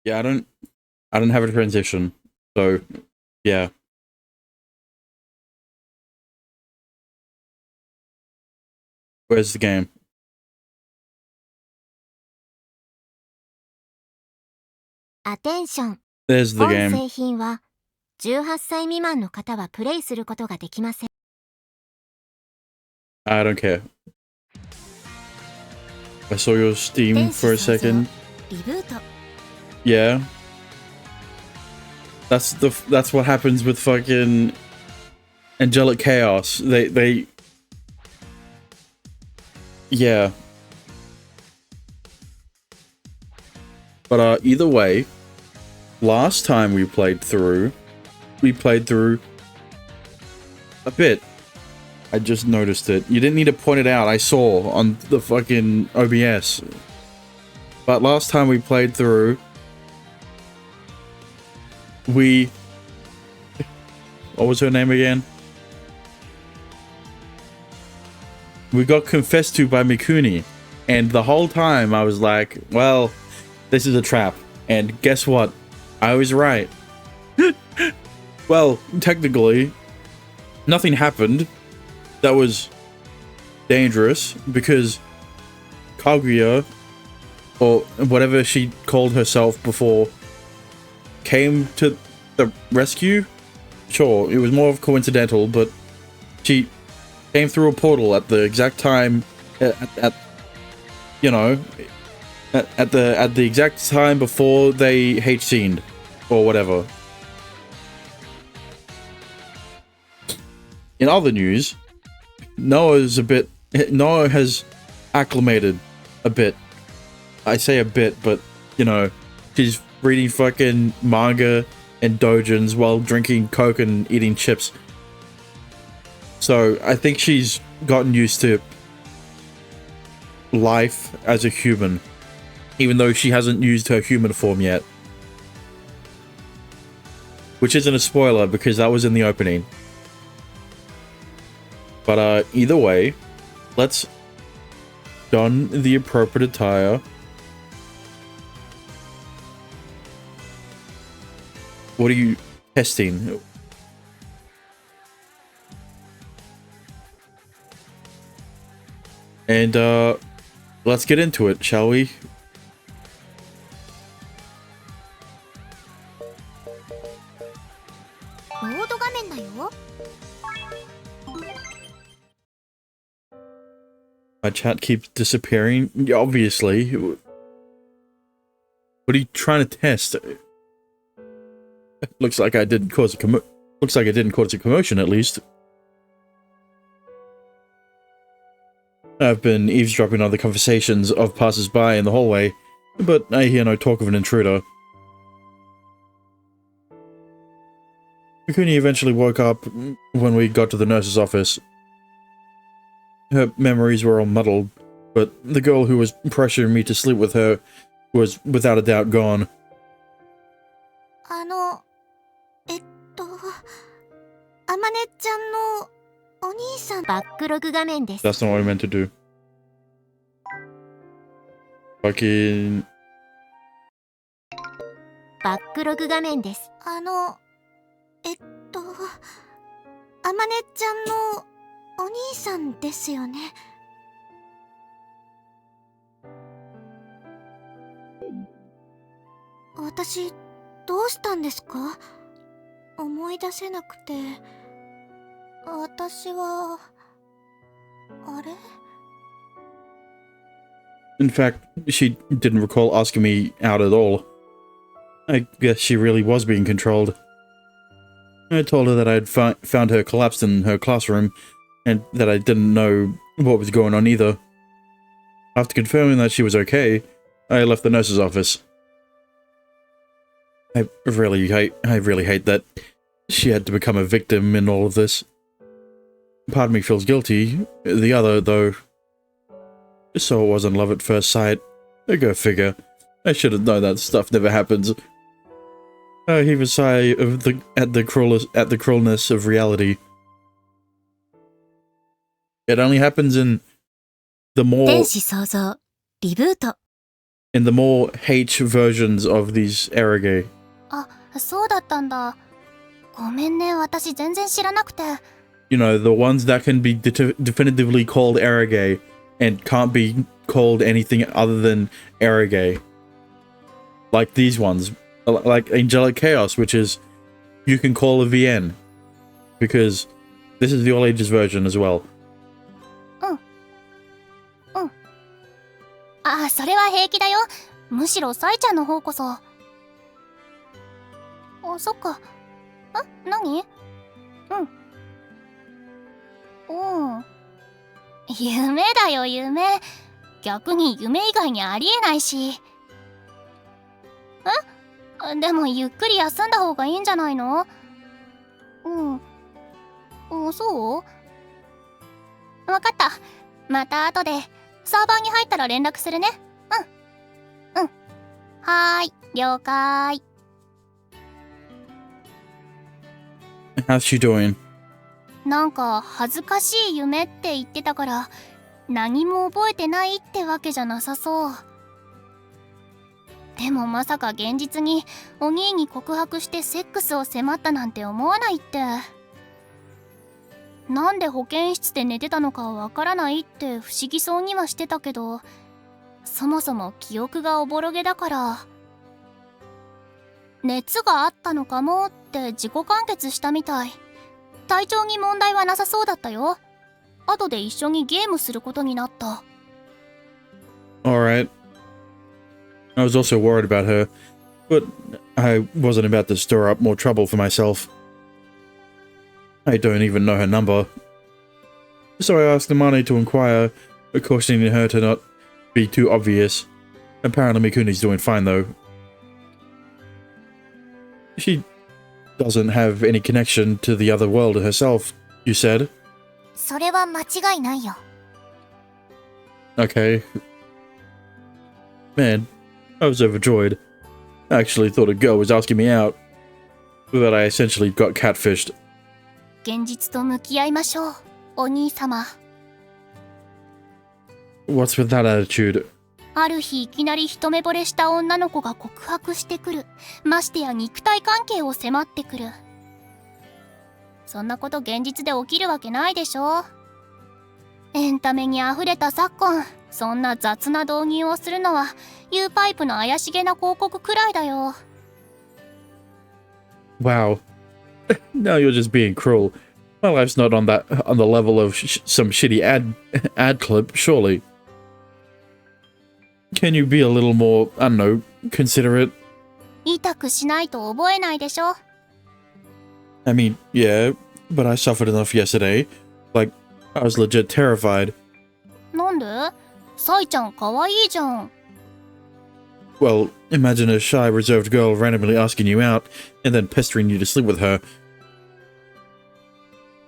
Yeah, I don't have a transition. So, yeah. Where's the game? Attention! There's the 本 game. 製品は18歳未満の方はプレイすることができません。I don't care. I saw your Steam 天 for a 使創造 second. リブート Yeah. That's what happens with fucking Angelic Chaos. They yeah. But either way, last time we played through a bit. I just noticed it. You didn't need to point it out. I saw on the fucking OBS. But last time we played through, we... What was her name again? We got confessed to by Mikuni. And the whole time I was like, well, this is a trap. And guess what? I was right. Well, technically, nothing happened that was dangerous because Kaguya, or whatever she called herself before, came to the rescue. Sure, it was more of coincidental, but she came through a portal at the exact time at you know at the exact time before they H-scened or whatever. In other news, Noah has acclimated a bit. I say a bit, but you know, she's reading fucking manga and dojins while drinking Coke and eating chips. So I think she's gotten used to life as a human, even though she hasn't used her human form yet. Which isn't a spoiler because that was in the opening. But either way, let's don the appropriate attire. What are you testing? And let's get into it, shall we? My chat keeps disappearing. Yeah, obviously. What are you trying to test? Looks like I didn't cause a commotion, at least. I've been eavesdropping on the conversations of passers-by in the hallway, but I hear no talk of an intruder. Mikuni eventually woke up when we got to the nurse's office. Her memories were all muddled, but the girl who was pressuring me to sleep with her was without a doubt gone. That's not what I meant to do. Fucking... バックログ画面です。あまねちゃんのお兄さんですよね。私、どうしたんですか？思い出せなくて。私は、あれ？ In fact, she didn't recall asking me out at all. I guess she really was being controlled. I told her that I had found her collapsed in her classroom, and that I didn't know what was going on either. After confirming that she was okay, I left the nurse's office. I really hate that she had to become a victim in all of this. Part of me feels guilty, the other, though. So it wasn't love at first sight. Go figure. I should have known that stuff never happens. I heave a sigh at the cruelness of reality. It only happens in the more... 天使創造リブート in the more H versions of these eroge. あ、そうだったんだ。ごめんね、私全然知らなくて。You know, the ones that can be definitively called eroge and can't be called anything other than eroge. Like these ones. Like Angelic Chaos, which is you can call a VN. Because this is the all ages version as well. あ、それは平気だよ。むしろサイちゃんの方こそ。あ、そっか。何？夢だよ、夢。逆に夢以外にありえないし。でもゆっくり休んだ方がいいんじゃないの？そう？わかった。また後でサーバーに入ったら連絡するね。はーい、了解。How's she doing? なんか恥ずかしい夢って言ってたから何も覚えてないってわけじゃなさそう。でもまさか現実にお兄に告白してセックスを迫ったなんて思わないって。なんで保健室で寝てたのかわからないって不思議そうにはしてたけど、そもそも記憶がおぼろげだから。熱があったのかもって自己完結したみたい。体調に問題はなさそうだったよ。後で一緒にゲームすることになった。Alright. I was also worried about her, but I wasn't about to stir up more trouble for myself. I don't even know her number. So I asked Amane to inquire, cautioning her to not be too obvious. Apparently Mikuni's doing fine though. She doesn't have any connection to the other world herself, you said? それは間違いないよ。 Okay. Man, I was overjoyed. I actually thought a girl was asking me out. But I essentially got catfished. 現実と向き合いましょう、お兄様。 What's with that attitude? ある日いきなり一目惚れした女の子が告白してくる。ましてや肉体関係を迫ってくる。そんなこと現実で起きるわけないでしょ。エンタメにあふれた昨今、そんな雑な導入をするのは U パイプの怪しげな広告くらいだよ。 Wow. Now you're just being cruel. My life's not on the level of some shitty ad clip, surely. Can you be a little more, I don't know, considerate? 痛くしないと覚えないでしょ。 I mean, yeah, but I suffered enough yesterday. Like, I was legit terrified. なんで？サイちゃんかわいいじゃん。 Well, imagine a shy, reserved girl randomly asking you out and then pestering you to sleep with her.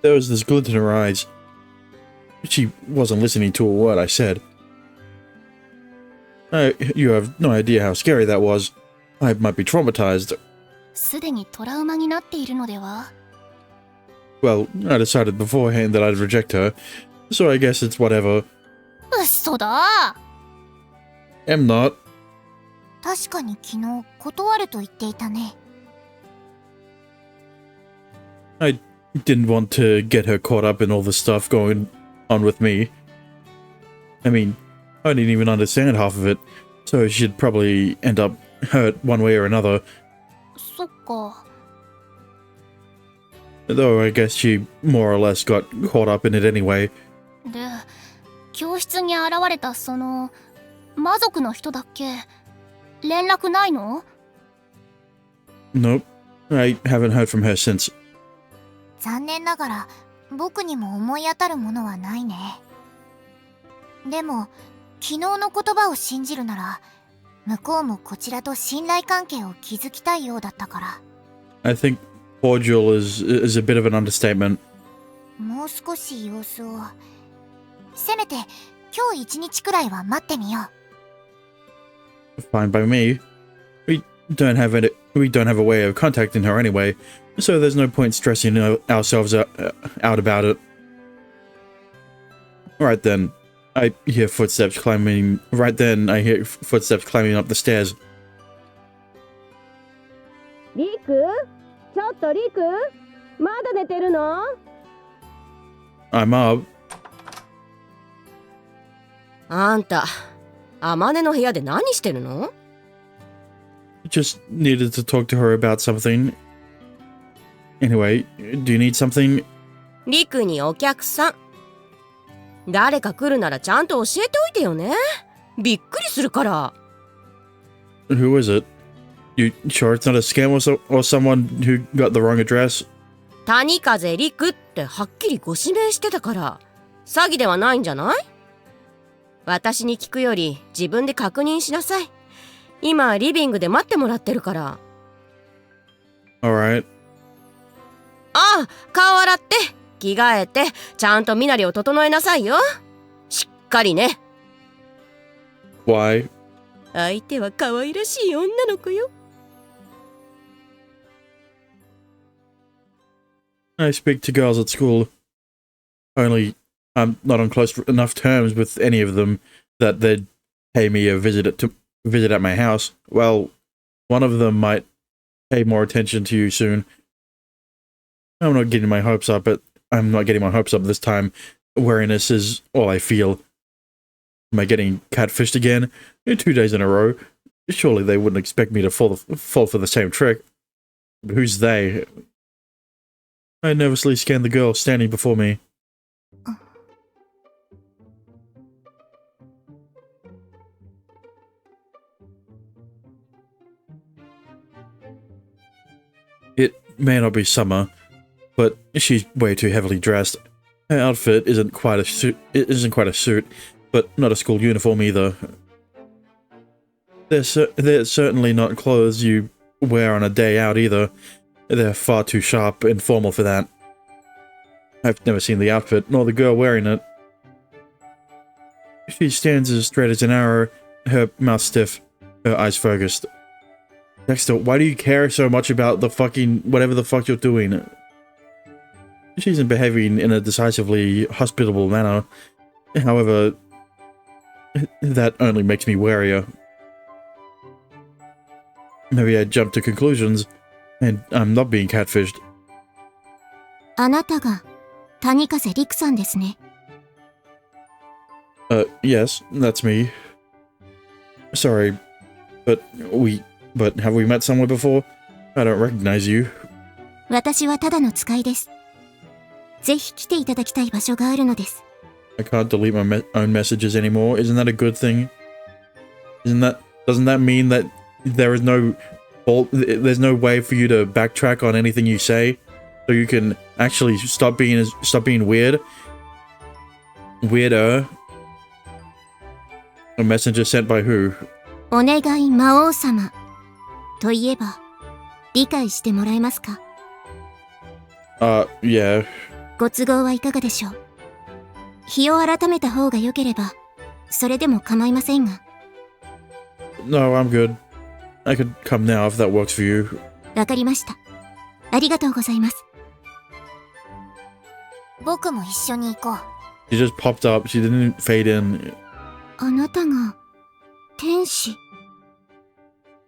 There was this glint in her eyes. She wasn't listening to a word I said. You have no idea how scary that was. I might be traumatized. すでにトラウマになっているのでは？ Well, I decided beforehand that I'd reject her, so I guess it's whatever. 嘘だ。 Am not. 確かに昨日断ると言っていたね。 I didn't want to get her caught up in all the stuff going on with me. I mean, I didn't even understand half of it, so she'd probably end up hurt one way or another. そっか。 Though I guess she more or less got caught up in it anyway. で、教室に現れたその魔族の人だっけ？連絡ないの？ Nope. I haven't heard from her since. 残念ながら僕にも思い当たるものはないね。でも昨日の言葉を信じるなら向こうもこちらと信頼関係を築きたいようだったから。 I think cordial is a bit of an understatement. もう少し様子を。せめて今日一日くらいは待ってみよう。 Fine by me. We don't have a way of contacting her anyway, so there's no point stressing ourselves out about it. Alright then. I hear footsteps climbing. Right then, I hear footsteps climbing up the stairs. リク？ちょっとリク？まだ寝てるの？ I'm up. あんた、あまねの部屋で何してるの？ Just needed to talk to her about something. Anyway, do you need something? リクにお客さん。誰か来るならちゃんと教えておいてよね。びっくりするから。Who is it? You sure it's not a scam or someone who got the wrong address? 谷風リクってはっきりご指名してたから、詐欺ではないんじゃない？私に聞くより自分で確認しなさい。今リビングで待ってもらってるから。Alright. ああ、顔洗って、着替えて、ちゃんと身なりを整えなさいよ。しっかりね。Why? 相手は可愛らしい女の子よ。I speak to girls at school. Only I'm not on close enough terms with any of them that they'd pay me a visit at my house. Well, one of them might pay more attention to you soon. I'm not getting my hopes up, but I'm not getting my hopes up this time. Wariness is all I feel. Am I getting catfished again? 2 days in a row. Surely they wouldn't expect me to fall for the same trick. But who's they? I nervously scanned the girl standing before me. It may not be summer, but she's way too heavily dressed. Her outfit isn't quite a suit. It isn't quite a suit, but not a school uniform either. They're certainly not clothes you wear on a day out either. They're far too sharp and formal for that. I've never seen the outfit, nor the girl wearing it. She stands as straight as an arrow, her mouth stiff, her eyes focused. Dexter, why do you care so much about the fucking whatever the fuck you're doing? She isn't behaving in a decisively hospitable manner. However, that only makes me warier. Maybe I jumped to conclusions, and I'm not being catfished. あなたが谷風陸さんですね。Yes, that's me. Sorry, but have we met somewhere before? I don't recognize you. 私はただの使いです。ぜひ来ていただきたい場所があるのです。I can't delete my own messages anymore. Isn't that a good thing? Doesn't that mean that there's no way for you to backtrack on anything you say, so you can actually stop being weird? Weirder. A messenger sent by who? お願い魔王様といえば理解してもらえますか？ Yeah. ご都合はいかがでしょう？日を改めた方が良ければそれでも構いませんが。No, I'm good. I could come now if that works for you. わかりました。ありがとうございます。僕も一緒に行こう。 She just popped up. She didn't fade in. あなたが天使？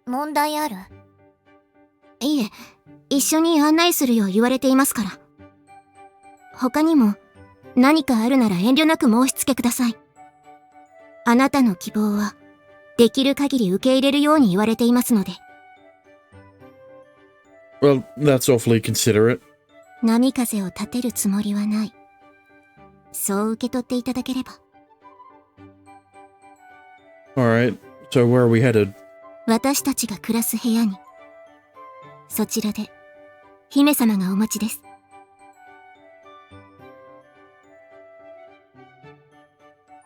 問題ある？いえ、一緒に案内するよう言われていますから。他にも何かあるなら遠慮なく申し付けください。あなたの希望はできる限り受け入れるように言われていますので。Well, that's awfully considerate. 波風を立てるつもりはない。そう受け取っていただければ。Alright, so where are we headed? 私たちが暮らす部屋に。そちらで姫様がお待ちです。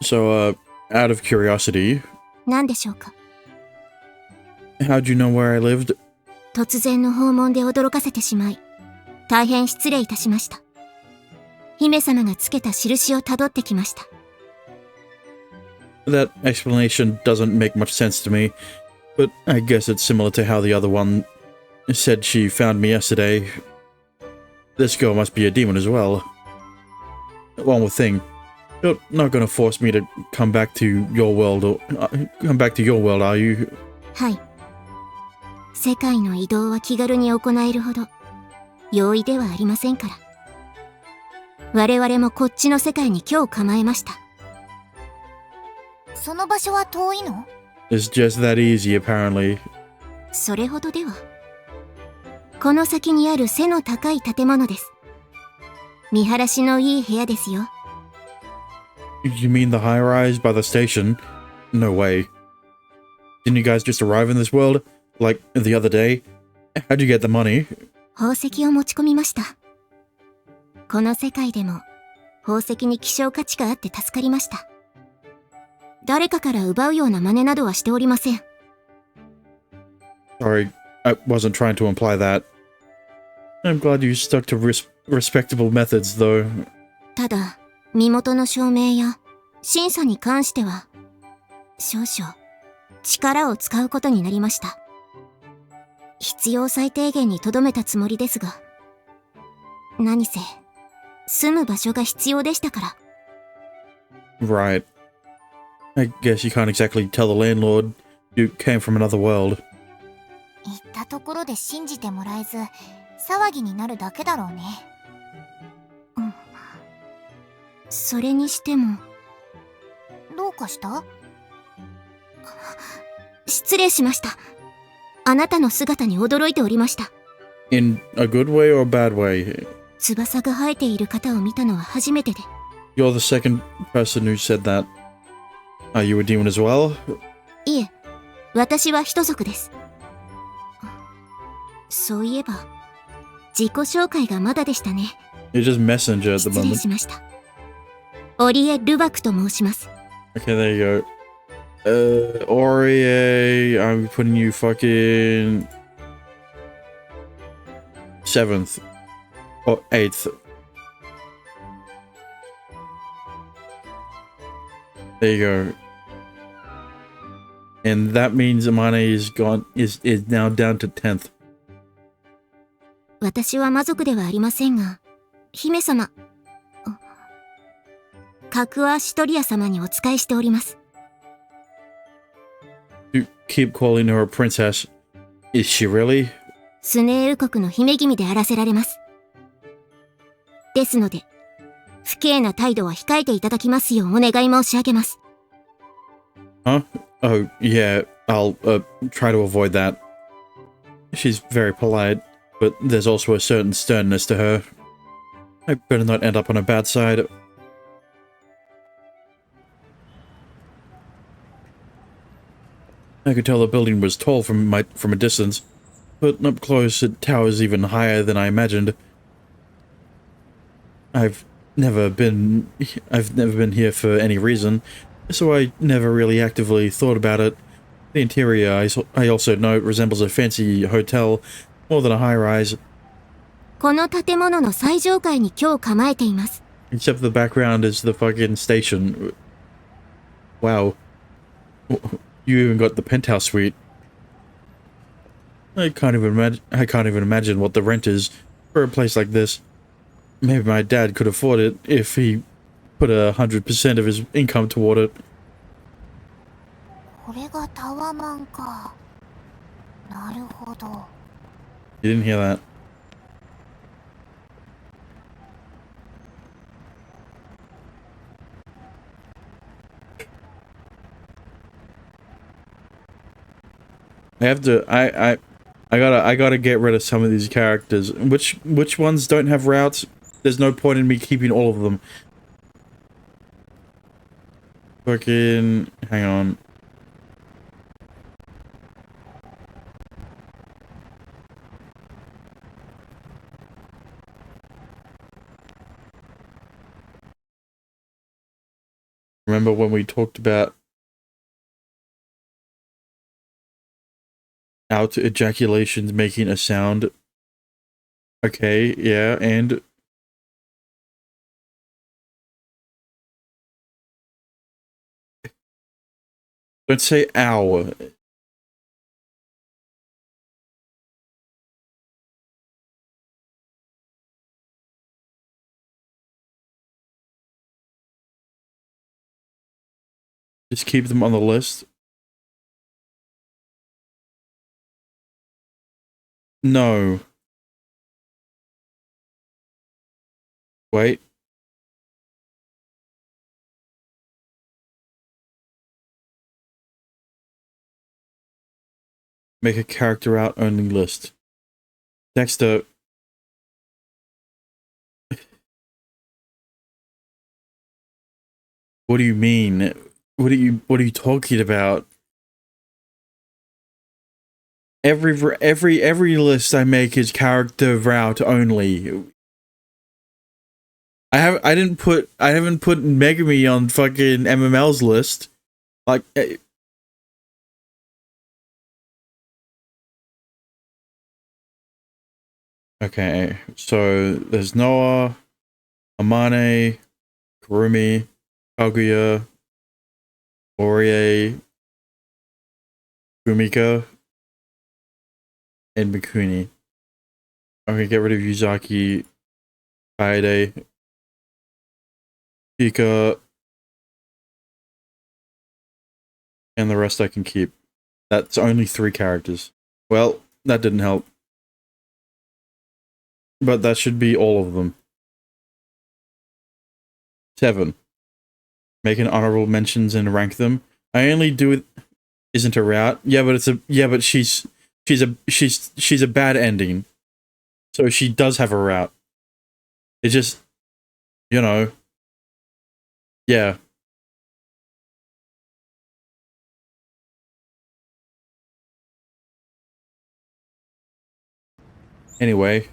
So, out of curiosity, 何でしょうか？ how'd you know where I lived? 突然の訪問で驚かせてしまい、大変失礼いたしました。姫様がつけた印をたどってきました。That explanation doesn't make much sense to me, but I guess it's similar to how the other one said she found me yesterday. This girl must be a demon as well. One more thing. You're not gonna force me to come back to your world, or come back to your world, are you? はい。世界の移動は気軽に行えるほど容易ではありませんから。我々もこっちの世界に今日構えました。その場所は遠いの？ It's just that easy, apparently. それほどでは。この先にある背の高い建物です。見晴らしのいい部屋ですよ。You mean the high rise by the station? No way. Didn't you guys just arrive in this world? Like the other day? How'd you get the money? 宝石を持ち込みました。この世界でも宝石に希少価値があって助かりました。誰かから奪うような真似などはしておりません。Sorry, I wasn't trying to imply that. I'm glad you stuck to respectable methods, though. ただ、身元の証明や審査に関しては少々力を使うことになりました。必要最低限にとどめたつもりですが、何せ住む場所が必要でしたから。Right. I guess you can't exactly tell the landlord you came from another world. 言ったところで信じてもらえず騒ぎになるだけだろうね。うん。それにしても。どうかした？失礼しました。あなたの姿に驚いておりました。In a good way or a bad way? 翼が生えている方を見たのは初めてで。You're the second person who said that. Are you a demon as well? いえ、私は人族です。そういえば、自己紹介がまだでしたね。You're just messenger at the 失礼 moment. しました。オリエ・ルバクと申します。Okay, there you go. Orie, I'm putting you fucking 7th or 8th. There you go. And that means Amane is gone, is now down to 10th. 私は魔族ではありませんが、姫様、カクア・シトリア様にお仕えしております。You keep calling her a princess. Is she really? スネーウ国の姫君であらせられます。ですので、不敬な態度は控えていただきますようお願い申し上げます。Huh? Oh, yeah, I'll try to avoid that. She's very polite, but there's also a certain sternness to her. I better not end up on a bad side. I could tell the building was tall from a distance, but up close it towers even higher than I imagined. I've never been here for any reason, so I never really actively thought about it. The interior, I also note, resembles a fancy hotel more than a high-rise. この建物の最上階に今日構えています。 Except the background is the fucking station. Wow. You even got the penthouse suite. I can't even imagine what the rent is for a place like this. Maybe my dad could afford it if he put 100% of his income toward it. これがタワマンか。なるほど。 You didn't hear that. I gotta get rid of some of these characters. Which ones don't have routes? There's no point in me keeping all of them. Fucking hang on. Remember when we talked about out ejaculations making a sound? Okay, yeah, and don't say ow. Just keep them on the list. No. Wait. Make a character out only list. Dexter. What do you mean? What are you talking about? Every list I make is character route only. I haven't put Megami on fucking MML's list. Like okay, so there's Noah, Amane, Kurumi, Kaguya, Orie, Kumika, and Mikuni. I'm gonna get rid of Yuzaki, Kaede, Pika, and the rest I can keep. That's only 3 characters. Well, that didn't help. But that should be all of them. 7. Make an honorable mentions and rank them. I only do it. Isn't a route? Yeah, but but she's a bad ending. So she does have a route. It just, you know. Yeah. Anyway.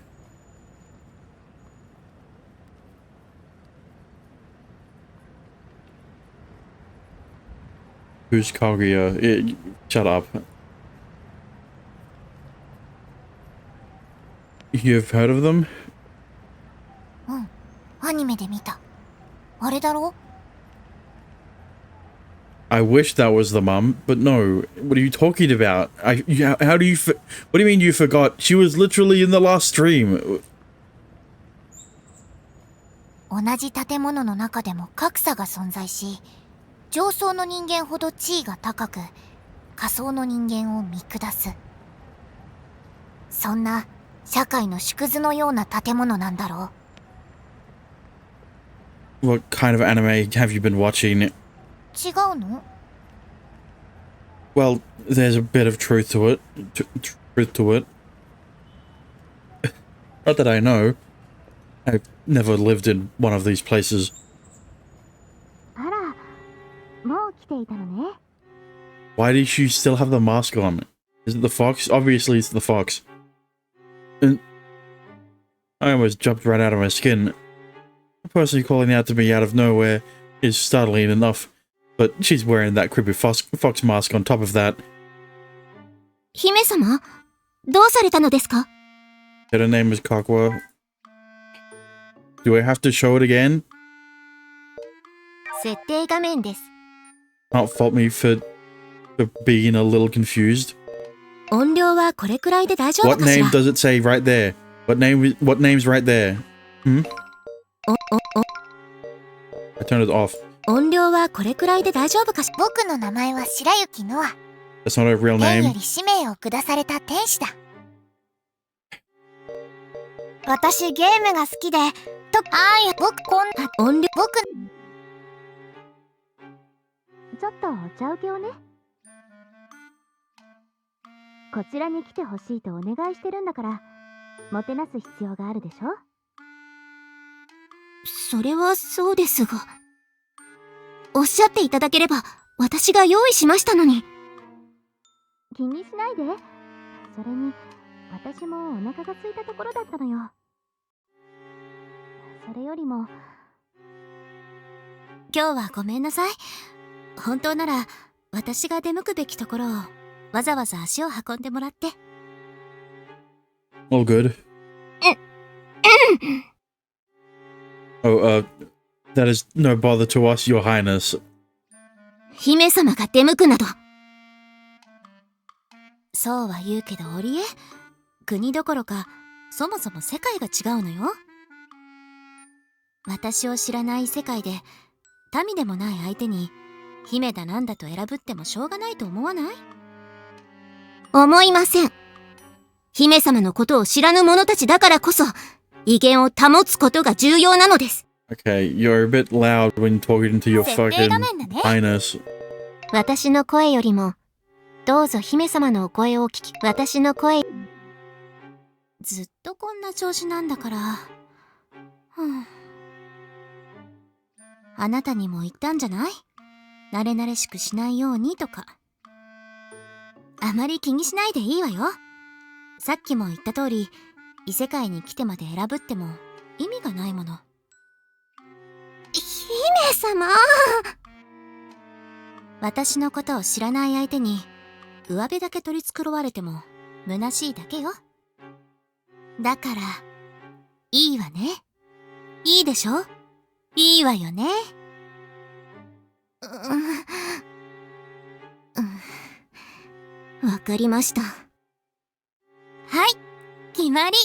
Who's Kaguya? Shut up. You've heard of them? うん、アニメで見た。あれだろ? I wish that was the mum, but no. What are you talking about? How do you? What do you mean you forgot? She was literally in the last stream. 同じ建物の中でも格差が存在し、上層の人間ほど地位が高く、下層の人間を見下す。そんな社会の縮図のような建物なんだろう。What kind of anime have you been watching? 違うの? Well, there's a bit of truth to it. Truth to it. Not that I know. I've never lived in one of these places. あら、もう来ていたのね。Why does she still have the mask on? Is it the fox? Obviously it's the fox. And I almost jumped right out of my skin. A person calling out to me out of nowhere is startling enough, but she's wearing that creepy fox mask on top of that. 姫様、どうされたのですか? Her name is Kakwa. Do I have to show it again? 設定画面です。Can't fault me for being a little confused. 音量はこれくらいで大丈夫 What かし name ら? does it say right there? What name's right there? Hmm? I turned it off. 音量はこれくらいで大丈夫かしら? 僕の名前は白雪ノア。 That's not a real 天よ name. り使命を下された天使だ。私ゲームが好きで、僕音量僕ちょっとお茶受けをね。こちらに来てほしいとお願いしてるんだから、もてなす必要があるでしょ。それはそうですが、おっしゃっていただければ私が用意しましたのに。気にしないで。それに私もお腹が空いたところだったのよ。それよりも今日はごめんなさい。本当なら私が出向くべきところをわざわざ足を運んでもらって。All good. Oh, that is no bother to us, Your Highness. 姫様が出向くなど。そうは言うけど織江、国どころかそもそも世界が違うのよ。私を知らない世界で民でもない相手に姫だなんだと選ぶってもしょうがないと思わない？思いません。姫様のことを知らぬ者たちだからこそ、威厳を保つことが重要なのです。Okay, you're a bit loud when talking to your 設定 fucking 画面だね。 highness. 私の声よりも、どうぞ姫様のお声をお聞き、私の声。ずっとこんな調子なんだから。あなたにも言ったんじゃない？慣れ慣れしくしないようにとか。あまり気にしないでいいわよ。さっきも言った通り、異世界に来てまで選ぶっても意味がないもの。姫様！私のことを知らない相手に上辺だけ取り繕われても虚しいだけよ。だからいいわね。いいでしょ？いいわよね。わかりました。はい、決まり。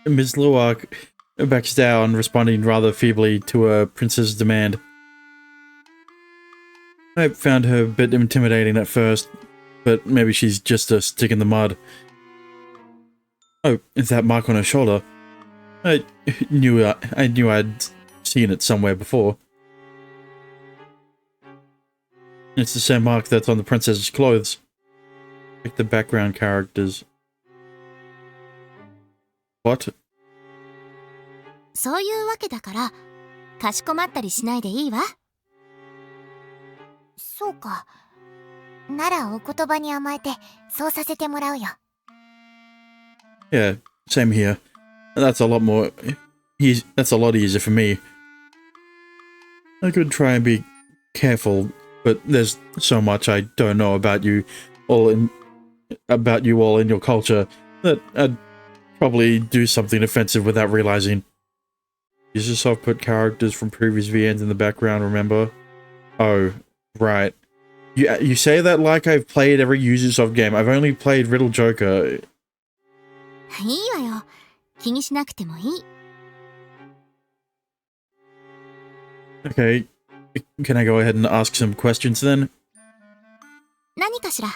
Ms. Luark backs down, responding rather feebly to a prince's demand. I found her a bit intimidating at first, but maybe she's just a stick in the mud. Oh, it's that mark on her shoulder. I knew I'd seen it somewhere before. It's the same mark that's on the princess's clothes. Like the background characters. What? そういうわけだから、かしこまったりしないでいいわ。そうか。ならお言葉に甘えて、そうさせてもらうよ。Yeah, same here. That's a lot more... That's a lot easier for me. I could try and be careful, but there's so much I don't know about you all in your culture that I'd probably do something offensive without realizing. Usersoft put characters from previous VNs in the background, remember? Oh, right. You say that like I've played every Usersoft game. I've only played Riddle Joker. いいわよ。気にしなくてもいい。Okay, can I go ahead and ask some questions then? 何かしら？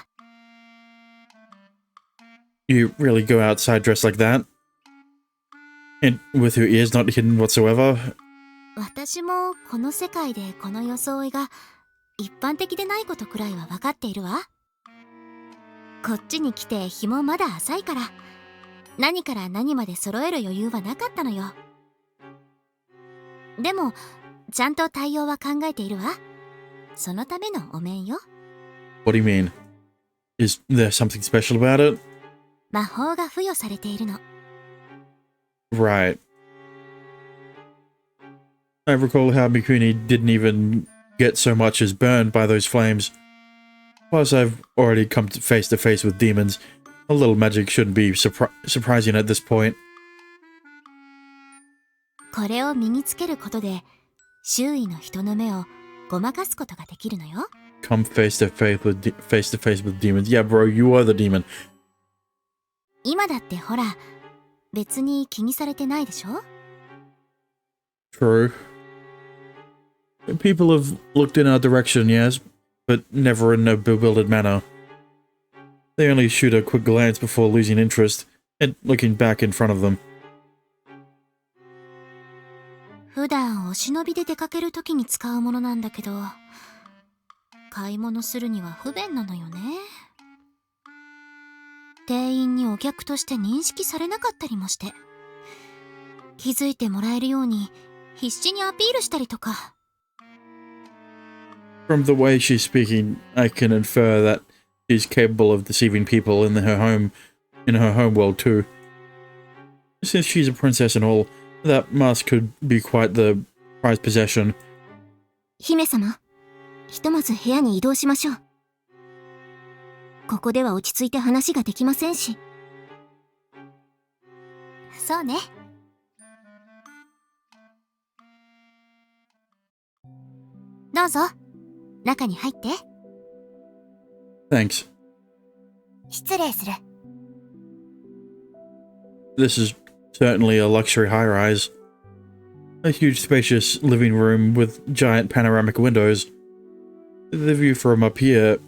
You really go outside dressed like that? And with your ears not hidden whatsoever? 私もこの世界でこの装いが一般的でないことくらいは分かっているわ。こっちに来て日もまだ浅いから、何から何まで揃える余裕はなかったのよ。でも、ちゃんと対応は考えているわ。そのためのお面よ。What do you mean? Is there something special about it? 魔法が付与されているの。Right. I recall how Mikuni didn't even get so much as burned by those flames. Plus, I've already come face to face with demons. A little magic shouldn't be surprising at this point. これを身につけることで、周囲の人の目をごまかすことができるのよ。Come face to face with demons. Yeah, bro, you are the demon. 今だってほら、別に気にされてないでしょ？ True. People have looked in our direction, yes, but never in a bewildered manner. They only shoot a quick glance before losing interest and looking back in front of them. 普段お忍びで出かけるときに使うものなんだけど、買い物するには不便なのよね。店員にお客として認識されなかったりもして、気づいてもらえるように必死にアピールしたりとか。From the way she's speaking, I can infer that she's capable of deceiving people in her home world too. Since she's a princess and all, that mask could be quite the prized possession. 姫様、ひとまず部屋に移動しましょう。ここでは落ち着いて話ができませんし。そうね。どうぞ、中に入って。Thanks. 失礼する。This is certainly a luxury high-rise. A huge spacious living room with giant panoramic windows. The view from up here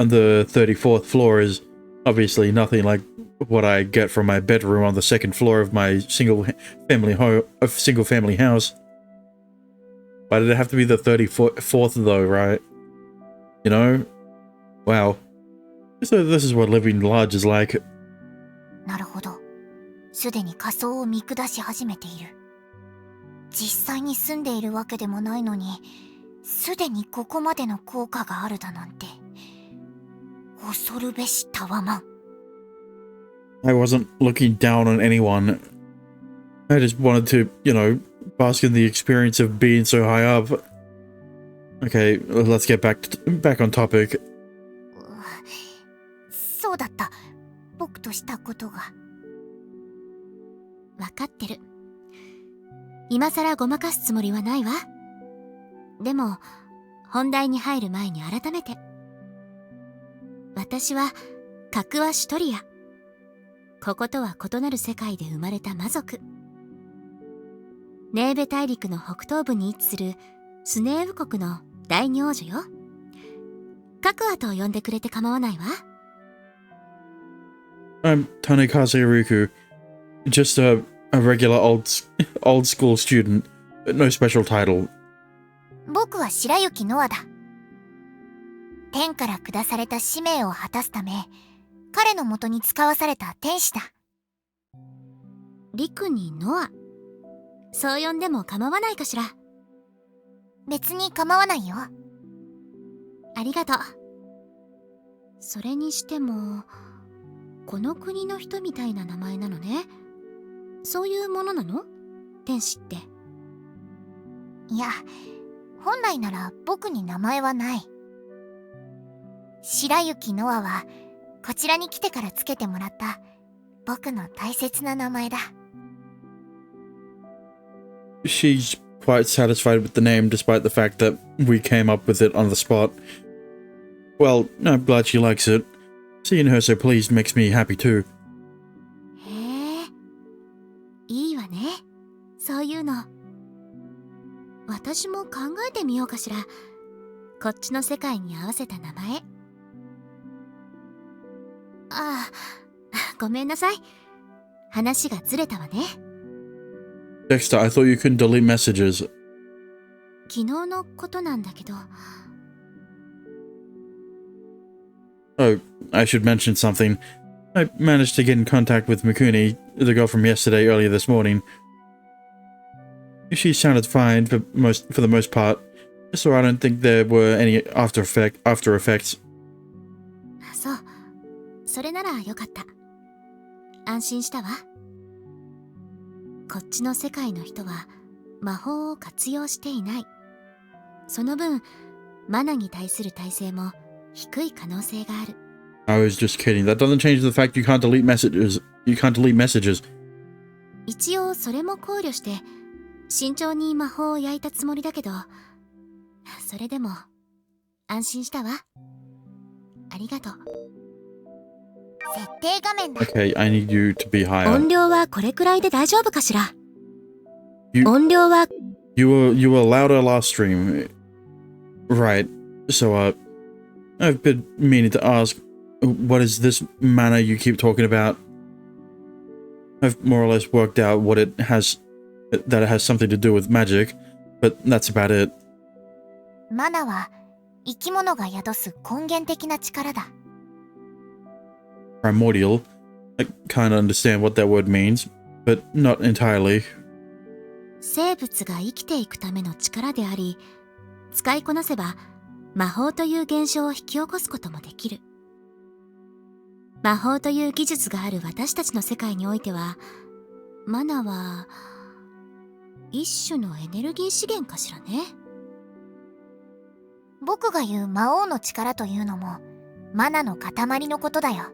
on the 34th floor is obviously nothing like what I get from my bedroom on the second floor of my single family house. Why did it have to be the 34th though, right? You know? Wow. So this is what living large is like. なるほど。すでに仮想を見下し始めている。実際に住んでいるわけでもないのに、すでにここまでの効果があるだなんて。恐るべしタワマン。I wasn't looking down on anyone. I just wanted to, bask in the experience of being so high up. Okay, let's get back on topic. そうだった。僕としたことが。わかってる。今さらごまかすつもりはないわ。でも、本題に入る前に改めて。私は、カクワシュトリア。こことは異なる世界で生まれた魔族。ネーベ大陸の北東部に位置するスネーブ国の大女女よ。カクワと呼んでくれて構わないわ。I'm Tanekaze Riku. Just a regular old school student. No special title. 僕は白雪ノアだ。天から下された使命を果たすため、彼の元に使わされた天使だ。リクにノア。そう呼んでも構わないかしら。別に構わないよ。ありがとう。それにしても、この国の人みたいな名前なのね。そういうものなの？天使って。いや、本来なら僕に名前はない。白雪ノアは、こちらに来てからつけてもらった僕の大切な名前だ。She's quite satisfied with the name despite the fact that we came up with it on the spot. Well, I'm glad she likes it. Seeing her so pleased makes me happy too. へえ、いいわね。そういうの。私も考えてみようかしら。こっちの世界に合わせた名前。ああ、ごめんなさい。話がずれたわね。Dexter, I thought you couldn't delete messages. 昨日のことなんだけど。Oh, I should mention something. I managed to get in contact with Mikuni, the girl from yesterday earlier this morning. She sounded fine for the most part, so I don't think there were any after effects. そう。それならよかった。安心したわ。こっちの世界の人は魔法を活用していない。その分、マナに対する耐性も低い可能性がある。I was just kidding. That doesn't change the fact you can't delete messages. You can't delete messages. 一応それも考慮して慎重に魔法を焼いたつもりだけど、それでも安心したわ。ありがとう。設定画面だ。Okay, I need you to be higher. 音量はこれくらいで大丈夫かしら。 You- 音量は You were louder last stream. Right. So, I've been meaning to ask, what is this mana you keep talking about? I've more or less worked out that it has something to do with magic, but that's about it. マナは生き物が宿す根源的な力だ。Primordial. I kind of understand what that word means, but not entirely. 生物が生きていくための力であり、使いこなせば魔法という現象を引き起こすこともできる。魔法という技術がある私たちの世界においては、マナは一種のエネルギー資源かしらね。僕が言う魔王の力というのもマナの塊のことだよ。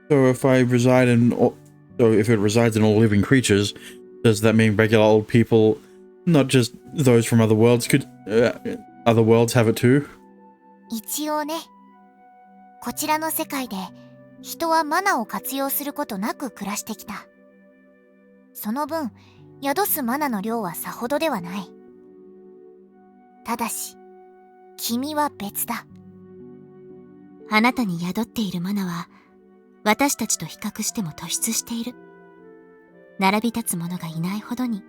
So if it resides in all living creatures, does that mean regular old people, not just those from other worlds, could other worlds have it too? 一応ね。こちらの世界で人はマナを活用することなく暮らしてきた。その分、宿すマナの量はさほどではない。ただし、君は別だ。あなたに宿っているマナは、私たちと比較しても突出している。並び立つ者がいないほどに。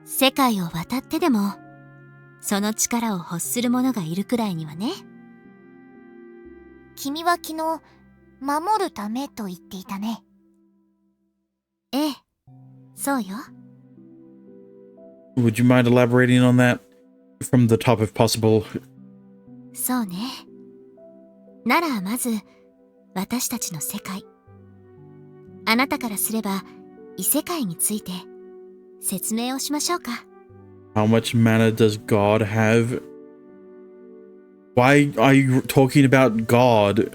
世界を渡ってでも、その力を欲する者がいるくらいにはね。君は昨日、守るためと言っていたね。ええ、そうよ。Would you mind elaborating on that from the top if possible? そうね。ならまず、私たちの世界。あなたからすれば、異世界について、説明をしましょうか。How much mana does God have? Why are you talking about God?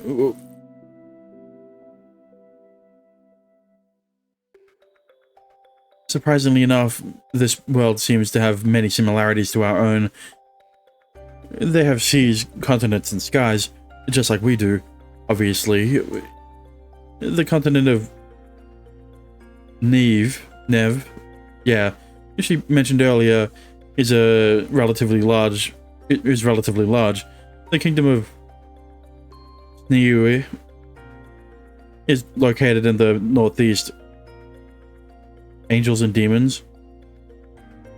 Surprisingly enough, this world seems to have many similarities to our own. They have seas, continents, and skies, just like we do, obviously. The continent of Nev, yeah, she mentioned earlier, is relatively large. The kingdom of Niue is located in the northeast. Angels and demons.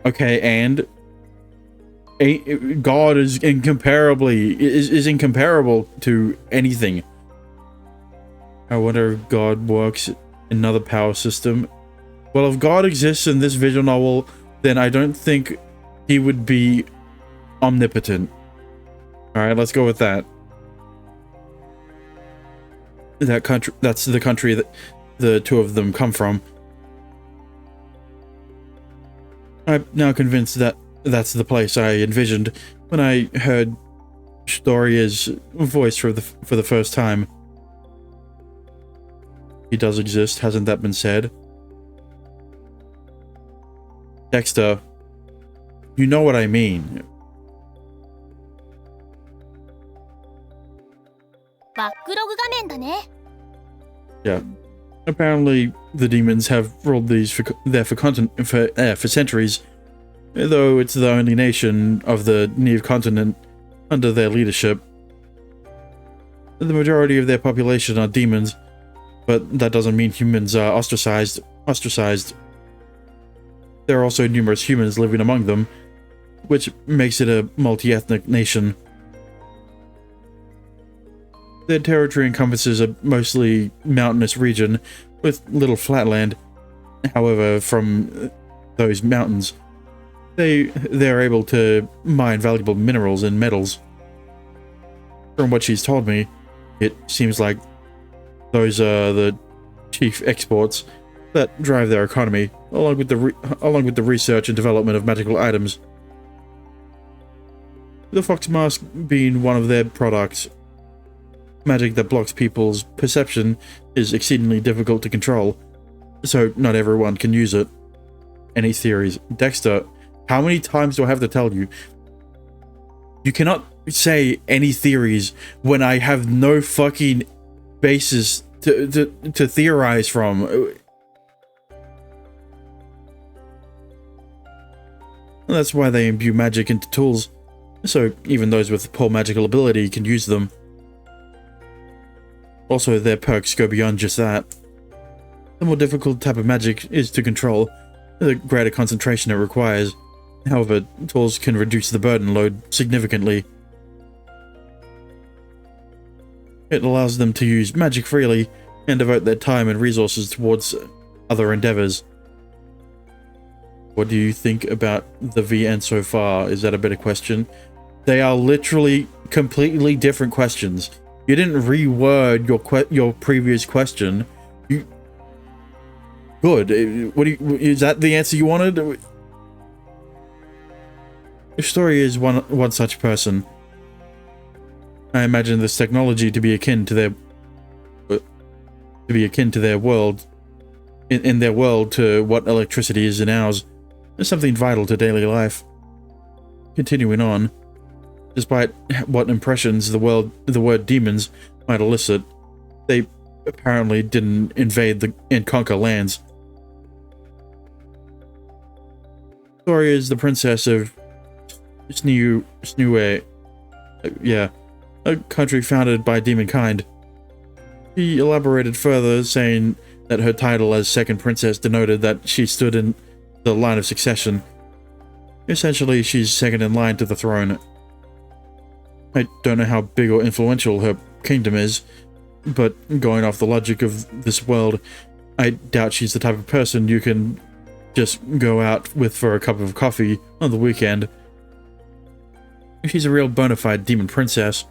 Okay, and God is incomparable to anything. I wonder if God works in another power system. Well, if God exists in this visual novel, then I don't think he would be omnipotent. Alright, let's go with that. That's the country that the two of them come from. I'm now convinced that that's the place I envisioned when I heard Storia's voice for the first time. He does exist, hasn't that been said? Dexter, you know what I mean. バックログ画面だね。 Yeah. Apparently, the demons have ruled these for centuries, though it's the only nation of the Neve continent under their leadership. The majority of their population are demons, but that doesn't mean humans are ostracized. There are also numerous humans living among them, which makes it a multi-ethnic nation. Their territory encompasses a mostly mountainous region with little flatland. However, from those mountains, they're able to mine valuable minerals and metals. From what she's told me, it seems like those are the chief exports that drive their economy, along with the research and development of magical items. The fox mask being one of their products. Magic that blocks people's perception is exceedingly difficult to control, so not everyone can use it. Any theories? Dexter, how many times do I have to tell you? You cannot say any theories when I have no fucking basis to theorize from. That's why they imbue magic into tools, so even those with poor magical ability can use them. Also, their perks go beyond just that. The more difficult type of magic is to control, the greater concentration it requires. However, tools can reduce the burden load significantly. It allows them to use magic freely and devote their time and resources towards other endeavors. What do you think about the VN so far? Is that a better question? They are literally completely different questions. You didn't reword your previous question. Good. Is that the answer you wanted? Your story is one such person. I imagine this technology to be akin to their world, in their world to what electricity is in ours. It's something vital to daily life. Continuing on. Despite what impressions the word demons might elicit, they apparently didn't invade and conquer lands. Story is the princess of Snue, a country founded by demonkind. He elaborated further, saying that her title as second princess denoted that she stood in the line of succession. Essentially, she's second in line to the throne. I don't know how big or influential her kingdom is, but going off the logic of this world, I doubt she's the type of person you can just go out with for a cup of coffee on the weekend. She's a real bona fide demon princess.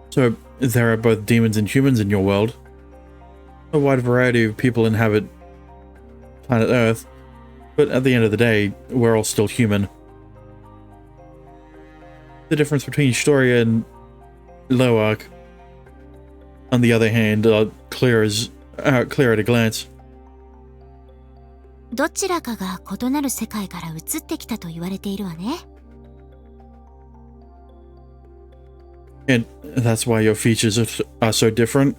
So, there are both demons and humans in your world. A wide variety of people inhabit planet Earth, but at the end of the day, we're all still human. The difference between Storia and Loark, on the other hand, are clear at a glance. どちらかが異なる世界から移ってきたと言われているわね。And that's why your features are so different?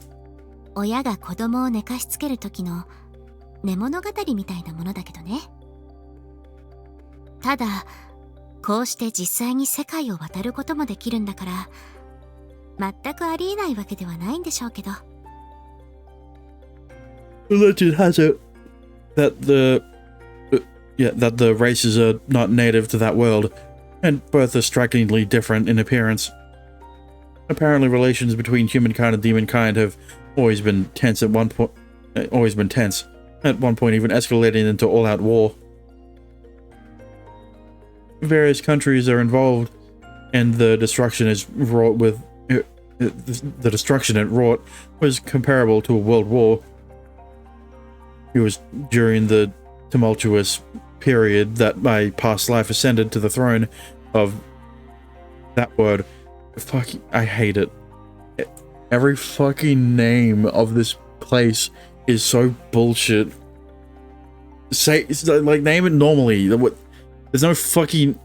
親が子供を寝かしつける時の寝物語みたいなものだけどね。ただ、こうして実際に世界を渡ることもできるんだから、全くありえないわけではないんでしょうけど。Legend has it that the races are not native to that world, and both are strikingly different in appearance. Apparently, relations between humankind and demonkind have always been tense at one point. At one point, even escalating into all-out war. Various countries are involved, and the destruction it wrought was comparable to a world war. It was during the tumultuous period that my past life ascended to the throne of that word. Fuck, I hate it. Every fucking name of this place is so bullshit. Name it normally. There's no fucking...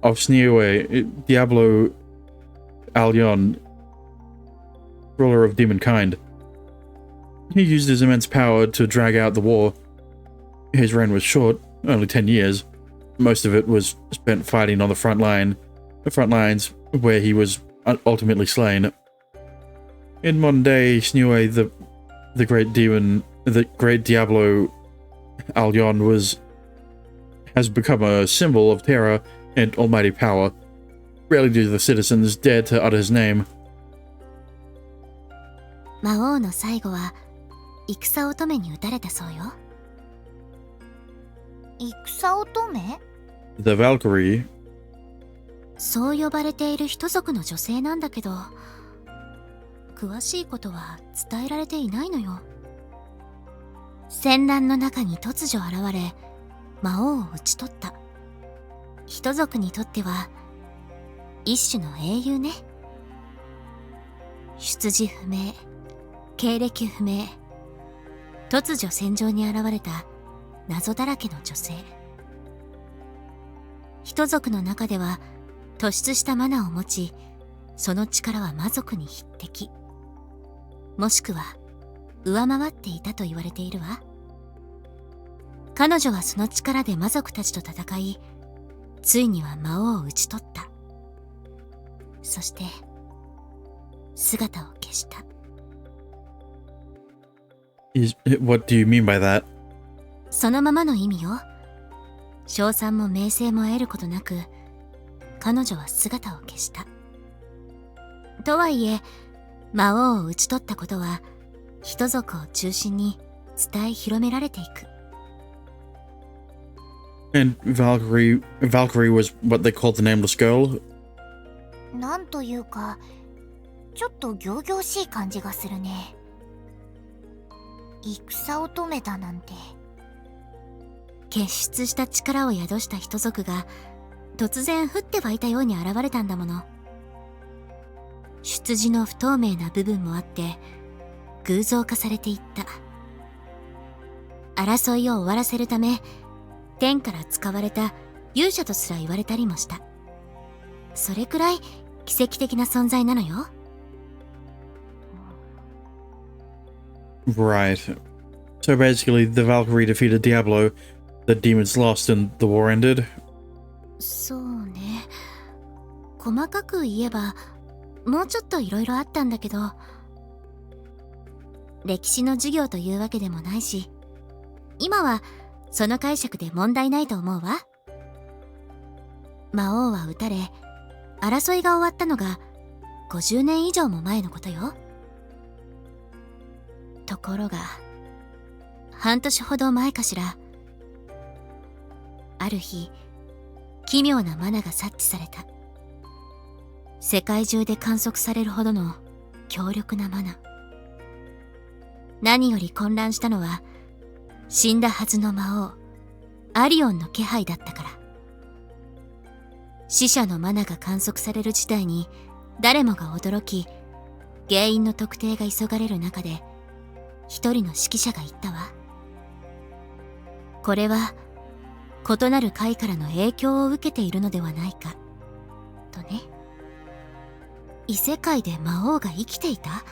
Sneerway, Diablo Alyon, ruler of demonkind. He used his immense power to drag out the war. His reign was short, only 10 years. Most of it was spent fighting on the front lines where he was ultimately slain. In modern day, Snue, the great Diablo Alyon has become a symbol of terror and almighty power. Rarely do the citizens dare to utter his name. 魔王の最後は戦乙女に撃たれたそうよ。戦乙女？ The Valkyrie. そう呼ばれている人族の女性なんだけど、詳しいことは伝えられていないのよ。戦乱の中に突如現れ、魔王を討ち取った。人族にとっては一種の英雄ね。出自不明、経歴不明、突如戦場に現れた謎だらけの女性。人族の中では突出したマナーを持ち、その力は魔族に匹敵、もしくは上回っていたと言われているわ。彼女はその力で魔族たちと戦い、ついには魔王を討ち取った。そして姿を消した。What do you mean by that? そのままの意味よ。称賛も名声も得ることなく、彼女は姿を消した。とはいえ、魔王を討ち取ったことは人族を中心に伝え広められていく。And Valkyrie was what they called the Nameless Girl? なんというか、ちょっと仰々しい感じがするね。戦乙女だなんて。結出した力を宿した人族が突然降って湧いたように現れたんだもの。出自の不透明な部分もあって偶像化されていった。争いを終わらせるため天から使われた勇者とすら言われたりもした。それくらい奇跡的な存在なのよ。Right. So basically, the Valkyrie defeated Diablo, the demons lost, and the war ended. そうね。細かく言えばもうちょっといろいろあったんだけど、歴史の授業というわけでもないし、今はその解釈で問題ないと思うわ。魔王は撃たれ、争いが終わったのが50年以上も前のことよ。ところが半年ほど前かしら、ある日奇妙なマナが察知された。世界中で観測されるほどの強力なマナ。何より混乱したのは死んだはずの魔王アリオンの気配だったから。死者のマナが観測される事態に誰もが驚き、原因の特定が急がれる中で一人の指揮者が言ったわ。これは異なる階からの影響を受けているのではないかとね。異世界で魔王が生きていた？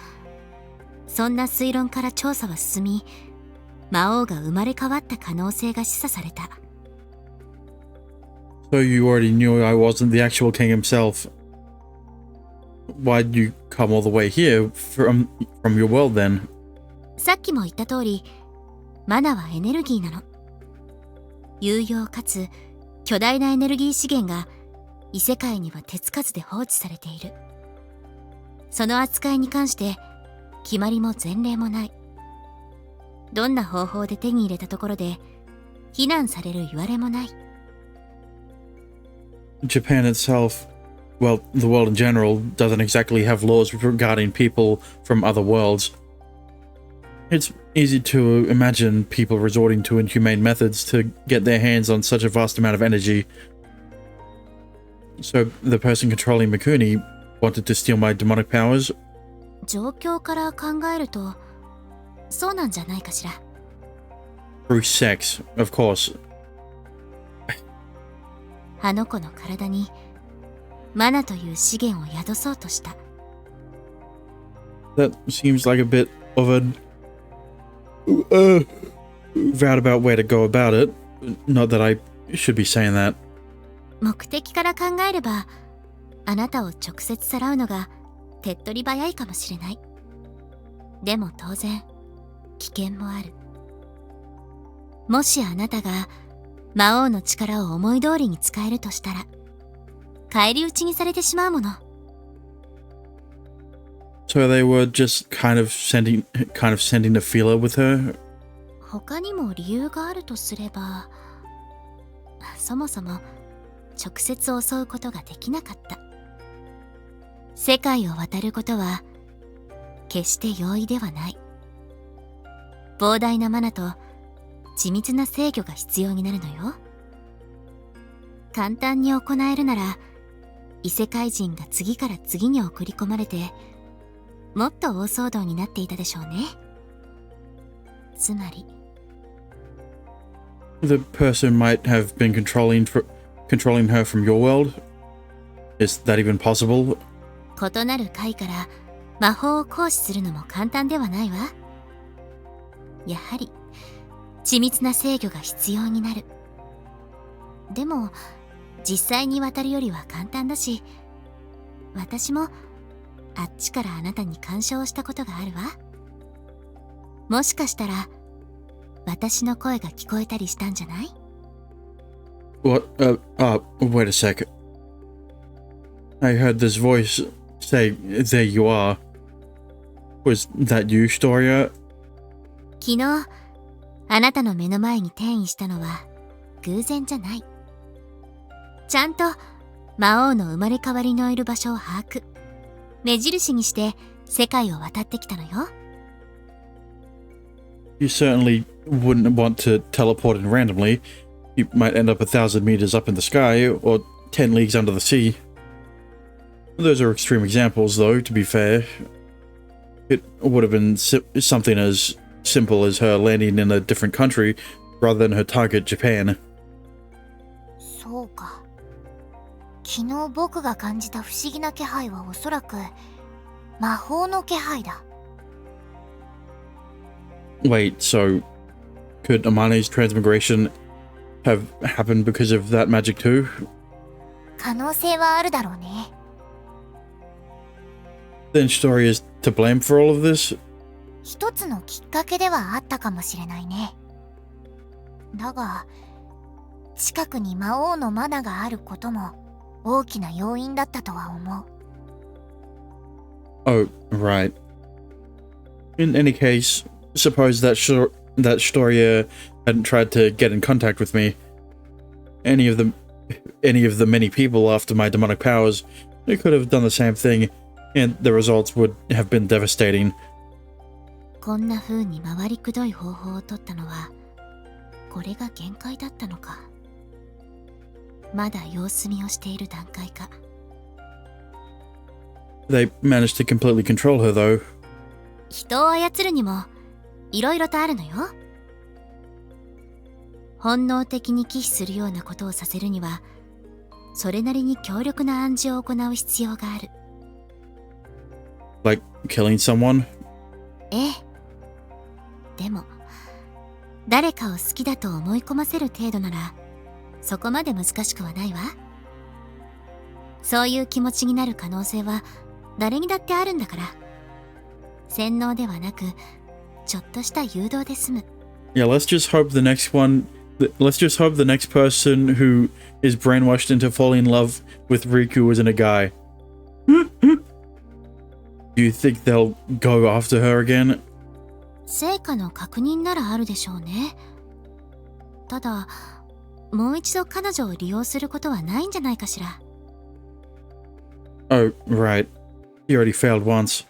そんな推論から調査は進み、魔王が生まれ変わった可能性が示唆された。 So you already knew I wasn't the actual king himself. Why'd you come all the way here from your world then? さっきも言った通り、マナはエネルギーなの。有用かつ巨大なエネルギー資源が異世界には手つかずで放置されている。その扱いに関して決まりも前例もない。どんな方法で手に入れたところで非難される言われもない。 Japan itself, well, the world in general, doesn't exactly have laws regarding people from other worlds. It's easy to imagine people resorting to inhumane methods to get their hands on such a vast amount of energy. So the person controlling Mikuni wanted to steal my demonic powers? 状況から考えるとそうなんじゃないかしら。 Through sex, of course. あの子の体にマナという資源を宿そうとした。 That seems like a bit of a roundabout way to go about it. Not that I should be saying that. 目的から考えればあなたを直接さらうのが手っ取り早いかもしれない。でも当然危険もある。もしあなたが魔王の力を思い通りに使えるとしたら返り討ちにされてしまうもの。 So they were just kind of sending a feeler with her. 他にも理由があるとすれば、そもそも直接襲うことができなかった。世界を渡ることは決して容易ではない。膨大なマナと緻密な制御が必要になるのよ。簡単に行えるなら異世界人が次から次に送り込まれてもっと大騒動になっていたでしょうね。つまり The person might have been controlling her from your world. Is that even possible? 異なる階から魔法を行使するのも簡単ではないわ。やはり緻密な制御が必要になる。でも実際に渡るよりは簡単だし、私もあっちからあなたに干渉したことがあるわ。もしかしたら私の声が聞こえたりしたんじゃない？ What? Wait a sec. I heard this voice say, "There you are." Was that you, Storia? 昨日あなたの目の前に転移したのは偶然じゃない。ちゃんと魔王の生まれ変わりのいる場所を把握、目印にして世界を渡ってきたのよ。 You certainly wouldn't want to teleport in randomly. You might end up 1,000 meters up in the sky, or 10 leagues under the sea. Those are extreme examples, though, to be fair. It would have been something as simple as her landing in a different country, rather than her target, Japan. そうか。昨日僕が感じた不思議な気配はおそらく魔法の気配だ。 Wait, so Could Amani's transmigration have happened because of that magic too? 可能性はあるだろうね。Then Story is to blame for all of this? 一つのきっかけではあったかもしれないね。だが、近くに魔王のマナがあることも大きな要因だったとは思う。Oh, right. In any case, suppose that Storia hadn't tried to get in contact with me. Any of the many people after my demonic powers, they could have done the same thing, and the results would have been devastating. こんな風に回りくどい方法を取ったのは、これが限界だったのか。まだ様子見をしている段階か。They managed to completely control her, though. 人を操るにも、いろいろとあるのよ。本能的に忌避するようなことをさせるには、それなりに強力な暗示を行う必要がある。Like killing someone? ええ。でも、誰かを好きだと思い込ませる程度なら、そこまで難しくはないわ。そういう気持ちになる可能性は、誰にだってあるんだから。洗脳ではなく、ちょっとした誘導で済む。Yeah, let's just hope the next person who is brainwashed into falling in love with Riku isn't a guy. Do you think they'll go after her again? 成果の確認ならあるでしょうね。ただ、もう一度彼女を利用することはないんじゃないかしら。Oh, right. He already failed once.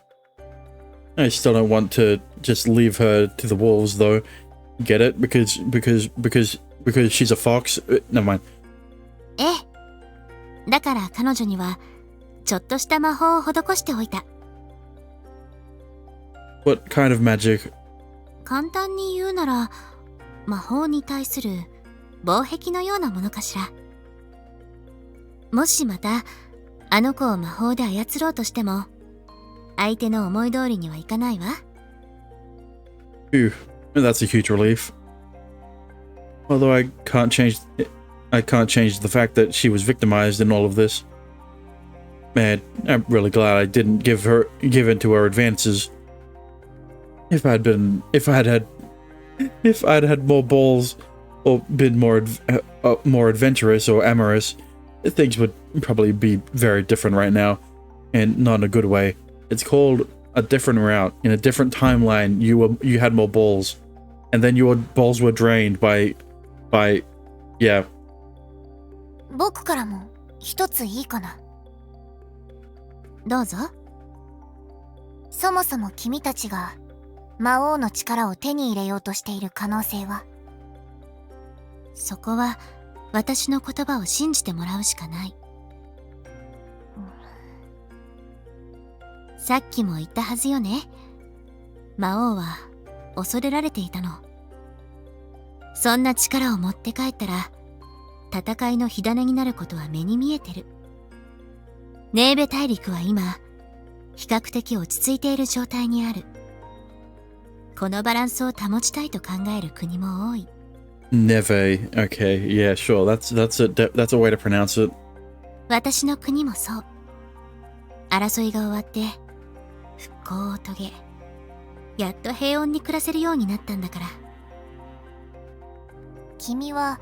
I still don't want to just leave her to the wolves, though. Get it? Because she's a fox? Never mind. ええ。だから彼女には、ちょっとした魔法を施しておいた。What kind of magic? 簡単に言うなら、魔法に対する防壁のようなものかしら。もしまた、あの子を魔法で操ろうとしても、相手の思い通りにはいかないわ。Phew, that's a huge relief. Although I can't change the fact that she was victimized in all of this. Man, I'm really glad I didn't give in to her advances. If I'd had more balls or been more adventurous or amorous, things would probably be very different right now, and not in a good way. It's called a different route. In a different timeline, you had more balls, and then your balls were drained by yeah. 僕からも一ついいかな。どうぞ。そもそも君たちが魔王の力を手に入れようとしている可能性は？そこは私の言葉を信じてもらうしかない。さっきも言ったはずよね。魔王は恐れられていたの。そんな力を持って帰ったら、戦いの火種になることは目に見えてる。ネーベ大陸は今、比較的落ち着いている状態にある。このバランスを保ちたいと考える国も多い。Neve. Okay, yeah, sure. That's a way to pronounce it. 私の国もそう。争いが終わって復興を遂げ、やっと平穏に暮らせるようになったんだから。君は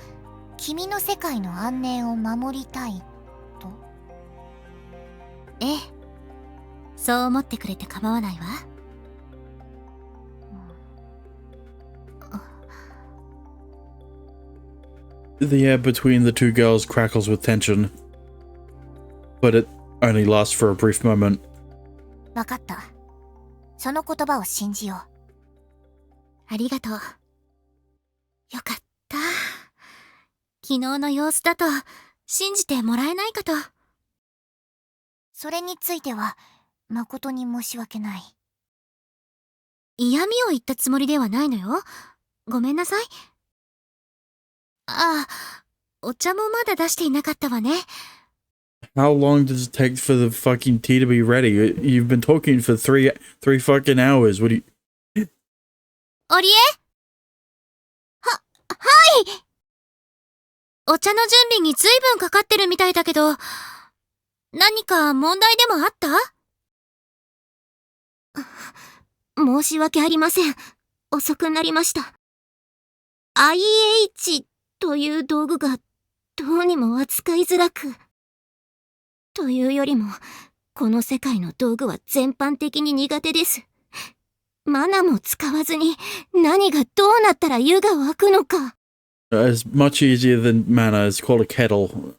君の世界の安寧を守りたいと？ええ、そう思ってくれて構わないわ。The air between the two girls crackles with tension, but it only lasts for a brief moment. わかった。その言葉を信じよう。ありがとう。よかった。昨日の様子だと信じてもらえないかと。それについては誠に申し訳ない。嫌味を言ったつもりではないのよ。ごめんなさい。ああ、お茶もまだ出していなかったわね。How long does it take for the fucking tea to be ready? You've been talking for three fucking hours. What do you... オリエ？はお茶の準備に随分かかってるみたいだけど、何か問題でもあった？申し訳ありません。遅くなりました。IH という道具がどうにも扱いづらく。というよりも、この世界の道具は全般的に苦手です。マナも使わずに何がどうなったら湯が沸くのか。As much easier than mana is called a kettle.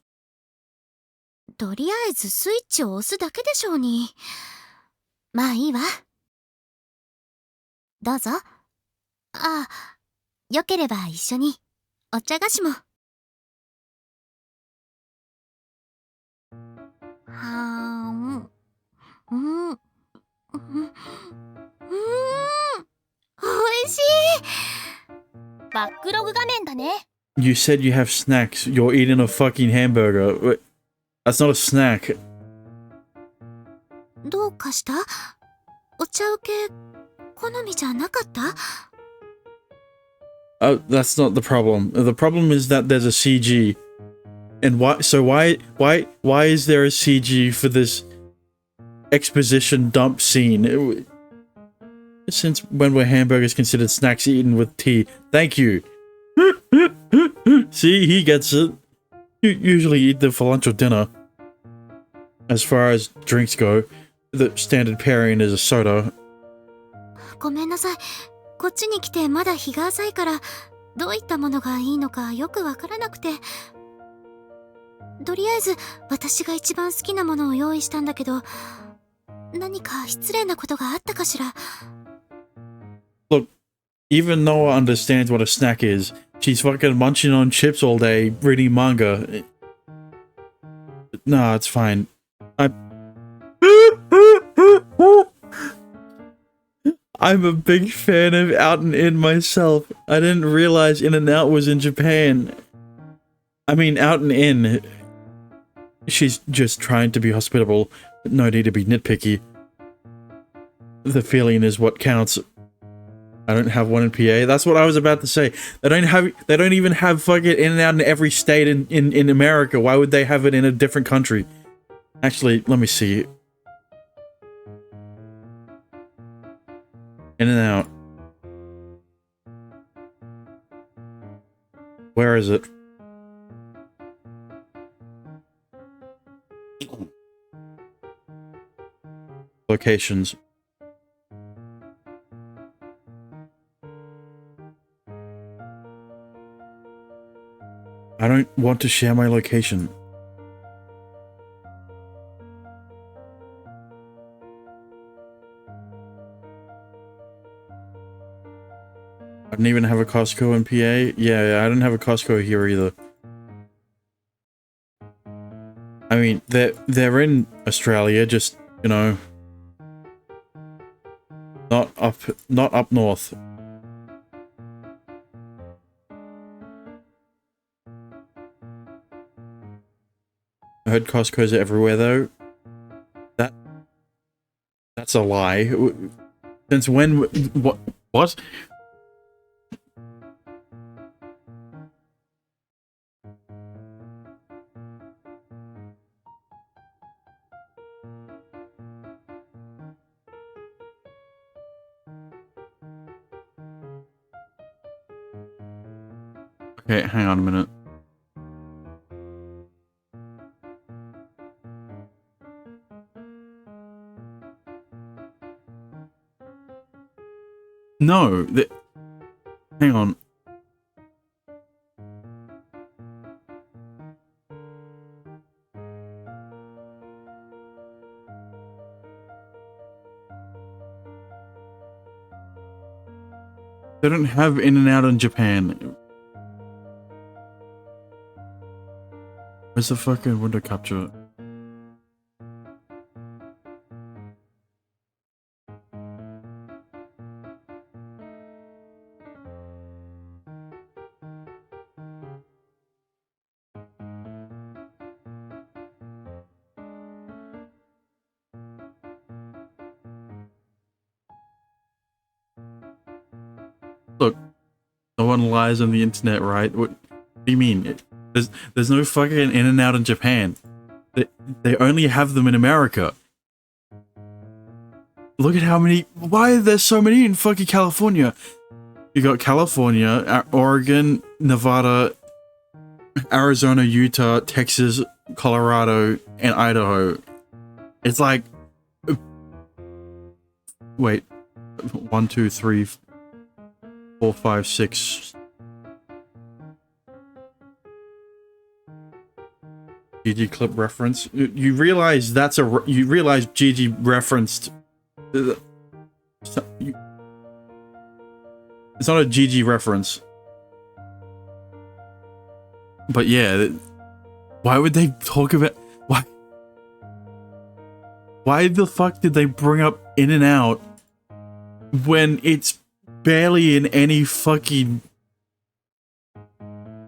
とりあえずスイッチを押すだけでしょうに。まあいいわ。どうぞ。ああ、よければ一緒にお茶菓子も。はーん。うん。うん。おいしい。バックログ画面だね。You said you have snacks. You're eating a fucking hamburger. That's not a snack. どうかした？お茶受け好みじゃなかった？ Oh, that's not the problem. The problem is that there's a CG. And why is there a CG for this exposition dump scene? Since when were hamburgers considered snacks eaten with tea? Thank you. See, he gets it. You usually eat them for lunch or dinner. As far as drinks go, the standard pairing is a soda. ごめんなさい。こっちに来てまだ日が浅いから、どういったものがいいのかよくわからなくて。とりあえず、私が一番好きなものを用意したんだけど、何か失礼なことがあったかしら。Look, even Noah understands what a snack is. She's fucking munching on chips all day, reading manga. Nah, it's fine. I'm a big fan of Out and In myself. I didn't realize In and Out was in Japan. I mean, Out and In. She's just trying to be hospitable. No need to be nitpicky. The feeling is what counts. I don't have one in PA. That's what I was about to say. They don't even have fucking In and Out in every state in America. Why would they have it in a different country? Actually, let me see. In and Out. Where is it? Locations. I don't want to share my location. I didn't even have a Costco in PA. Yeah, I didn't have a Costco here either. I mean, they're in Australia, just, you know, not up north. I heard Costco's everywhere though. That's a lie. Since when? What? Okay, hang on a minute. No, hang on. They don't have In and Out in Japan. Where's the fucking window capture? Look, No one lies on the internet, right? What do you mean? There's no fucking In-N-Out in Japan. They only have them in America. Look at how many. Why are there so many in fucking California? You got California, Oregon, Nevada, Arizona, Utah, Texas, Colorado, and Idaho. It's like. Wait. 1, 2, 3, 4, 5, 6. GG clip reference. You realize that's a. You realize GG referenced. It's not a GG reference. But yeah, why would they talk about why the fuck did they bring up In-N-Out when it's barely in any fucking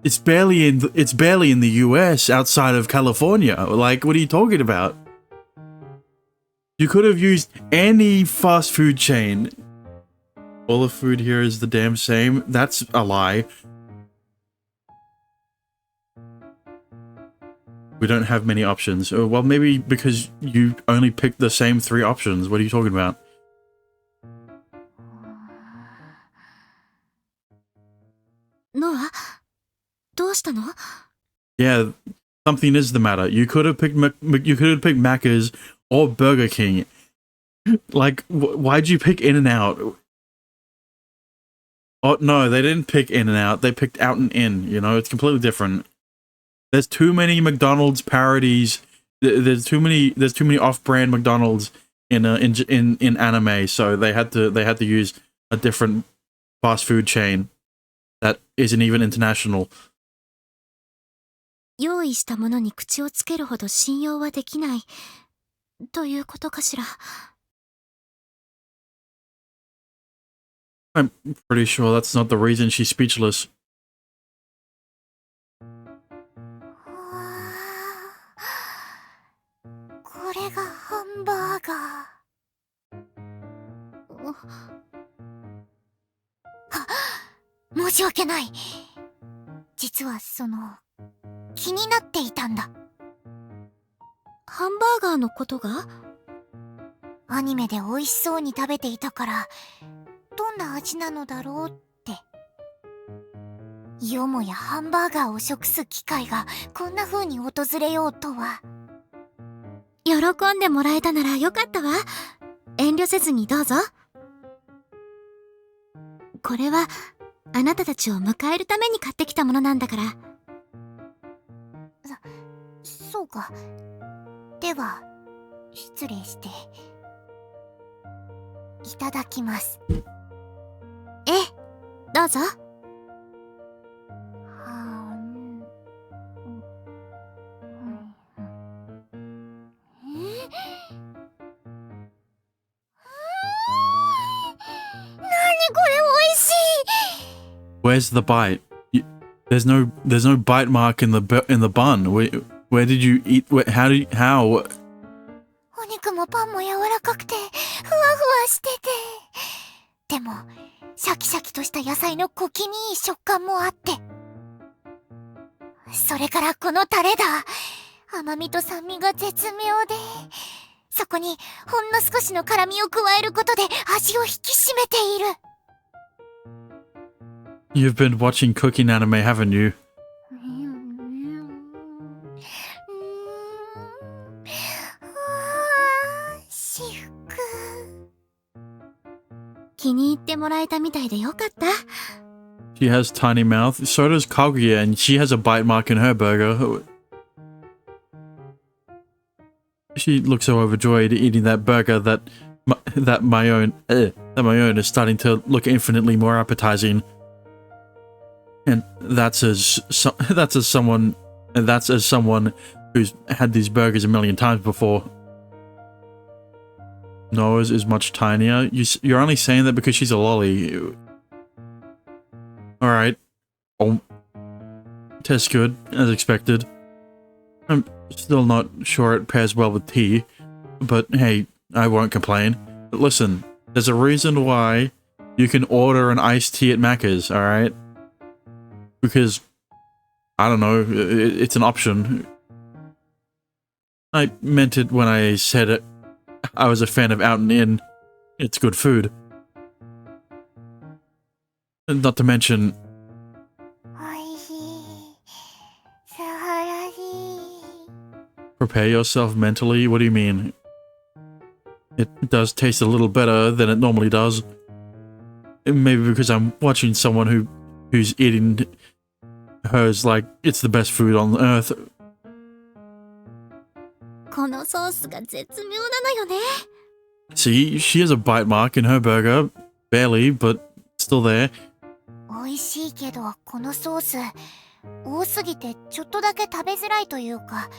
it's barely in the US outside of California. Like, what are you talking about? You could have used any fast food chain. All the food here is the damn same. That's a lie. We don't have many options. Well, maybe because you only picked the same 3 options. What are you talking about? Noah, どうしたの? Yeah, something is the matter. You could have picked Macca's or Burger King. Like, why'd you pick In-N-Out? Oh no, they didn't pick In-N-Out. They picked Out and In. You know, it's completely different. There's too many McDonald's parodies. There's too many off-brand McDonald's in anime. So they had to use a different fast food chain that isn't even international. 用意したものに口をつけるほど信用はできないということかしら。I'm pretty sure that's not the reason she's speechless. これがハンバーガー。申し訳ない。実は気になっていたんだ。ハンバーガーのことが？アニメで美味しそうに食べていたから、どんな味なのだろうって。よもやハンバーガーを食す機会がこんな風に訪れようとは。喜んでもらえたならよかったわ。遠慮せずにどうぞ。これはあなたたちを迎えるために買ってきたものなんだから。そうか。では失礼していただきます。ええ、どうぞ。Where's the bite? There's no bite mark in the bun. Where did you eat? How? お肉もパンも柔らかくてふわふわしてて、でもシャキシャキとした野菜の小気味いい食感もあって、それからこのタレだ。甘みと酸味が絶妙で、そこにほんの少しの辛みを加えることで味を引き締めている。You've been watching cooking anime, haven't you? 至福。気に入ってもらえたみたいでよかった。She has tiny mouth. So does Kaguya, and she has a bite mark in her burger. She looks so overjoyed eating that burger that my own is starting to look infinitely more appetizing. And that's as someone who's had these burgers a million times before. Noah's is much tinier. You're only saying that because she's a lolly. Alright. Oh. Tastes good, as expected. I'm still not sure it pairs well with tea, but hey, I won't complain. But listen, there's a reason why you can order an iced tea at Macca's, alright? because, I don't know, it's an option. I meant it when I said it. I was a fan of Out and In. It's good food. Not to mention, おいしい。素晴らしい。 prepare yourself mentally? What do you mean? It does taste a little better than it normally does. Maybe because I'm watching someone who's eating hers like it's the best food on earth. このソースが絶妙なのよね。 See, she has a bite mark in her burger. Barely, but still there. 美味しいけど、このソース多すぎてちょっとだけ食べづらいというか、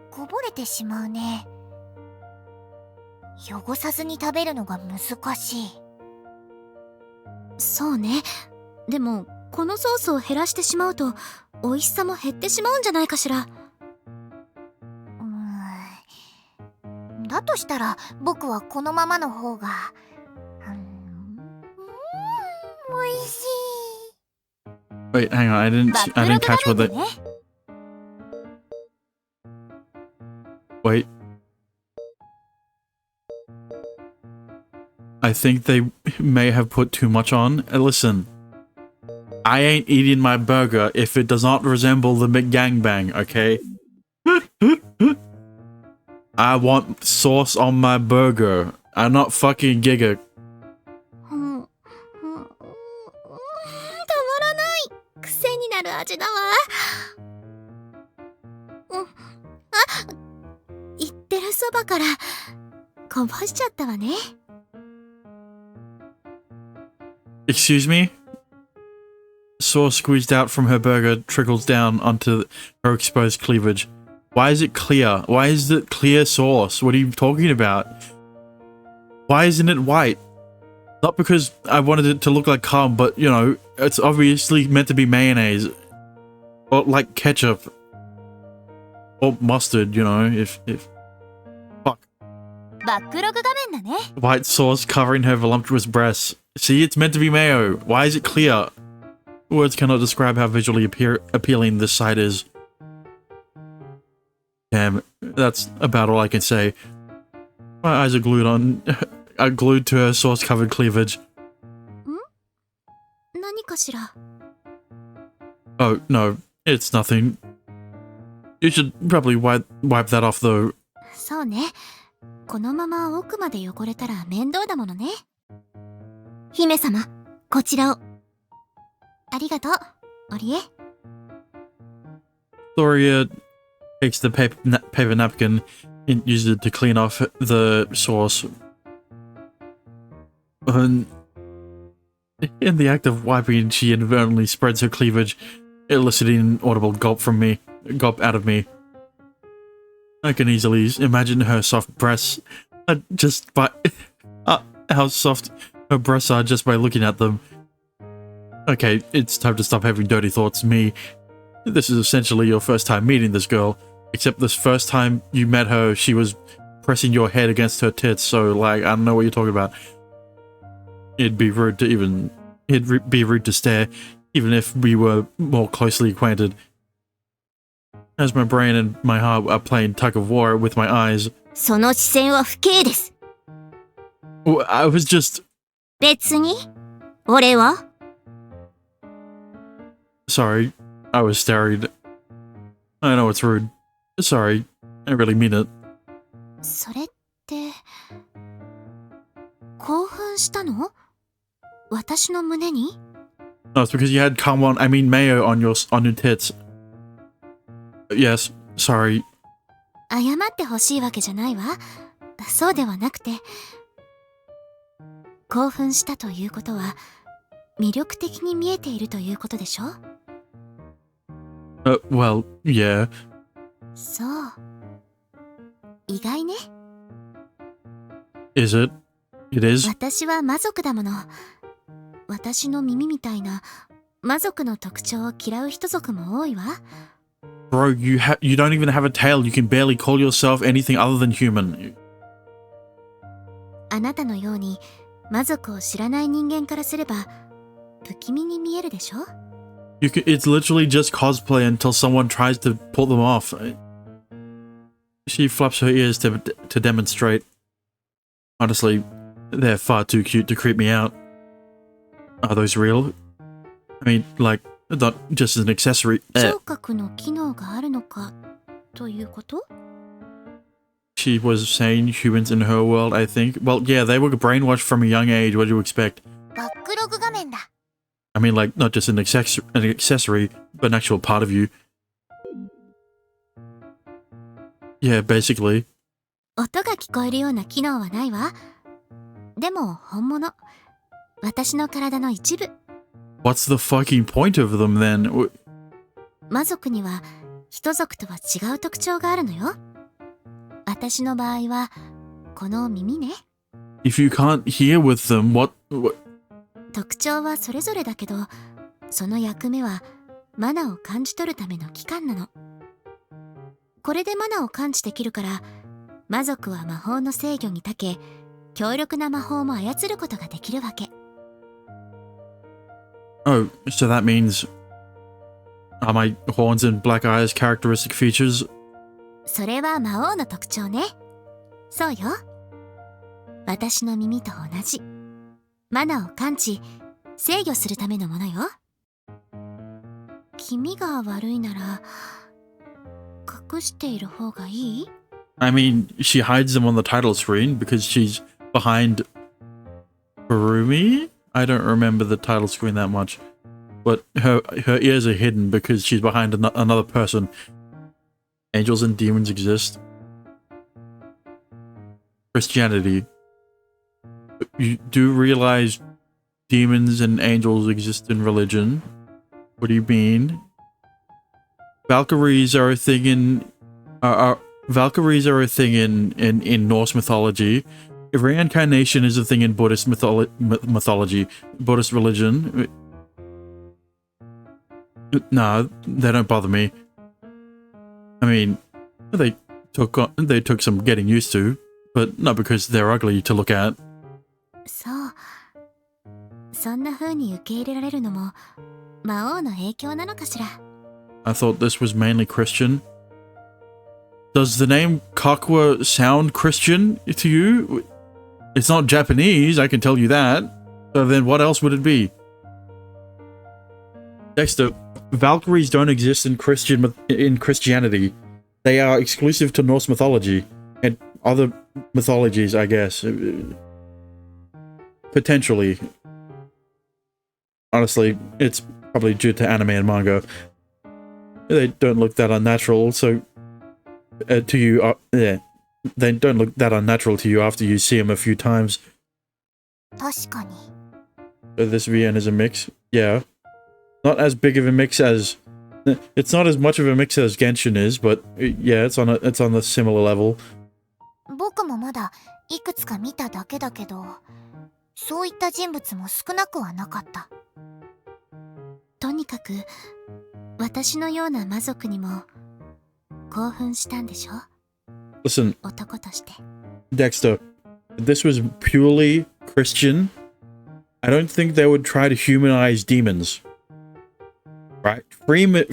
こぼれてしまうね。汚さずに食べるのが難しい。そうね。でもこのソースを減らしてしまうと美味しさも減ってしまうんじゃないかしら。だとしたら僕はこのままの方が美味しい。 Wait, hang on. I didn't catch what the. Wait. I think they may have put too much on. Listen, I ain't eating my burger if it does not resemble the McGangbang, okay? I want sauce on my burger. I'm not fucking Giga. たまらない。癖になる味だわ。言ってるそばからこぼしちゃったわね。 Excuse me? Sauce squeezed out from her burger trickles down onto her exposed cleavage. Why is it clear? Why is it clear sauce? What are you talking about? Why isn't it white? Not because I wanted it to look like cum, but, you know, it's obviously meant to be mayonnaise. Or like ketchup. Or mustard, you know, if... Fuck. バックログ画面だね。 White sauce covering her voluptuous breasts. See, it's meant to be mayo. Why is it clear? Words cannot describe how visually appealing this sight is. Damn, that's about all I can say. My eyes are glued to her sauce-covered cleavage. 何かしら。 Oh, no, it's nothing. You should probably wipe that off, though. そうね。このまま奥まで汚れたら面倒だものね。姫様、こちらを。ありがとう、オリエ。Gloria takes the paper napkin and uses it to clean off the sauce. In the act of wiping, she inadvertently spreads her cleavage, eliciting an audible gulp out of me. I can easily imagine her soft breasts, just by how soft her breasts are just by looking at them. Okay, it's time to stop having dirty thoughts. Me, this is essentially your first time meeting this girl, except this first time you met her, she was pressing your head against her tits, so like, I don't know what you're talking about. It'd be rude to stare, even if we were more closely acquainted. As my brain and my heart are playing tug of war with my eyes. その視線は不敬です。 I was just... 別に俺は Sorry, I was staring. I know it's rude. Sorry, I really mean it. それって、興奮したの？私の胸に？ No, it's because you had mayo on your tits. Yes, sorry. 謝ってほしいわけじゃないわ。そうではなくて、興奮したということは魅力的に見えているということでしょ？ Well, yeah. そう。意外ね。Is it? It is? 私は魔族だもの。私の耳みたいな魔族の特徴を嫌う人族も多いわ。Bro, you don't even have a tail. You can barely call yourself anything other than human. あなたのように魔族を知らない人間からすれば不気味に見えるでしょ？ It's literally just cosplay until someone tries to pull them off. She flaps her ears to demonstrate. Honestly, they're far too cute to creep me out. Are those real? I mean, like, not just as an accessory. 聴覚の機能があるのかということ？ She was saying humans in her world, I think. Well, yeah, they were brainwashed from a young age. What do you expect? バックログ画面だ。 I mean, like, not just an accessory, but an actual part of you. Yeah, basically. 音が聞こえるような機能はないわ。でも本物。私の体の一部。What's the fucking point of them then? 魔族には人族とは違う特徴があるのよ。私の場合はこの耳ね。If you can't hear with them, what? 特徴はそれぞれだけど、その役目はマナを感じ取るための器官なの。これでマナを感知できるから、魔族は魔法の制御に長け、強力な魔法も操ることができるわけ。Oh, so that means... Are my horns and black eyes characteristic features? それは魔王の特徴ね。そうよ。私の耳と同じ。マナを感知、制御するためのものよ。気味が悪いなら、隠している方がいい？ I mean, she hides them on the title screen because she's behind Kurumi? I don't remember the title screen that much. But her ears are hidden because she's behind another person. Angels and demons exist. Christianity. You do realize demons and angels exist in religion? What do you mean? Valkyries are a thing in... Valkyries are a thing in Norse mythology. Reincarnation is a thing in Buddhist mythology. Buddhist religion. Nah, they don't bother me. I mean, they took some getting used to, but not because they're ugly to look at. そう。そんな風に受け入れられるのも魔王の影響なのかしら。I thought this was mainly Christian. Does the name Kakwa sound Christian to you? It's not Japanese, I can tell you that. So then what else would it be? Dexter, Valkyries don't exist in Christianity. They are exclusive to Norse mythology and other mythologies, I guess. Potentially. Honestly, it's probably due to anime and manga. They don't look that unnatural, so to you, yeah, they don't look that unnatural to you after you see them a few times. 確かに。 So this VN is a mix, yeah. Not as big of a mix as... It's not as much of a mix as Genshin is, but yeah, it's on a similar level. 僕もまだいくつか見ただけだけど、そういった人物も少なくはなかった。とにかく私のような魔族にも興奮したんでしょ？ Listen, 男として。 Dexter, if this was purely Christian, I don't think they would try to humanize demons. Right? Freeman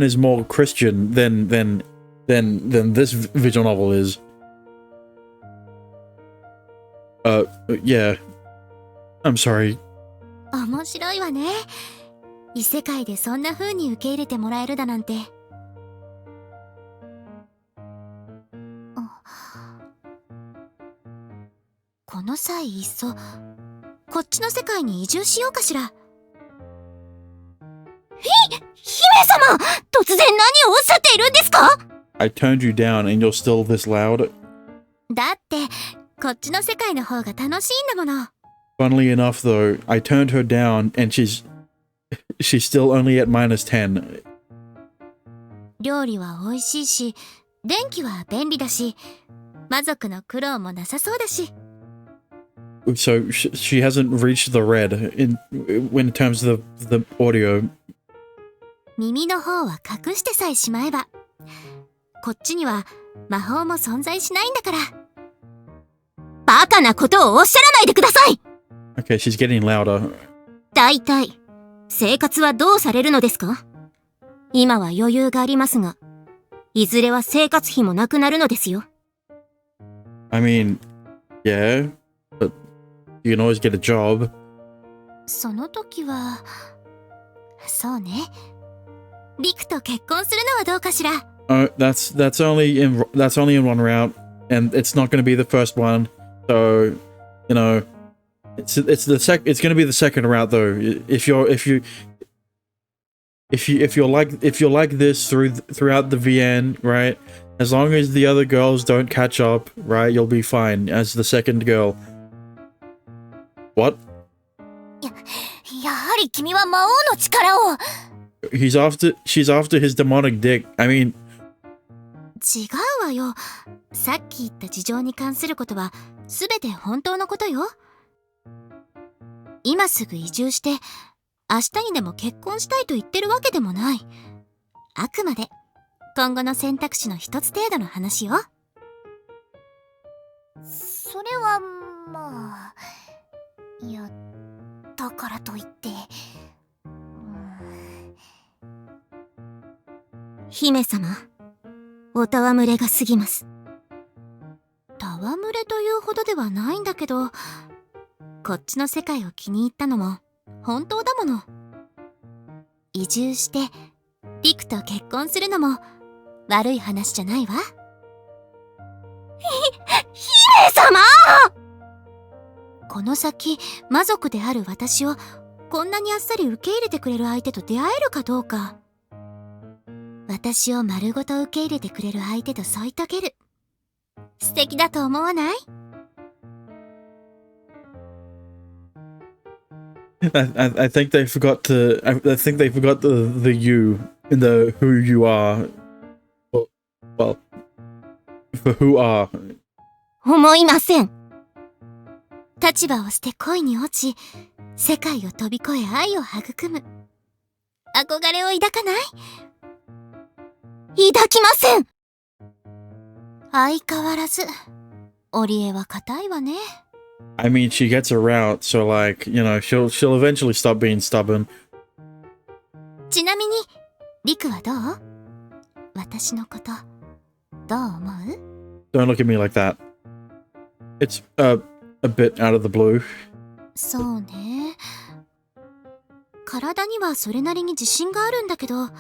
is more Christian than this visual novel is. Yeah. I'm sorry. 面白いわね。異世界でそんな風に受け入れてもらえるだなんて。この際いっそこっちの世界に移住しようかしら。姫様、突然何をおっしゃっているんですか？ I turned you down and you're still this loud. だってこっちの世界の方が楽しいんだもの。Funnily enough, though, I turned her down and she's still only at -10. 料理は美味しいし、電気は便利だし、魔族の苦労もなさそうだし。So she hasn't reached the red in terms of the audio. 耳の方は隠してさえしまえば、こっちには魔法も存在しないんだから。バカなことをおっしゃらないでください。 Okay, she's getting louder. だいたい生活はどうされるのですか？今は余裕がありますが、いずれは生活費もなくなるのですよ。I mean, yeah, but you can always get a job. その時は、そうね。リクと結婚するのはどうかしら。That's only in one route, and it's not going to be the first one. So, you know, it's going to be the second route though. If you're like this throughout the VN, right? As long as the other girls don't catch up, right, you'll be fine as the second girl. What? やはり君は魔王の力を。She's after his demonic dick. I mean, 違うわよ。さっき言った事情に関することは全て本当のことよ。今すぐ移住して明日にでも結婚したいと言ってるわけでもない。あくまで今後の選択肢の一つ程度の話よ。それはまあ、いや、だからといって、姫様、お戯れが過ぎます。戯れというほどではないんだけど、こっちの世界を気に入ったのも本当だもの。移住してリクと結婚するのも悪い話じゃないわ。姫様！この先魔族である私をこんなにあっさり受け入れてくれる相手と出会えるかどうか。私を丸ごと受け入れてくれる相手と添い遂げる。素敵だと思わない？ I think they forgot to. I think they forgot the you in the who you are. Well, for who are. 思いません。立場を捨て恋に落ち、世界を飛び越え愛を育む。憧れを抱かない？抱きません。相変わらず、織江は固いわね。I mean, she gets around, so like, you know, she'll eventually stop being stubborn. ちなみに、リクはどう？私のこと、どう思う？ Don't look at me like that. It's a bit out of the blue. そうね。体にはそれなりに自信があるんだけど、どう？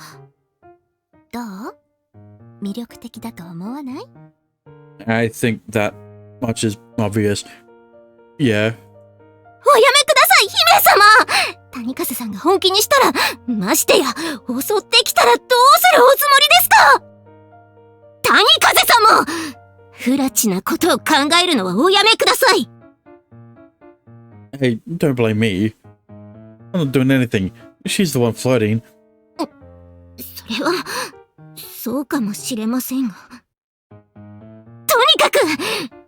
魅力的だと思わない？ I think that much is obvious. Yeah. おやめください、姫様！谷風さんが本気にしたら、ましてや、襲ってきたらどうするおつもりですか？谷風様！不埒なことを考えるのはおやめください！ Hey, don't blame me. I'm not doing anything. She's the one flirting. それは、そうかもしれませんが。とにかく、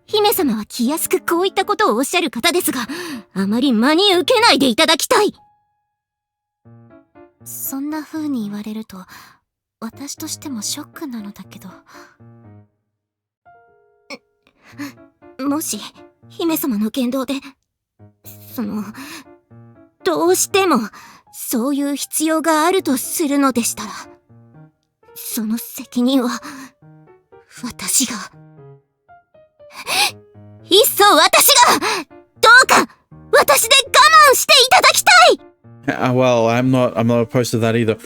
姫様は気安くこういったことをおっしゃる方ですが、あまり真に受けないでいただきたい。そんな風に言われると、私としてもショックなのだけど。もし、姫様の言動で、どうしても、そういう必要があるとするのでしたら、その責任は、私が。いっそ私が、どうか、私で我慢していただきたい。Well, I'm not opposed to that either.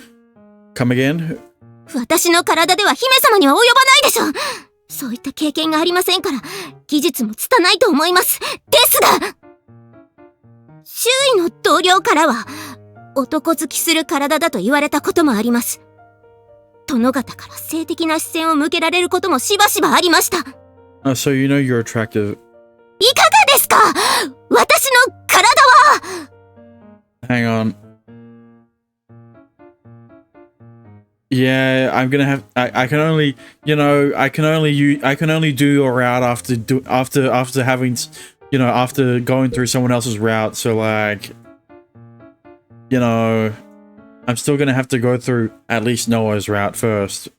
Come again? 私の体では姫様には及ばないでしょう。そういった経験がありませんから、技術も拙いと思います。ですが、周囲の同僚からは、男好きする体だと言われたこともあります。殿方から性的な視線を向けられることもしばしばありました。So you know you're attractive. いかがですか？私の体は。 Hang on. Yeah, I'm gonna have. I can only, you know, I can only do your route after having, you know, after going through someone else's route. So like, you know, I'm still gonna have to go through at least Noah's route first.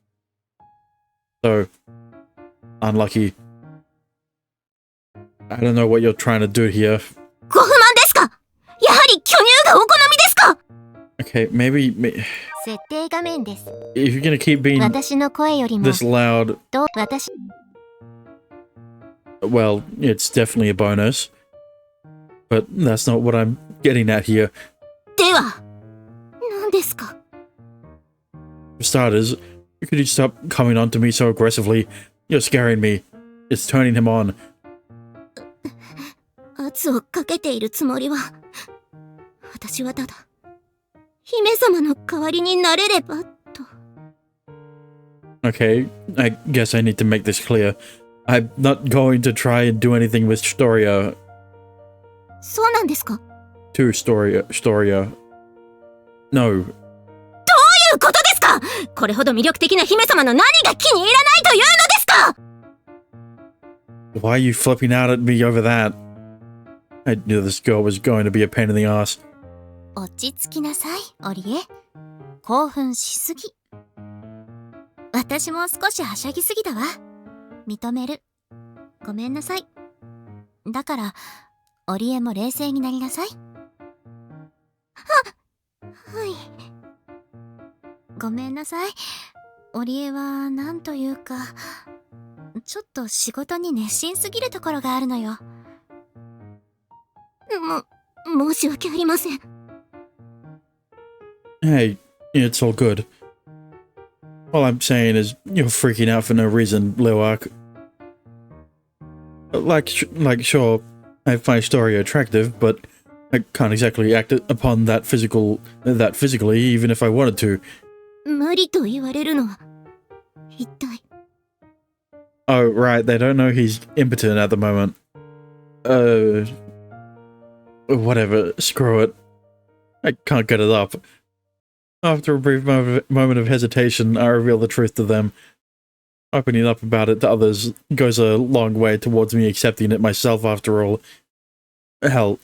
So unlucky. I don't know what you're trying to do here. ご不満ですか？やはり巨乳がお好みですか？ Okay, maybe 設定画面です。 if you're gonna keep being 私の声よりも this loud, 私 well, it's definitely a bonus. But that's not what I'm getting at here. では何ですか？ For starters, could you stop coming on to me so aggressively? You're scaring me. It's turning him on. 圧をかけているつもりは、私はただ姫様の代わりになれればと。 Okay, I guess I need to make this clear. I'm not going to try and do anything with Storia. そうなんですか？ To Storia. No. どういうことですか？これほど魅力的な姫様の何が気に入らないというのですか？ Why are you flipping out at me over that? I knew this girl was going to be a pain in the ass. 落ち着きなさい、オリエ。興奮しすぎ。私も少しはしゃぎすぎだわ。認める。ごめんなさい。だから、オリエも冷静になりなさい。はい。ごめんなさい。オリエはなんというか、ちょっと仕事に熱心すぎるところがあるのよ。申し訳ありません。Hey, it's all good. All I'm saying is you're freaking out for no reason, Lewak. Sure, I find Storia attractive, but I can't exactly act upon that physically, even if I wanted to. 無理と言われるのは、一体。Oh, right, they don't know he's impotent at the moment. Whatever, screw it. I can't get it up. After a brief moment of hesitation, I reveal the truth to them. Opening up about it to others goes a long way towards me accepting it myself after all. Hell,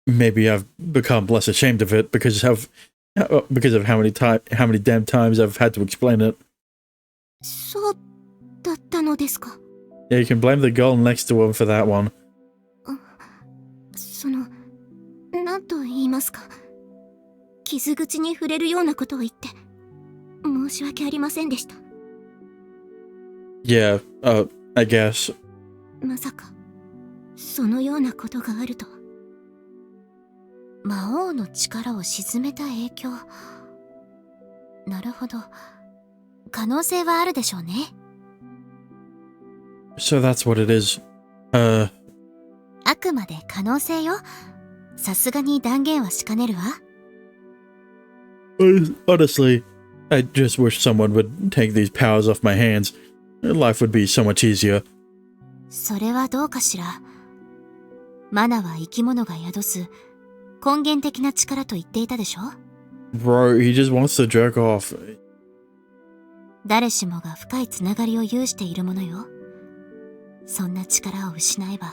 maybe I've become less ashamed of it because of how many damn times I've had to explain it. そうだったのですか。 Yeah, you can blame the girl next to him for that one. なんと言いますか。傷口に触れるようなことを言って、申し訳ありませんでした。Yeah, I guess. まさか、そのようなことがあるとは。魔王の力を鎮めた影響。なるほど。可能性はあるでしょうね。So that's what it is. あくまで可能性よ。さすがに断言はしかねるわ。Honestly, I just wish someone would take these powers off my hands. Life would be so much easier. それはどうかしら。マナは生き物が宿す根源的な力と言っていたでしょ。 Bro, he just wants to jerk off. 誰しもが深いつながりを有しているものよ。そんな力を失えば、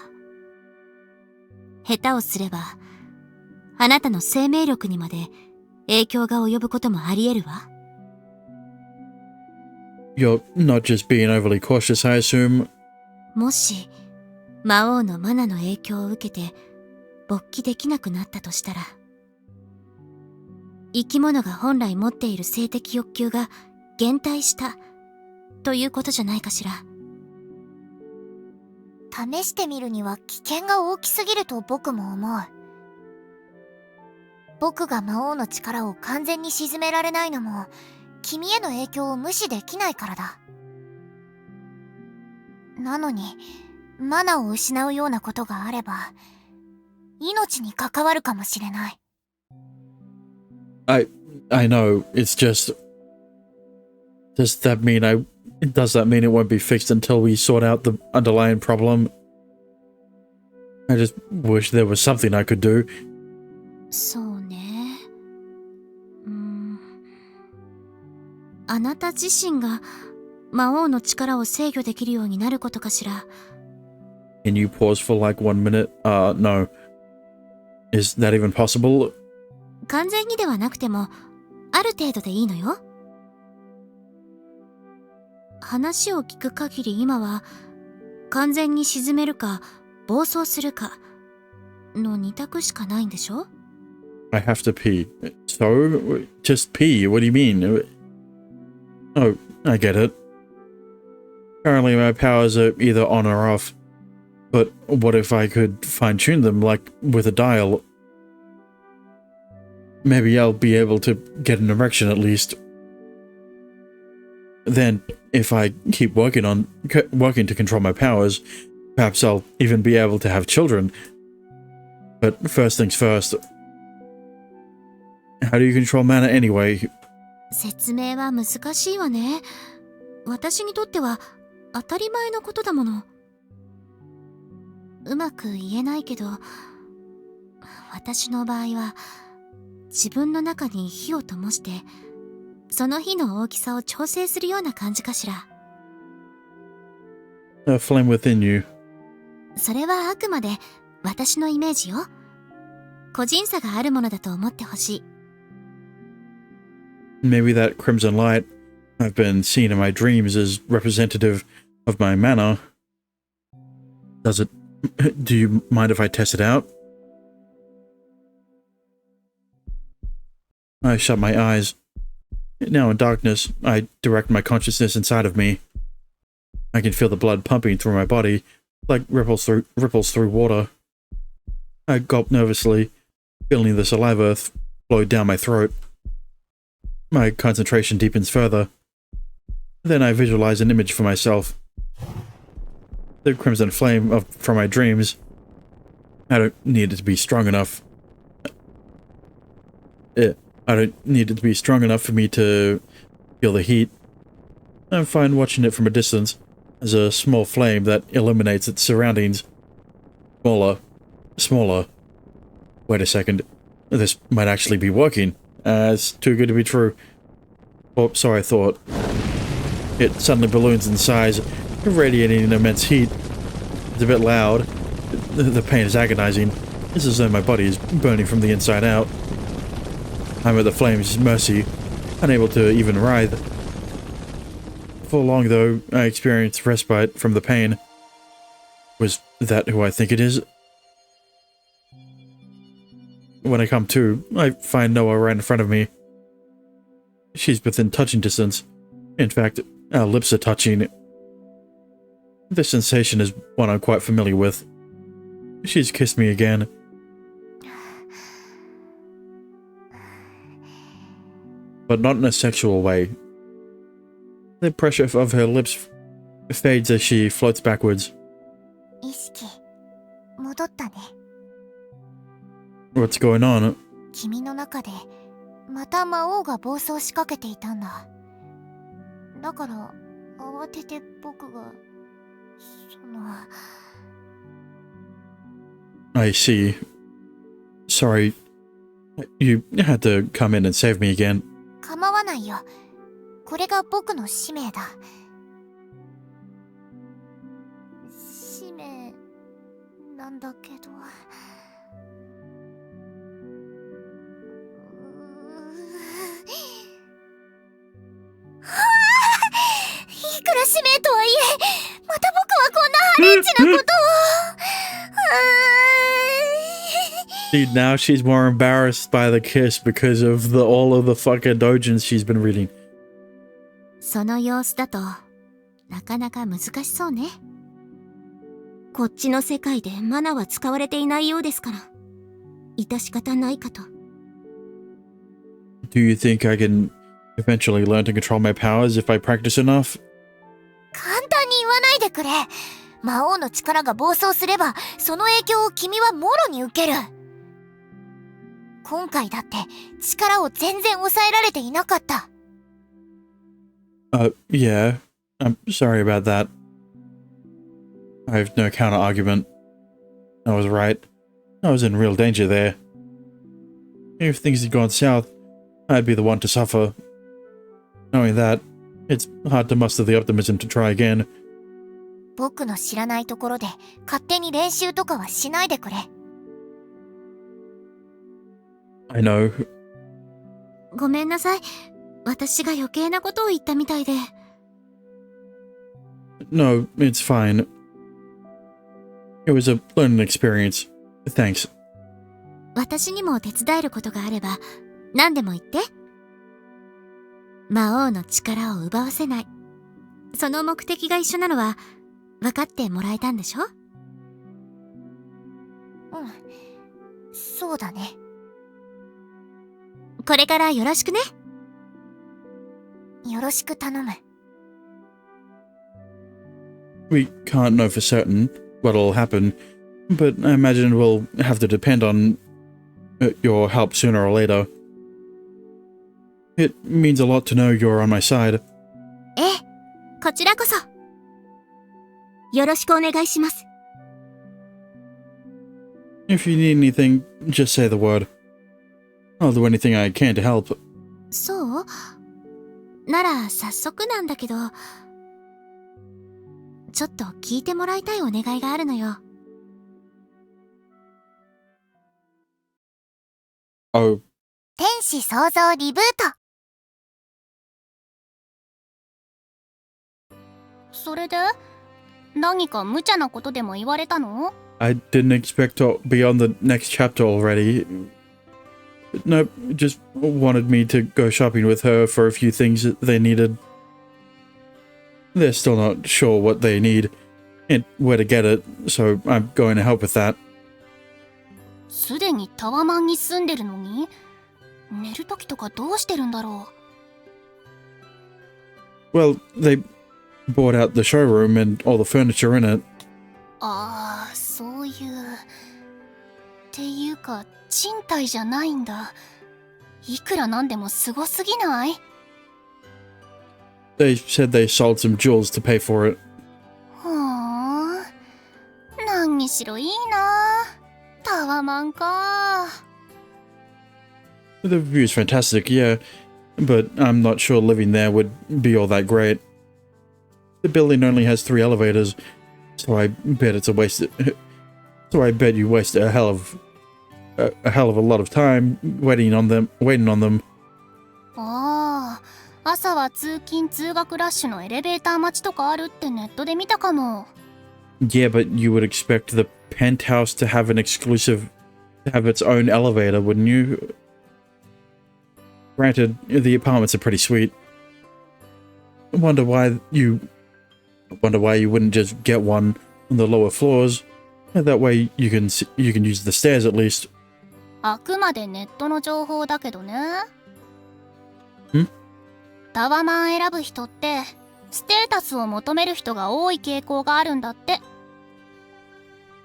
下手をすれば、あなたの生命力にまで影響が及ぶこともあり得るわ。You're not just being overly cautious, I assume. もし、魔王のマナの影響を受けて、勃起できなくなったとしたら、生き物が本来持っている性的欲求が減退した、ということじゃないかしら。試してみるには危険が大きすぎると僕も思う。僕が魔王の力を完全に鎮められないのも、君への影響を無視できないからだ。なのに、マナを失うようなことがあれば、命に関わるかもしれない。I know, it's just... Does that mean it won't be fixed until we sort out the underlying problem? I just wish there was something I could do. そうね。あなた自身が魔王の力を制御できるようになることかしら。Can you pause for like 1 minute? No. Is that even possible? 完全にではなくても、ある程度でいいのよ。話を聞く限り今は、完全に沈めるか、暴走するか、の2択しかないんでしょ？ I have to pee. So? Just pee. What do you mean? Oh, I get it. Currently my powers are either on or off. But what if I could fine-tune them, like with a dial? Maybe I'll be able to get an erection at least. Then, if I keep working to control my powers, perhaps I'll even be able to have children. But first things first. How do you control mana anyway? 説明は難しいわね。私にとっては当たり前のことだもの。うまく言えないけど、私の場合は自分の中に火を灯して、その火の大きさを調整するような感じかしら。A flame within you. それはあくまで私のイメージよ。個人差があるものだと思ってほしい。Maybe that crimson light I've been seeing in my dreams is representative of my mana. Does it... Do you mind if I test it out? I shut my eyes. Now in darkness, I direct my consciousness inside of me. I can feel the blood pumping through my body, like ripples through water. I gulp nervously, feeling the saliva flow down my throat. My concentration deepens further. Then I visualize an image for myself. The crimson flame from my dreams. I don't need it to be strong enough. I don't need it to be strong enough for me to feel the heat. I'm fine watching it from a distance, as a small flame that illuminates its surroundings. Smaller. Wait a second. This might actually be working. It's too good to be true. Oh, so I thought. It suddenly balloons in size, radiating an immense heat. It's a bit loud. The pain is agonizing. It's as though my body is burning from the inside out. I'm at the flame's mercy, unable to even writhe. For long, though, I experienced respite from the pain. Was that who I think it is? When I come to, I find Noah right in front of me. She's within touching distance. In fact, our lips are touching. This sensation is one I'm quite familiar with. She's kissed me again. But not in a sexual way. The pressure of her lips fades as she floats backwards. 意識戻ったね。 What's going on? 君の中でまた魔王が暴走しかけていたんだ。だから慌てて僕がI see. Sorry. You had to come in and save me again. 構わないよ。これが僕の使命だ。使命なんだけど。いくら使命とはいえ、また僕はこんなハレンチなことを。See, now she's more embarrassed by the kiss because of all of the fucking dojins she's been reading. その様子だとなかなか難しそうね。こっちの世界でマナは使われていないようですから、致し方ないかと。Do you think I can eventually learn to control my powers if I practice enough? 簡単に言わないでくれ。魔王の力が暴走すれば、その影響を君はもろに受ける。今回だって力を全然抑えられていなかった。Yeah. I'm sorry about that. I have no counter argument. I was right. I was in real danger there. If things had gone south, I'd be the one to suffer. Knowing that, it's hard to muster the optimism to try again. 僕の知らないところで勝手に練習とかはしないでくれ。I know. ごめんなさい。私が余計なことを言ったみたいで。No, it's fine. It was a learning experience. Thanks. 私にも手伝えることがあれば何でも言って。魔王の力を奪わせない。その目的が一緒なのは分かってもらえたんでしょ？そうだね。これからよろしくね。よろしく頼む。We can't know for certain what'll happen, but I imagine we'll have to depend on your help sooner or later. It means a lot to know you're on my side. ええ、こちらこそ。よろしくお願いします。If you need anything, just say the word. I'll do anything I can to help. そう？なら早速なんだけど、ちょっと聞いてもらいたいお願いがあるのよ。Oh, 天使創造リブート。それで何か無茶なことでも言われたの？ I didn't expect to be on the next chapter already. Nope, just wanted me to go shopping with her for a few things that they needed. They're still not sure what they need and where to get it, so I'm going to help with that. すでにタワマンに住んでるのに寝るときとかどうしてるんだろう。 Well, they bought out the showroom and all the furniture in it. ああ、そういう。っていうか賃貸じゃないんだ。いくらなんでもすごすぎない？ They said they sold some jewels to pay for it. ふーん。何にしろいいな。タワマンか。 The view's fantastic, yeah, but I'm not sure living there would be all that great. The building only has 3 elevators, so I bet it's a waste. So I bet you waste a hell of a lot of time waiting on them. ああ、朝は通勤通学ラッシュのエレベーター待ちとかあるってネットで見たかも。 Yeah, but you would expect the penthouse to have its own elevator, wouldn't you? Granted, the apartments are pretty sweet. I wonder why you wouldn't just get one on the lower floors. That way you can use the stairs at least. あくまでネットの情報だけどね。ん？タワマン選ぶ人ってステータスを求める人が多い傾向があるんだって。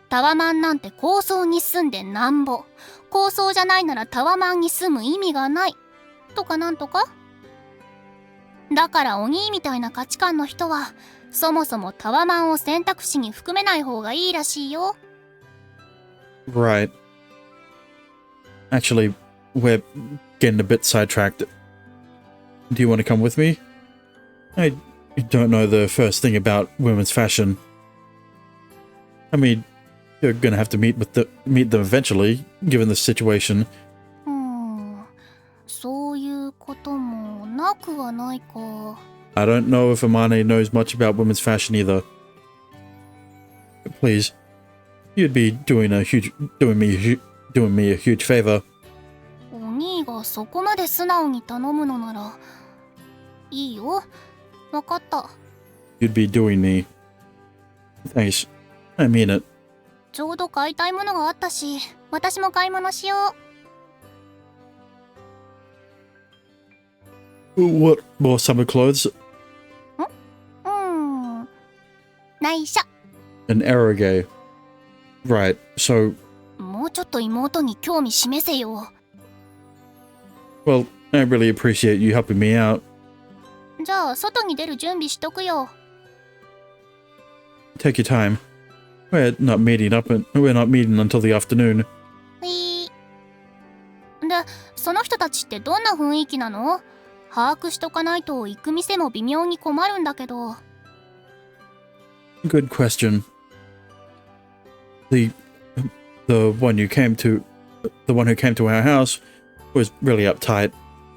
タワマンなんて高層に住んでなんぼ、高層じゃないならタワマンに住む意味がないとかなんとか。だからお兄みたいな価値観の人はそもそもタワマンを選択肢に含めない方がいいらしいよ。 Right. Actually, we're getting a bit sidetracked. Do you want to come with me? I don't know the first thing about women's fashion. I mean, you're gonna have to meet them eventually, given the situation. そういうこともなくはないか。 I don't know if Amane knows much about women's fashion either. Please, you'd be doing me a huge favor. お兄がそこまで素直に頼むのならいいよ。わかった。 You'd be doing me. Thanks. I mean it. ちょうど買いたいものがあったし、私も買い物しよう。 What, more summer clothes? 内緒。 An eroge. Right, so... もうちょっと妹に興味示せよ。 Well, I really appreciate you helping me out. じゃあ外に出る準備しとくよ。 Take your time. We're not meeting until the afternoon. で、その人たちってどんな雰囲気なの？把握しとかないと行く店も微妙に困るんだけど。 Good question. The one who came to our house was really uptight.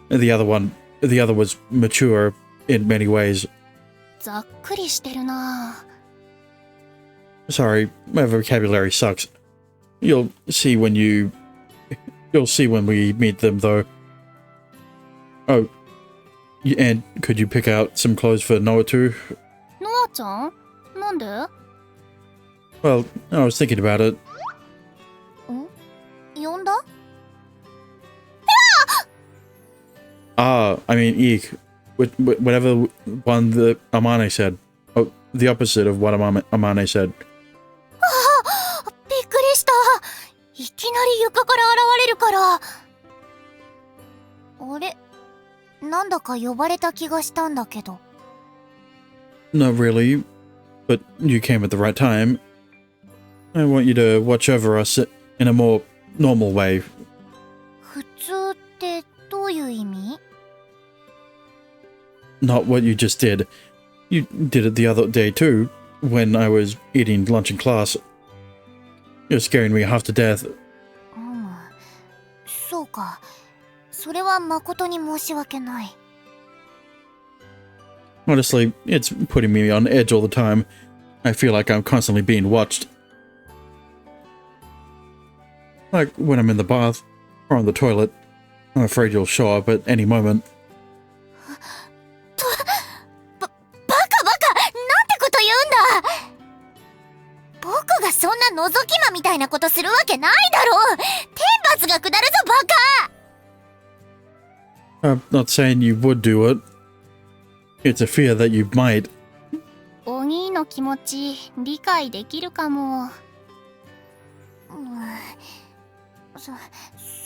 The other was mature in many ways. ざっくりしてるな。 Sorry, my vocabulary sucks. You'll see when you You'll see when we meet them, though. Oh, and could you pick out some clothes for Noah too? ノアちゃんなんで？ Well, I was thinking about it. 呼んだ？ I mean, eek. Whatever one that Amane said. Oh, the opposite of what Amane said. びっくりした。いきなり床から現れるから。あれ？なんだか呼ばれた気がしたんだけど。Not really, but you came at the right time. I want you to watch over us in a more normal way. 普通ってどういう意味？ Not what you just did. You did it the other day too, when I was eating lunch in class. You're scaring me half to death. そうか。それは誠に申し訳ない。 Honestly, it's putting me on edge all the time. I feel like I'm constantly being watched. Like when I'm in the bath or on the toilet. I'm afraid you'll show up at any moment. バカなんてこと言うんだ。僕がそんな覗き魔みたいなことするわけないだろう。天罰が下るぞバカ。 I'm not saying you would do it. It's a fear that you might. お兄の気持ち理解できるかも。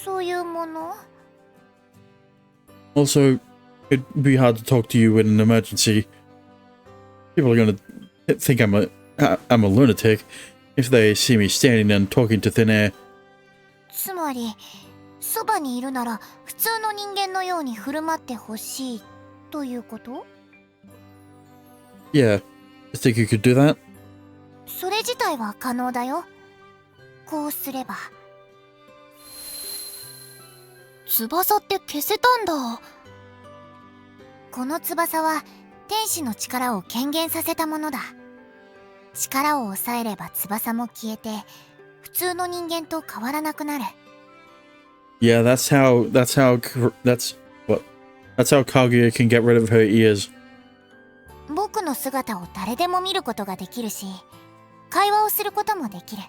そういうもの？ Also, it'd be hard to talk to you in an emergency. People are gonna think I'm a lunatic if they see me standing and talking to thin air. つまりそばにいるなら普通の人間のように振る舞ってほしいということ？ Yeah, I think you could do that. それ自体は可能だよ。こうすれば。翼って消せたんだ。この翼は天使の力を軽減させたものだ。力を抑えれば翼も消えて普通の人間と変わらなくなる。 Yeah, that's how Kaguya can get rid of her ears. 僕の姿を誰でも見ることができるし、会話をすることもできる。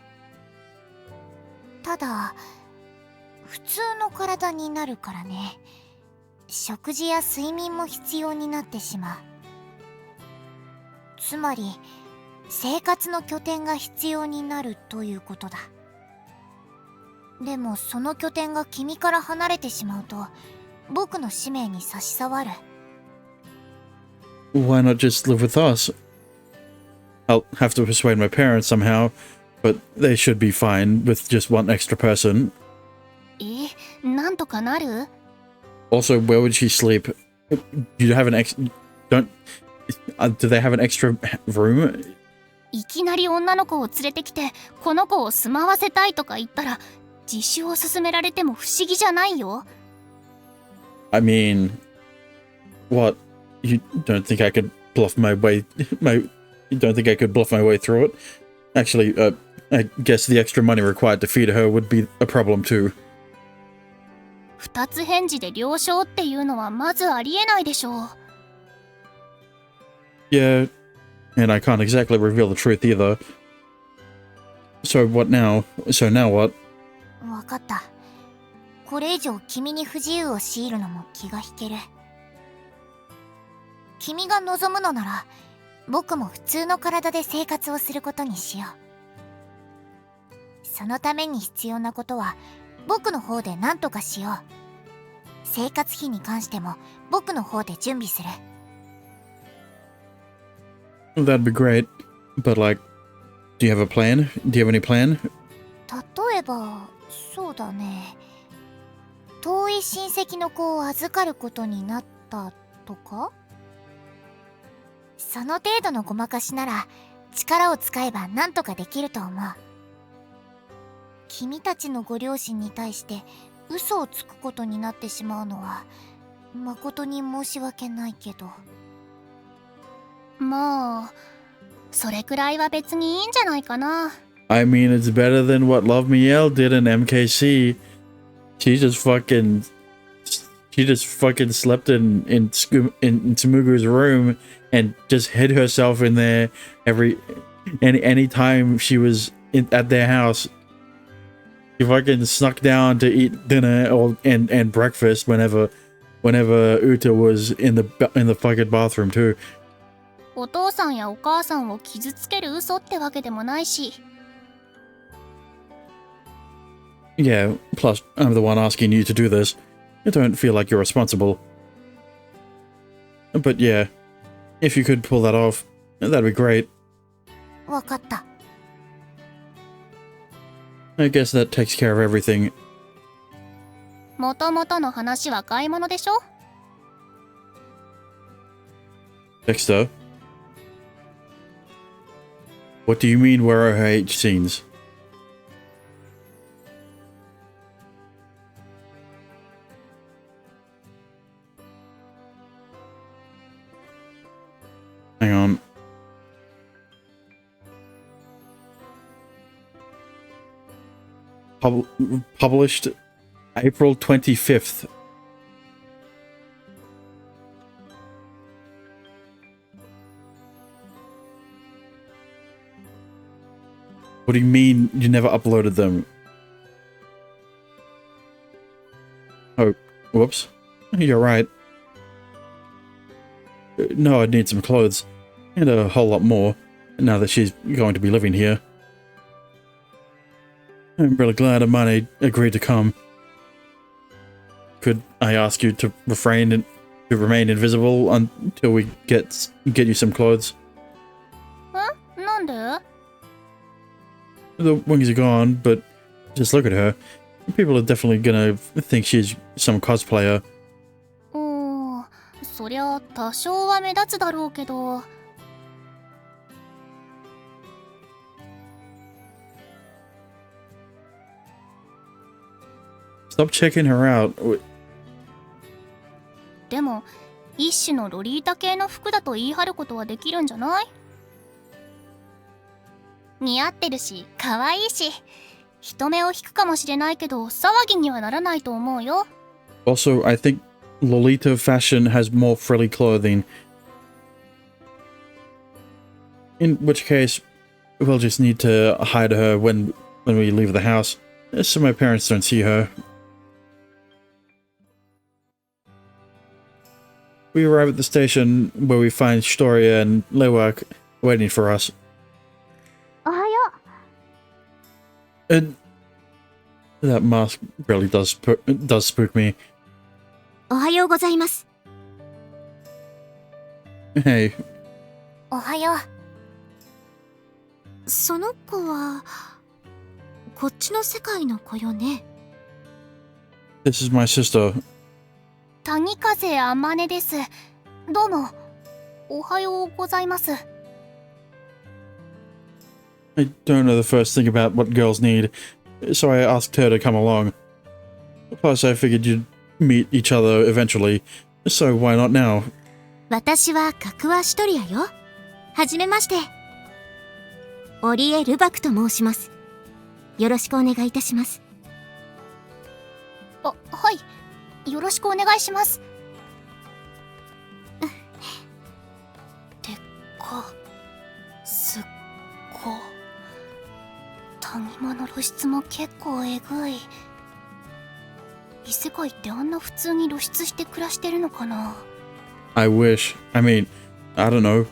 ただ普通の体になるからね。食事や睡眠も必要になってしまう。つまり生活の拠点が必要になるということだ。でもその拠点が君から離れてしまうと僕の使命に差し障る。 Why not just live with us? I'll have to persuade my parents somehow, but they should be fine with just one extra person. なんとかなる？ Also, where would she sleep? Do you have an do they have an extra room? いきなり女の子を連れてきてこの子を住まわせたいとか言ったら自首を勧められても不思議じゃないよ。 I mean, what? You don't think I could bluff my way through it? Actually, I guess the extra money required to feed her would be a problem too. 二つ返事で了承っていうのはまずありえないでしょう。 Yeah, and I can't exactly reveal the truth either. So what now? So now what? わかった。これ以上君に不自由を強いるのも気が引ける。君が望むのなら僕も普通の体で生活をすることにしよう。そのために必要なことは僕の方で何とかしよう。生活費に関しても僕の方で準備する。 That'd be great, but like, do you have a plan? Do you have any plan? 例えばそうだね。遠い親戚の子を預かることになったとか？その程度のごまかしなら力を使えば何とかできると思う。君たちのご両親に対して嘘をつくことになってしまうのは誠に申し訳ないけど。まあそれくらいは別にいいんじゃないかな。 I mean, it's better than what Love Me Yell did in MKC. She just fucking slept in Tsumugu's room and just hid herself in there any time she was at their house. She fucking snuck down to eat dinner and breakfast whenever Uta was in the fucking bathroom too. お父さんやお母さんを傷つける嘘ってわけでもないし。Yeah, plus I'm the one asking you to do this. I don't feel like you're responsible. But yeah, if you could pull that off, that'd be great. わかった。I guess that takes care of everything. もともとの話は買い物でしょ？ Dexter? What do you mean where are her H scenes? Hang on. Published April 25th. What do you mean you never uploaded them? Oh, whoops. You're right. No, I'd need some clothes. And a whole lot more, now that she's going to be living here. I'm really glad Amane agreed to come. Could I ask you to remain invisible until we get you some clothes? なんで？ The wings are gone, but just look at her. People are definitely gonna think she's some cosplayer. そりゃ多少は目立つだろうけど。Stop checking her out. でも一種のロリータ系の服だと言い張ることはできるんじゃない？似合ってるし可愛いし人目を引くかもしれないけど騒ぎにはならないと思うよ。 Also, I think Lolita fashion has more frilly clothing. In which case, we'll just need to hide her when we leave the house, so my parents don't see her. We arrive at the station where we find Storia and Lewak waiting for us. おはよ And that mask really does spook me. う。おはようございます。 Hey, おはよう。その子は、こっちの世界の子よね。this is my sister. 谷風あまねです。どうも。おはようございます。 I don't know the first thing about what girls need, so I asked her to come along. Plus, I figured you'd meet each other eventually, so why not now? 私は格はシトリアよ。はじめまして。オリエ・ルバクと申します。よろしくお願いいたします。はい。よろしくお願いします。でっか。すっご。谷間の露出も結構えぐい。異世界ってあんな普通に露出して暮らしてるのかな？ I wish. I mean, I don't know.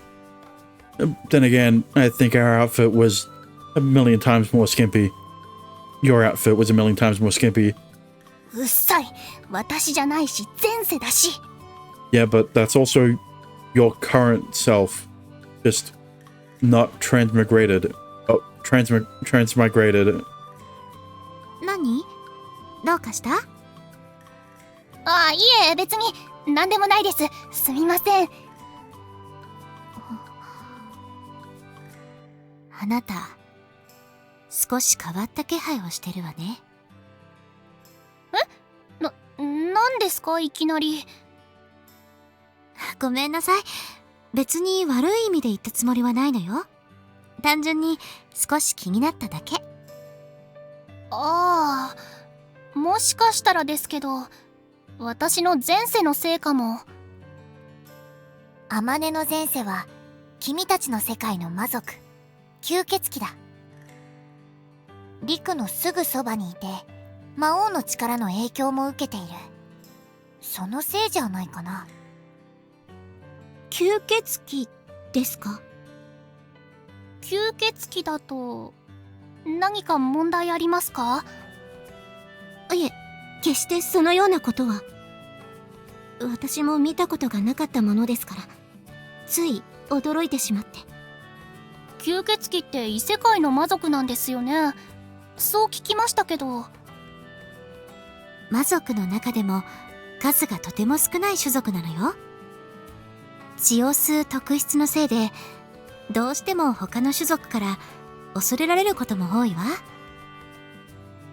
Then again, I think our outfit was a million times more skimpy. Your outfit was a million times more skimpy. うっさい。私じゃないし前世だし。 Yeah, but that's also your current self. Just not transmigrated. Oh, transmigrated. 何？どうかした？いえ別に何でもないです。すみません。あなた、少し変わった気配をしてるわね。なんですかいきなり。ごめんなさい。別に悪い意味で言ったつもりはないのよ。単純に少し気になっただけ。もしかしたらですけど、私の前世のせいかも。天音の前世は君たちの世界の魔族吸血鬼だ。陸のすぐそばにいて魔王の力の影響も受けている。そのせいじゃないかな。吸血鬼ですか？吸血鬼だと何か問題ありますか？いえ、決してそのようなことは。私も見たことがなかったものですから、つい驚いてしまって。吸血鬼って異世界の魔族なんですよね。そう聞きましたけど。魔族の中でも数がとても少ない種族なのよ。血を吸う特質のせいで、どうしても他の種族から恐れられることも多いわ。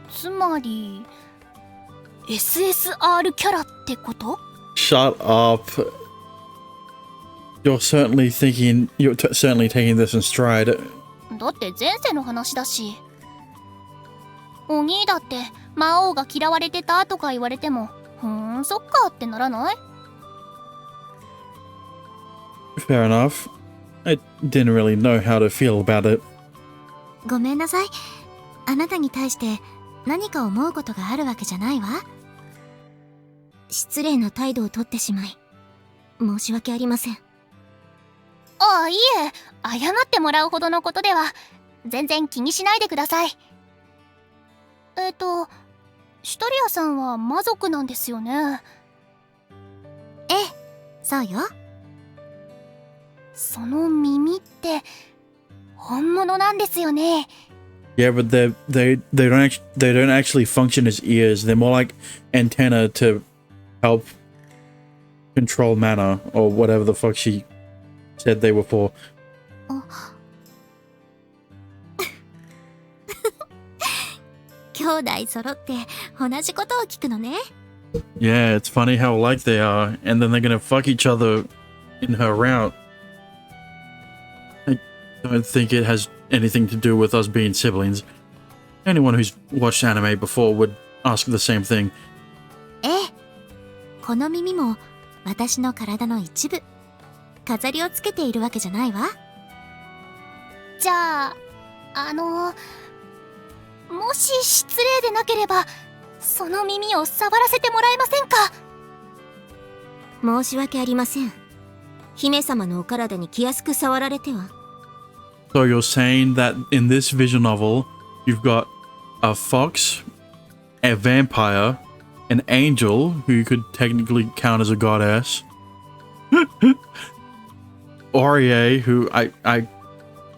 つまり SSR キャラってこと？ Shut up. You're certainly taking this in stride. だって前世の話だし。お兄だって魔王が嫌われてたとか言われても、そっかってならない？ Fair enough. I didn't really know how to feel about it. ごめんなさい。あなたに対して何か思うことがあるわけじゃないわ。失礼な態度をとってしまい申し訳ありません。ああ、いいえ、謝ってもらうほどのことでは。全然気にしないでください。シュタリアさんは魔族なんですよね。ええ、そうよ。その耳って本物なんですよね。Yeah, but they don't actually function as ears. They're more like antenna to help control mana or whatever the fuck she said they were for. 兄弟揃って同じことを聞くのね。Yeah, it's funny how alike they are, and then they're gonna fuck each other in her route. I don't think it has anything to do with us being siblings. Anyone who's watched anime before would ask the same thing. ええ、この耳も私の体の一部。飾りをつけているわけじゃないわ。じゃあ、もし失礼でなければ、その耳を触らせてもらえませんか？申し訳ありません。姫様のお体に気安く触られては。So you're saying that in this visual novel, you've got a fox, a vampire, an angel, who you could technically count as a goddess, Orie, who I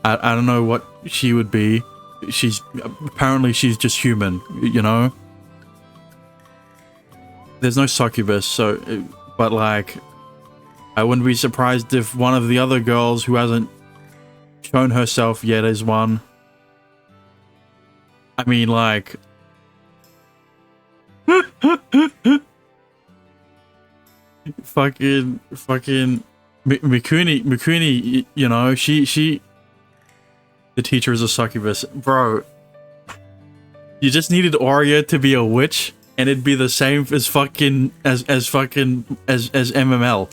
don't know what she would be. She's just human, you know? There's no succubus, so, but like, I wouldn't be surprised if one of the other girls who hasn't shown herself yet is one. I mean, like, fucking Mikuni, you know, she the teacher is a succubus. Bro, you just needed Aurea to be a witch and it'd be the same as MML.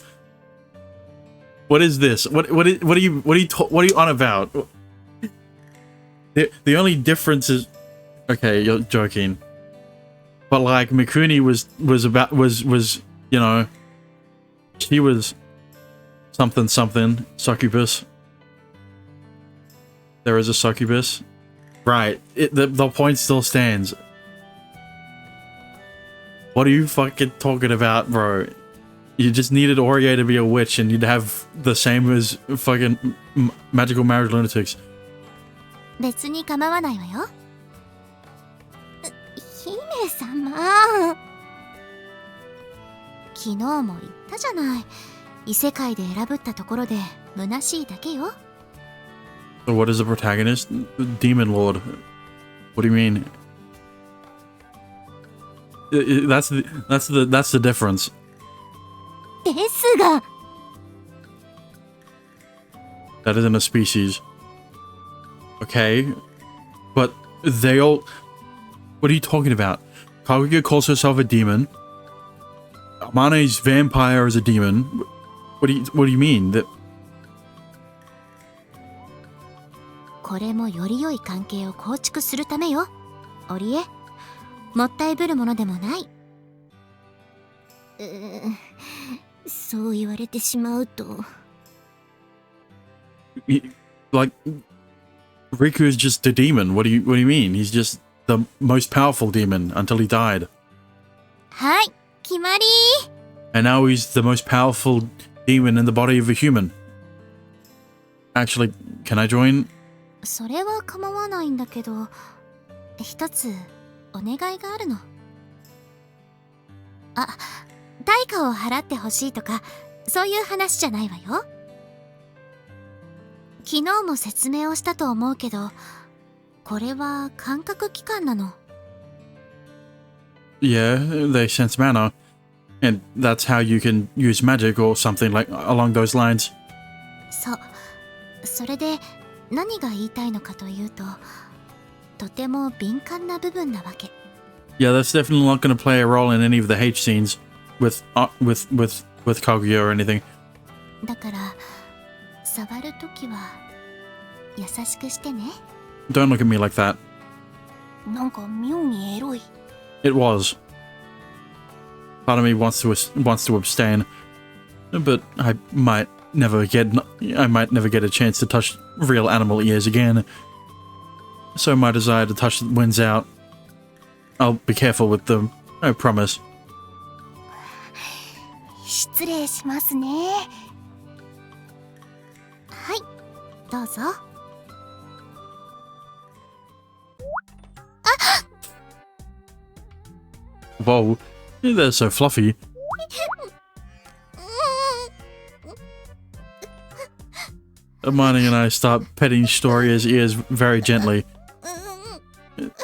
What is this? What are you on about? The only difference is, okay, you're joking. But like Mikuni was you know, she was something succubus. There is a succubus. Right. The point still stands. What are you fucking talking about, bro? You just needed Aurea to be a witch and you'd have the same as fucking magical marriage lunatics. 別に構わないわよ。姫様。昨日も言ったじゃない。異世界で選ぶったところで虚しいだけよ。So what is the protagonist? Demon Lord. What do you mean? That's the difference. ですが。That isn't a species. Okay, but they all. What are you talking about? Kaguya calls herself a demon. Amane's vampire is a demon. What do you mean? That これもより良い関係を構築するためよ。オリエ、もったいぶるものでもない。そう言われてしまうと。like Riku is just a demon. What do you mean? He's just the most powerful demon until he died. はい、決まり。 And now he's the most powerful demon in the body of a human. Actually, can I join? それは構わないんだけど、一つお願いがあるの。あ、対価を払ってほしいとかそういう話じゃないわよ。昨日も説明をしたと思うけど、これは感覚器官なの。Yeah, they sense mana. And that's how you can use magic or something like along those lines. そう。それで何が言いたいのかというと、とても敏感な部分なわけ。Yeah, that's definitely not going to play a role in any of the H scenes with Kaguya or anything. だから触るときは優しくしてね。 Don't look at me like that. なんか妙にエロい。 It was. Part of me wants to abstain, but I might never get a chance to touch real animal ears again. So my desire to touch wins out. I'll be careful with them, I promise. 失礼しますね。はい、どうぞ。 Whoa, they're so fluffy. Hermione and I start petting Storia's ears very gently.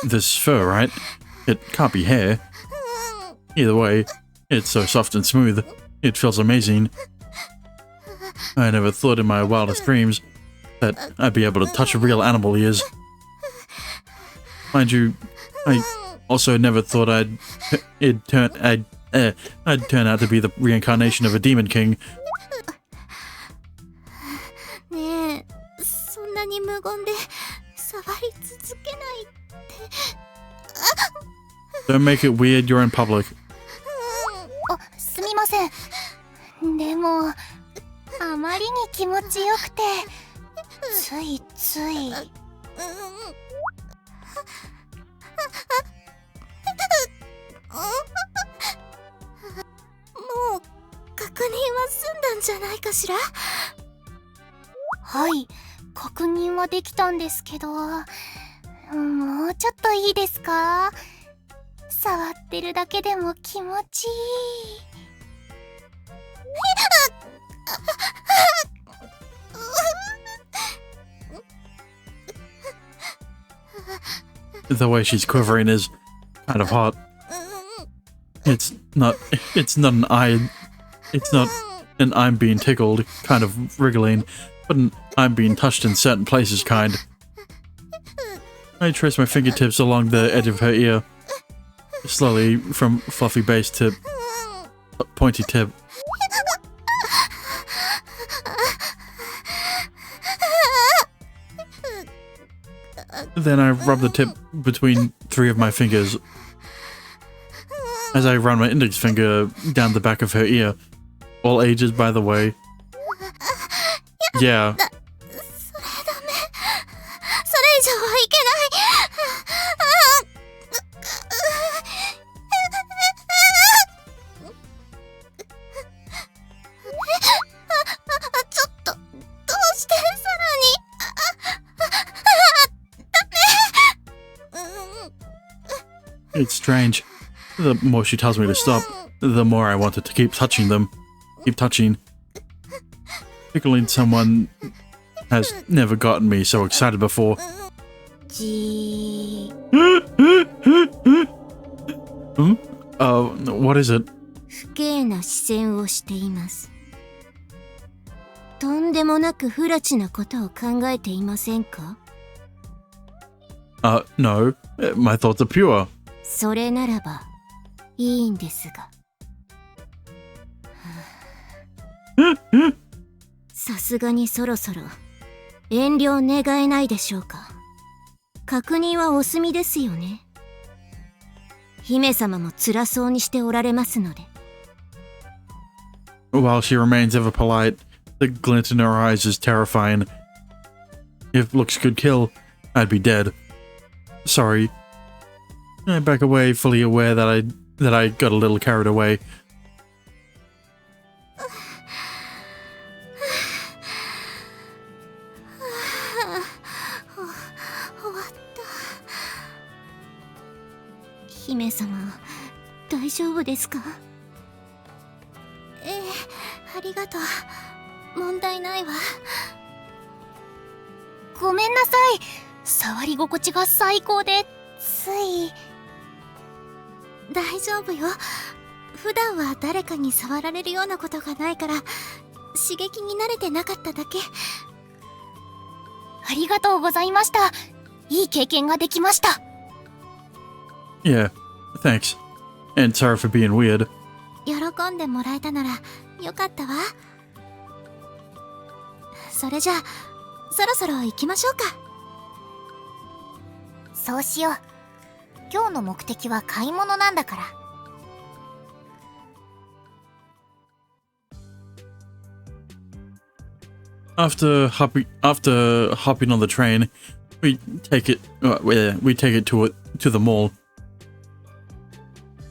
This fur, right? It can't be hair. Either way, it's so soft and smooth. It feels amazing. I never thought in my wildest dreams that I'd be able to touch real animal ears. Mind you, I also never thought I'd turn out to be the reincarnation of a demon king. ねえ、そんなに無言で触り続けないって。 Don't make it weird, you're in public. あ、すみません。でもあまりに気持ちよくてついつい。もう確認は済んだんじゃないかしら。はい、確認はできたんですけど、もうちょっといいですか？触ってるだけでも気持ちいい。 The way she's quivering is kind of hot. It's not an I'm being tickled kind of wriggling, but an I'm being touched in certain places kind. I trace my fingertips along the edge of her ear, slowly from fluffy base to pointy tip. Then I rub the tip between three of my fingers as I run my index finger down the back of her ear. All ages, by the way. Yeah. それダメ。それ以上はいけない。ちょっと、どうしてさらに。 It's strange. The more she tells me to stop, the more I wanted to keep touching them. Keep touching. Tickling someone has never gotten me so excited before. じー。 Hmm? What is it? 不敬な視線をしています。とんでもなく不埒なことを考えていませんか？ No. My thoughts are pure. それならばいいんですが。さすがにそろそろ遠慮願えないでしょうか。確認はお済みですよね。姫様も辛そうにしておられますので。While she remains ever polite, the glint in her eyes is terrifying. If looks could kill, I'd be dead. Sorry. I back away, fully aware that I got a little carried away. 終わった。姫様、大丈夫ですか？ありがとう。問題ないわ。ごめんなさい。触り心地が最高で、つい。大丈夫よ。普段は誰かに触られるようなことがないから、刺激に慣れてなかっただけ。ありがとうございました。いい経験ができました。Yeah, thanks. And sorry for being weird. 喜んでもらえたならよかったわ。それじゃあ、そろそろ行きましょうか。そうしよう。今日の目的は買い物なんだから。After hopping on the train, we take it to the mall.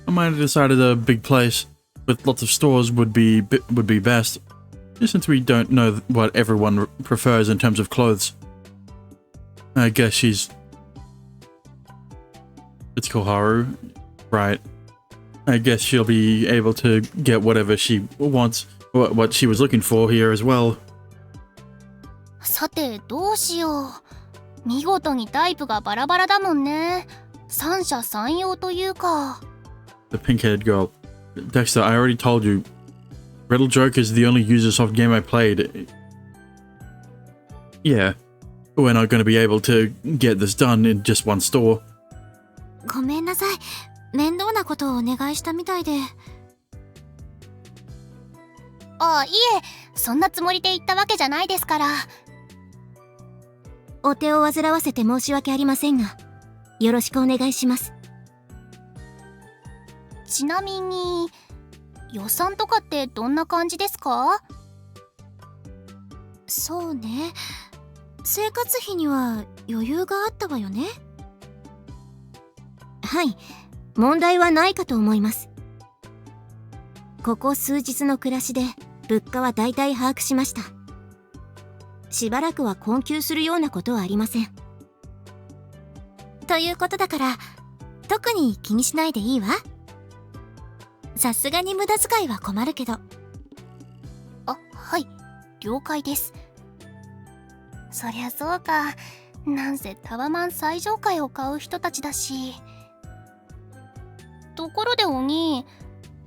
I might have decided a big place with lots of stores would be best, since we don't know what everyone prefers in terms of clothes. I guess it's Koharu, right? I guess she'll be able to get whatever she wants, what she was looking for here as well. さてどうしよう。見事にタイプがバラバラだもんね。三者三様というか。The pink-haired girl. Dexter, I already told you. Riddle Joke is the only Ubisoft game I played. Yeah, we're not going to be able to get this done in just one store. ごめんなさい。面倒なことをお願いしたみたいで。あ、いえ、そんなつもりで言ったわけじゃないですから。お手を煩わせて申し訳ありませんが、よろしくお願いします。ちなみに、予算とかってどんな感じですか？そうね。生活費には余裕があったわよね。はい、問題はないかと思います。ここ数日の暮らしで物価はだいたい把握しました。しばらくは困窮するようなことはありません。ということだから、特に気にしないでいいわ。さすがに無駄遣いは困るけど。あ、はい、了解です。そりゃそうか。なんせタワマン最上階を買う人たちだし。ところでお兄、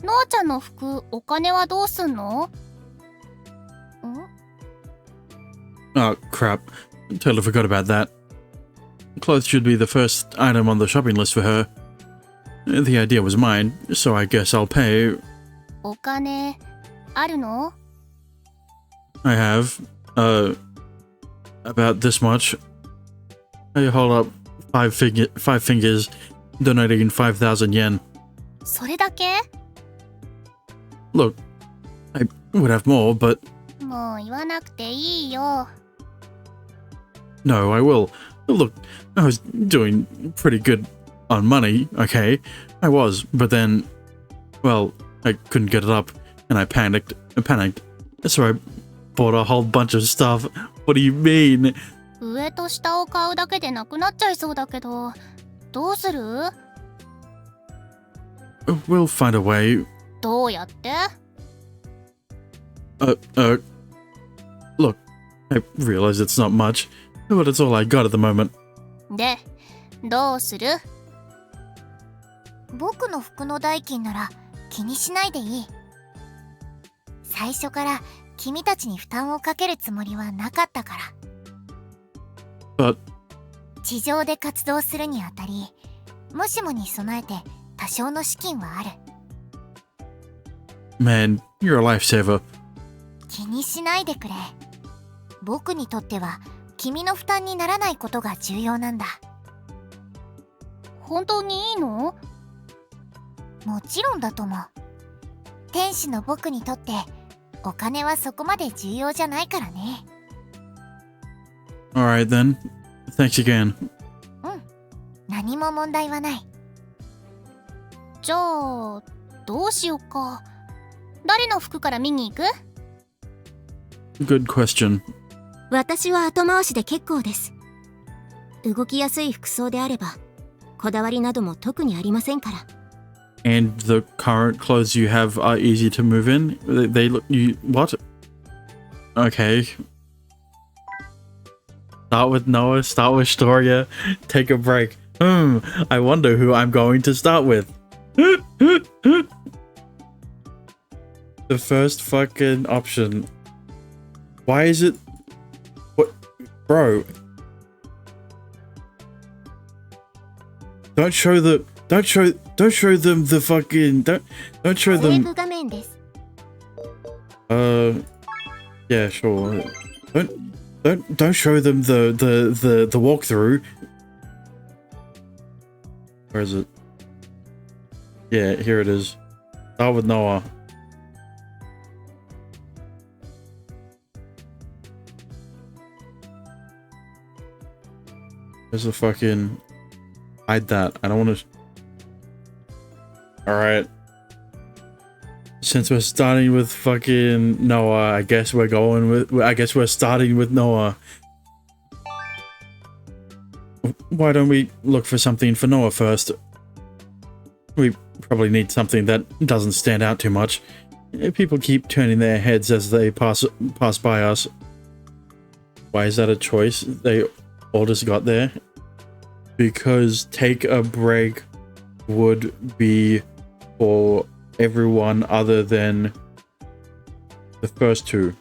ノアちゃんの服、お金はどうすんの？ん？ Oh, crap. Totally forgot about that. Clothes should be the first item on the shopping list for her. The idea was mine, so I guess I'll pay. お金、あるの？ I have, about this much. I hold up five fingers, donating 5,000 yen. それだけ？ Look, I would have more, but もう言わなくていいよ。no, I will. Look, I was doing pretty good on money, okay? I was, but then, well, I couldn't get it up, and I panicked, so I bought a whole bunch of stuff. What do you mean? 上と下を買うだけでなくなっちゃいそうだけど、どうする？ We'll find a way. どうやって？ Look, I realize it's not much, but it's all I got at the moment. で、どうする？僕の服の代金なら気にしないでいい。最初から君たちに負担をかけるつもりはなかったから。But 地上で活動するにあたり、もしもに備えて多少の資金はある。Man, you're a lifesaver. 気にしないでくれ。僕にとっては君の負担にならないことが重要なんだ。本当にいいの？もちろんだと思う。天使の僕にとってお金はそこまで重要じゃないからね。Alright then. Thanks again. 何も問題はない。じゃあどうしよっか。誰の服から見に行く？ Good question. 私は後回しで結構です。動きやすい服装であればこだわりなども特にありませんから。And the current clothes you have are easy to move in? They look... You... What? Okay. Start with Noah, start with Storia, take a break. I wonder who I'm going to start with. The first fucking option. Why is it... What? Bro. Don't show the... Don't show them the fucking... Don't show セー them... ブ画面です。 Yeah, sure. Don't show them the walkthrough. Where is it? Yeah, here it is. Start with Noah. There's a fucking... Hide that. I don't want to... Alright. Since we're starting with fucking Noah, I guess we're starting with Noah. Why don't we look for something for Noah first? We probably need something that doesn't stand out too much. People keep turning their heads as they pass by us. Why is that a choice? They all just got there? Because take a break would be for everyone other than the first two.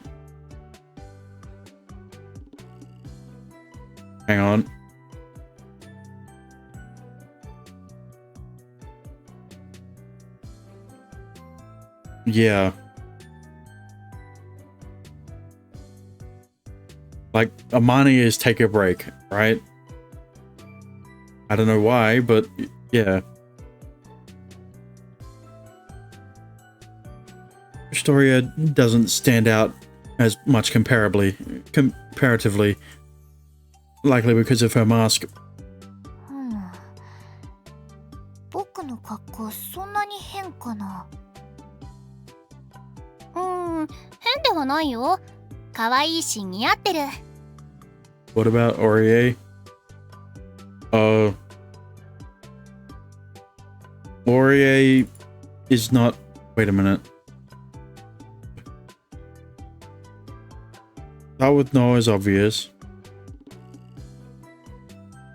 Hang on. Yeah. Like, Amani is take a break, right? I don't know why, but yeah. Storia doesn't stand out as much comparatively, likely because of her mask. 僕の格好そんなに変かな。変ではないよ。可愛いし似合ってる。What about Aurier? Aurier is not... Wait a minute. Start with Noah is obvious.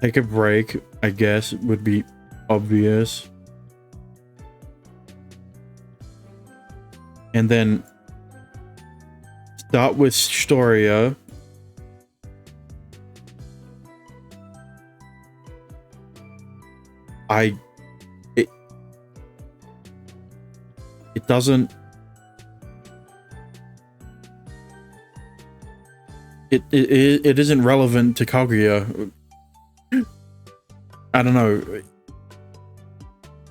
Take a break, I guess, would be obvious. And then start with Storia. It doesn't... It isn't relevant to Kaguya. I don't know.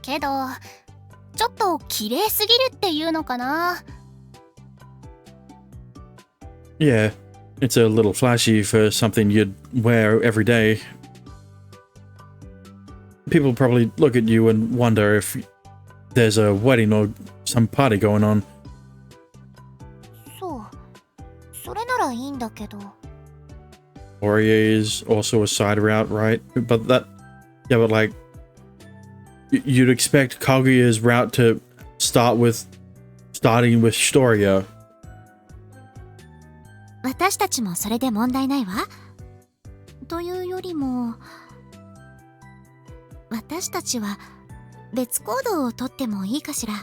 けど、ちょっと綺麗すぎるっていうのかな。Yeah, it's a little flashy for something you'd wear every day. People probably look at you and wonder if there's a wedding or some party going on. そう。それならいいんだけど。Aurier is also a side route, right? But that... Yeah, but like... You'd expect Kaguya's route to starting with Storia. 私たちもそれで問題ないわ。というよりも、私たちは別行動をとってもいいかしら。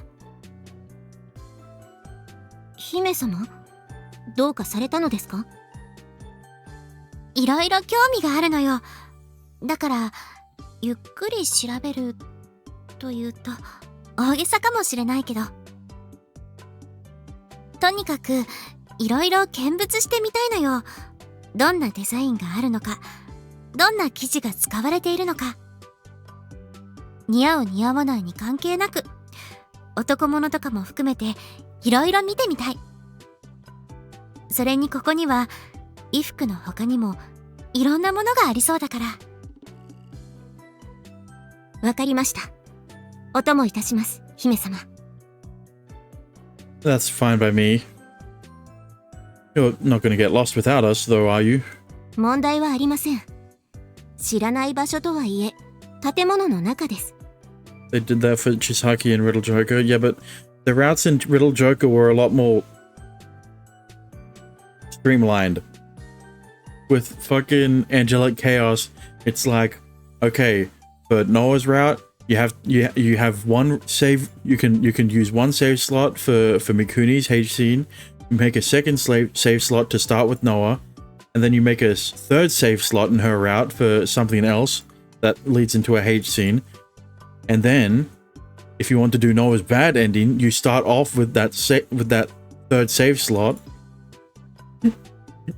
姫様、どうかされたのですか？いろいろ興味があるのよ。だからゆっくり調べるというと大げさかもしれないけど。とにかくいろいろ見物してみたいのよ。どんなデザインがあるのか、どんな生地が使われているのか。似合う似合わないに関係なく、男物とかも含めていろいろ見てみたい。それにここには衣服の他にもいろんなものがありそうだから。わかりました。お供いたします、姫様。That's fine by me. You're not going to get lost without us, though, are you? 問題はありません。知らない場所とはいえ、建物の中です。They did that for Chisaki and Riddle Joker. Yeah, but the routes in Riddle Joker were a lot more streamlined. With fucking Angelic Chaos, it's like, okay, for Noah's route, you have one save. You can use one save slot for Mikuni's H scene. You make a second save slot to start with Noah, and then you make a third save slot in her route for something else that leads into a H scene. And then, if you want to do Noah's bad ending, you start off with that third save slot,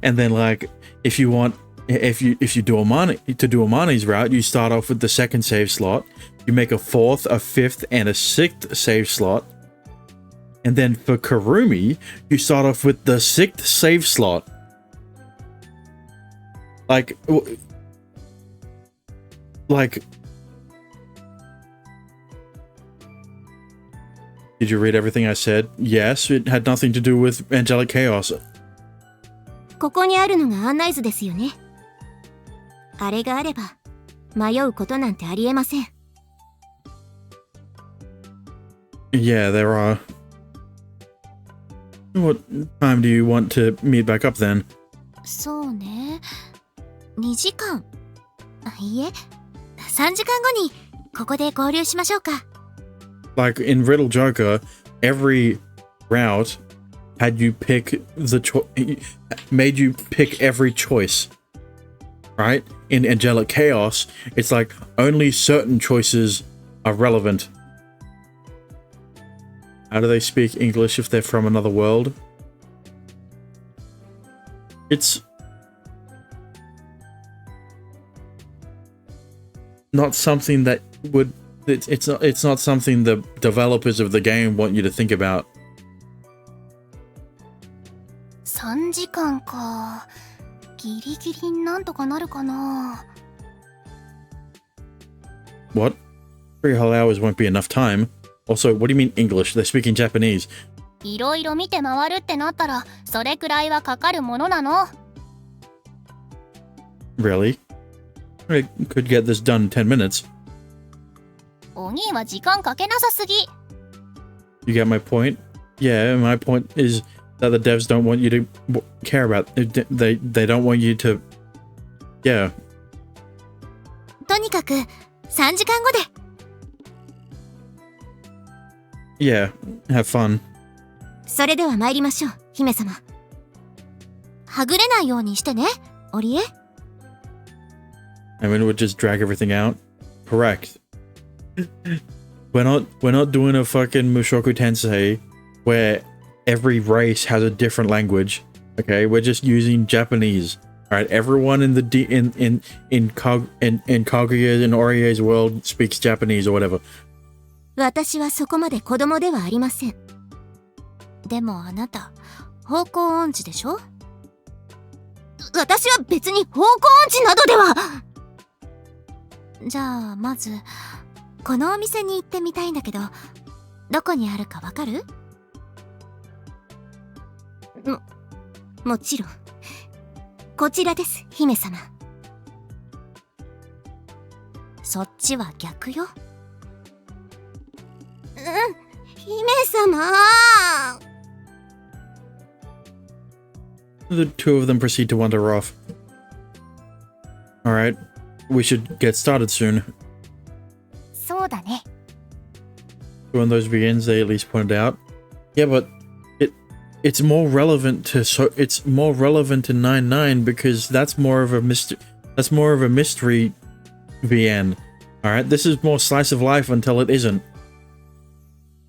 and then like if you do Amani's route, you start off with the second save slot. You make a fourth, a fifth, and a sixth save slot. And then for Karumi, you start off with the sixth save slot. Like, did you read everything I said? Yes, it had nothing to do with Angelic Chaos. ここにあるのが案内図ですよね。あれがあれば迷うことなんてありえません。Yeah, there are. What time do you want to meet back up then? そうね。2時間。いえ、3時間後にここで合流しましょうか。Like in Riddle Joker, every route had you pick made you pick every choice, right? In Angelic Chaos, it's like only certain choices are relevant. How do they speak English if they're from another world? It's not something that would it's not something the developers of the game want you to think about. 3時間か。ギリギリなんとかなるかな。What? 3 whole hours won't be enough time. Also, what do you mean English? They're speaking Japanese. いろいろ見て回るってなったらそれくらいはかかるものなの。Really? I could get this done in 10 minutes. お兄は時間かけなさすぎ。You get my point? Yeah, my point is that the devs don't want you to care about. They don't want you to. Yeah. とにかく3時間後で。Yeah, have fun. それでは参りましょう、姫様。はぐれないようにしてね、オリエ。I mean, we'll just drag everything out. Correct. We're not doing a fucking Mushoku Tensei where every race has a different language. Okay, we're just using Japanese. All right, everyone in Kaguya and Orie's world speaks Japanese or whatever. 私はそこまで子供ではありません。でもあなた、方向音痴でしょ？私は別に方向音痴などでは。じゃあまずこのお店に行ってみたいんだけど、どこにあるかわかる？もちろんこちらです、姫様。そっちは逆よ。姫様。 The two of them proceed to wander off. Alright, we should get started soon. そうだね。 When those begins, they at least pointed out. Yeah, but it's more relevant to it's more relevant to 9-9 because that's more of a mystery VN. Alright, this is more slice of life until it isn't.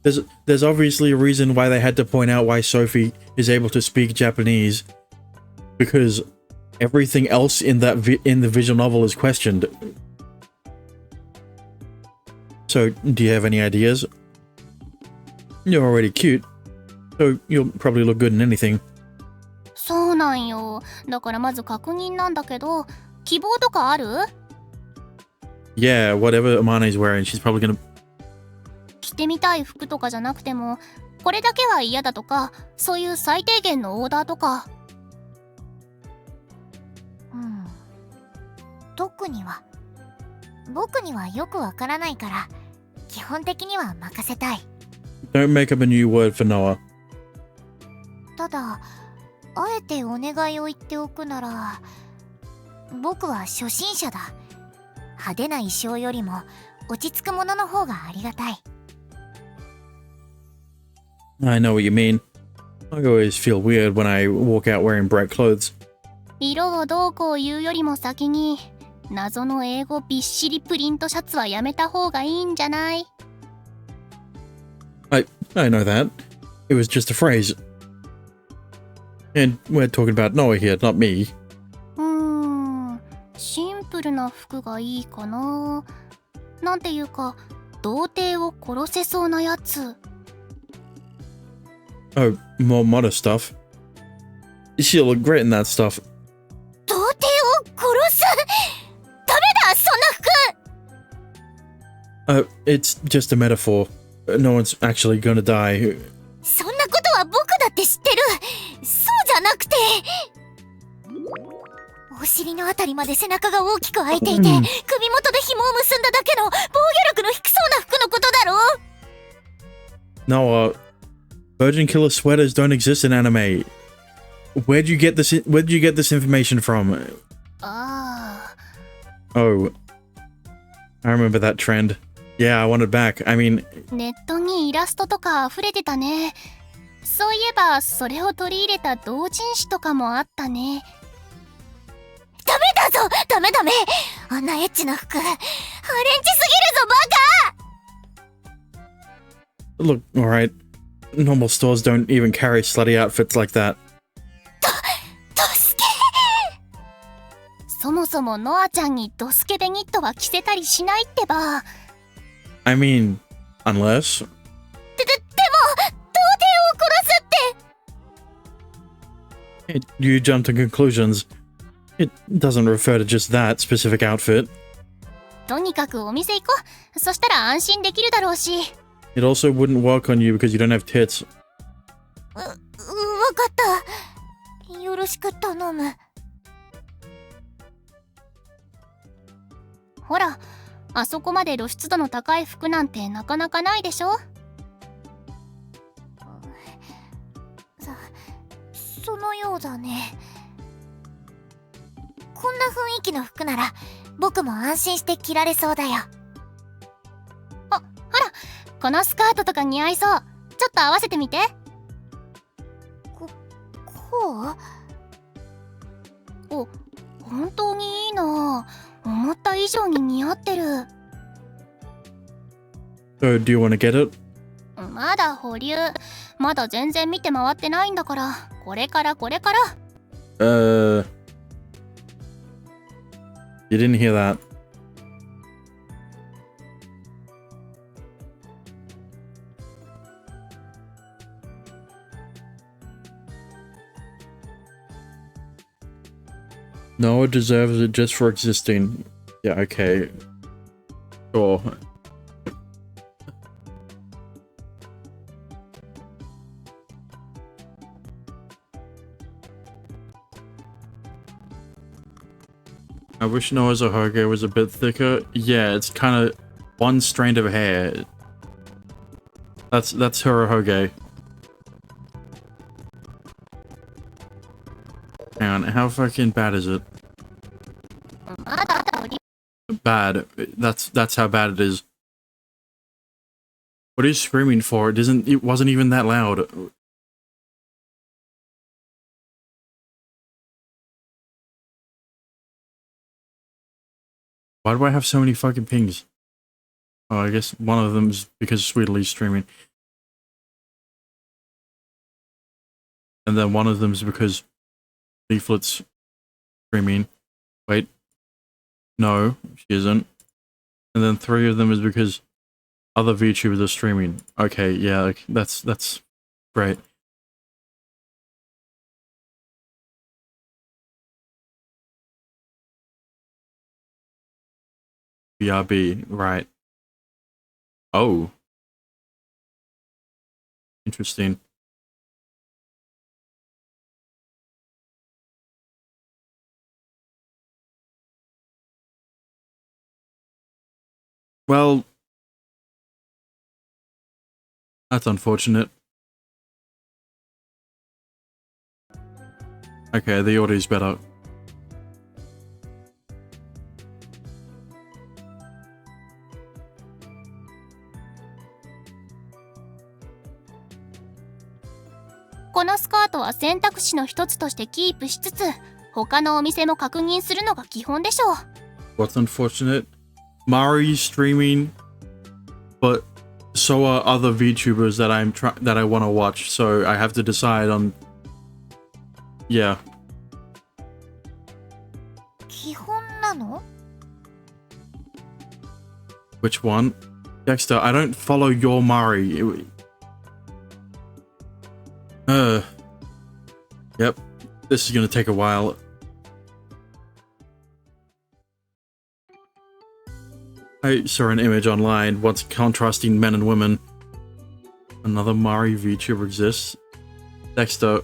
There's obviously a reason why they had to point out why Sophie is able to speak Japanese, because everything else in the visual novel is questioned. So, do you have any ideas? You're already cute, so you'll probably look good in anything. そうなんよ。だからまず確認なんだけど、希望とかある？ Yeah, whatever Amane's wearing, she's probably gonna... 着てみたい服とかじゃなくても、これだけは嫌だとか、そういう最低限のオーダーとか。特には。僕にはよくわからないから、基本的には任せたい。Don't make up a new word for Noah. ただ、あえてお願いを言っておくなら、僕は初心者だ。派手な衣装よりも落ち着くものの方がありがたい。I know what you mean. I always feel weird when I walk out wearing bright clothes. 色をどうこう言うよりも先に、謎の英語びっしりプリントシャツはやめた方がいいんじゃない？ I know that. It was just a phrase. And we're talking about Noah here, not me. シンプルな服がいいかな。なんていうか、童貞を殺せそうなやつ。Oh, more modest stuff. She'll look great in that stuff. 童貞を殺す？ダメだ、そんな服！It's just a metaphor. No one's actually gonna die. そんなことは僕だって知ってる。そうじゃなくて、お尻のあたりまで背中が大きく開いていて、首元で紐を結んだだけの防御力の低そうな服のことだろ。 No, virgin killer sweaters don't exist in anime. Where'd you get this information from? ああ。 Oh, I remember that trend. Yeah, I want it back. I mean... ネットにイラストとか溢れてたね。そういえば、それを取り入れた同人誌とかもあったね。ダメだぞ、ダメ。あんなエッチな服、アレンジすぎるぞ、バカ！ Look, alright. Normal stores don't even carry slutty outfits like that. 助け！そもそもノアちゃんにドスケベニットは着せたりしないってば。I mean, unless... でも、童貞を殺すって！ You jump to conclusions. It doesn't refer to just that specific outfit. とにかくお店行こう。そしたら安心できるだろうし。It also wouldn't work on you because you don't have tits. わかった。よろしく頼む。ほら、あそこまで露出度の高い服なんてなかなかないでしょ。そのようだね。こんな雰囲気の服なら僕も安心して着られそうだよ。あ、ほら、このスカートとか似合いそう。ちょっと合わせてみて。こう？お、本当にいいな。思った以上に似合ってる。So, do you want to get it? まだ保留。まだ全然見て回ってないんだから。これから。You didn't hear that. Noah deserves it just for existing. Yeah, okay. Sure. I wish Noah's Ahoge was a bit thicker. Yeah, it's kind of one strand of hair. That's her Ahoge. Hang on, how fucking bad is it? Bad. That's how bad it is. What are you screaming for? It wasn't even that loud. Why do I have so many fucking pings? Oh, I guess one of them is because Sweetly's streaming. And then one of them is because Leaflet's streaming. Wait. No, she isn't. And then 3 of them is because other VTubers are streaming. Okay, yeah, like, that's great. BRB, right. Oh. Interesting. Well, that's unfortunate. Okay, the audio's better.このスカートは選択肢の一つとしてキープしつつ、他のお店も確認するのが基本でしょう。What's unfortunate? Mari's streaming, but so are other VTubers that that I want to watch, so I have to decide on. Yeah. 基本なの？ Which one? Dexter, I don't follow your Mari. Yep. This is gonna take a while. I saw an image online once contrasting men and women. Another Mari VTuber exists. Dexter.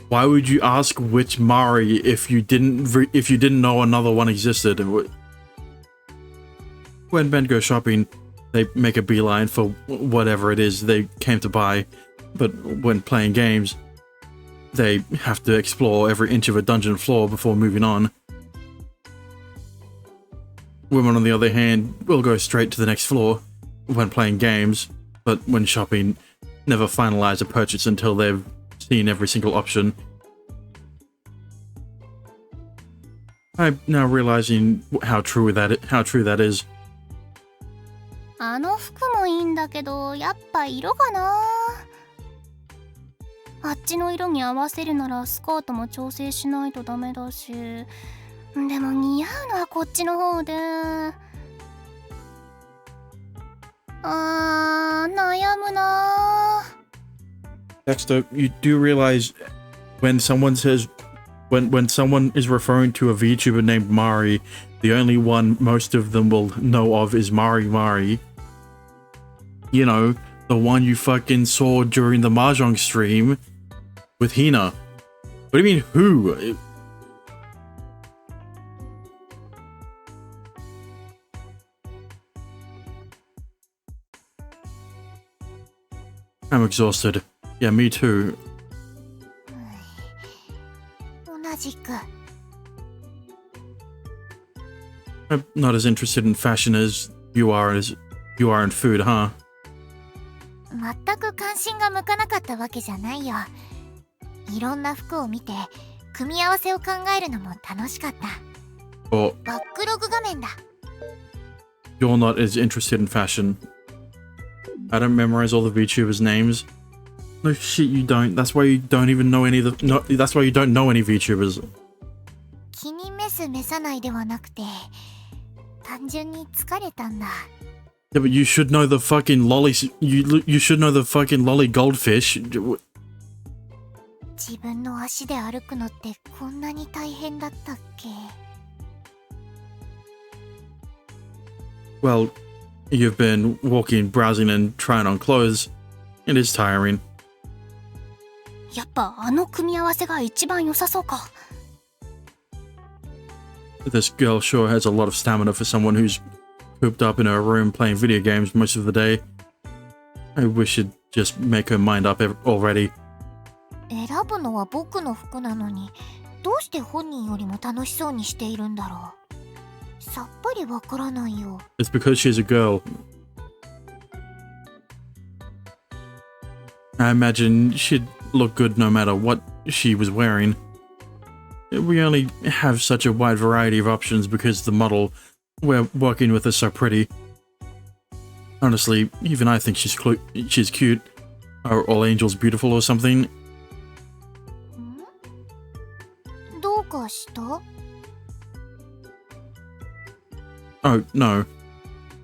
Why would you ask which Mari if you didn't know another one existed? When men go shopping, they make a beeline for whatever it is they came to buy, but when playing games, they have to explore every inch of a dungeon floor before moving on. Women, on the other hand, will go straight to the next floor when playing games, but when shopping, never finalize a purchase until they've seen every single option. I'm now realizing how true that is. あの服もいいんだけど、やっぱ色かな。あっちの色に合わせるならスカートも調整しないとダメだし、でも似合うのはこっちの方で。悩むな。Dexter, you do realize when someone says when someone is referring to a VTuber named Mari, the only one most of them will know of is Mari. You know, the one you fucking saw during the Mahjong stream with Hina. What do you mean, who? I'm exhausted. Yeah, me too. 同じく。 I'm not as interested in fashion as you are in food, huh? 全く関心が向かなかったわけじゃないよ。いろんな服を見て組み合わせを考えるのも楽しかった。Or バックログ画面だ。 you're not as interested in fashion. I don't memorize all the VTubers' names. No shit, you don't. That's why you don't even know any of the. No, that's why you don't know any VTubers. 気に召す召さないではなくて、単純に疲れたんだ。 Yeah, but you should know the fucking lolly. You should know the fucking lolly goldfish. 自分の足で歩くのってこんなに大変だったっけ？ Well, you've been walking, browsing, and trying on clothes. It is tiring. やっぱあの組み合わせが一番良さそうか。This girl sure has a lot of stamina for someone who's cooped up in her room playing video games most of the day. I wish it'd just make her mind up already. 選ぶのは僕の服なのに、どうして本人よりも楽しそうにしているんだろう。さっぱりわからないよ。 It's because she's a girl. I imagine she'd look good no matter what she was wearing. We only have such a wide variety of options because the model we're working with is so pretty. Honestly, even I think she's cute. Are all angels beautiful or something? どうかした？ Oh, no.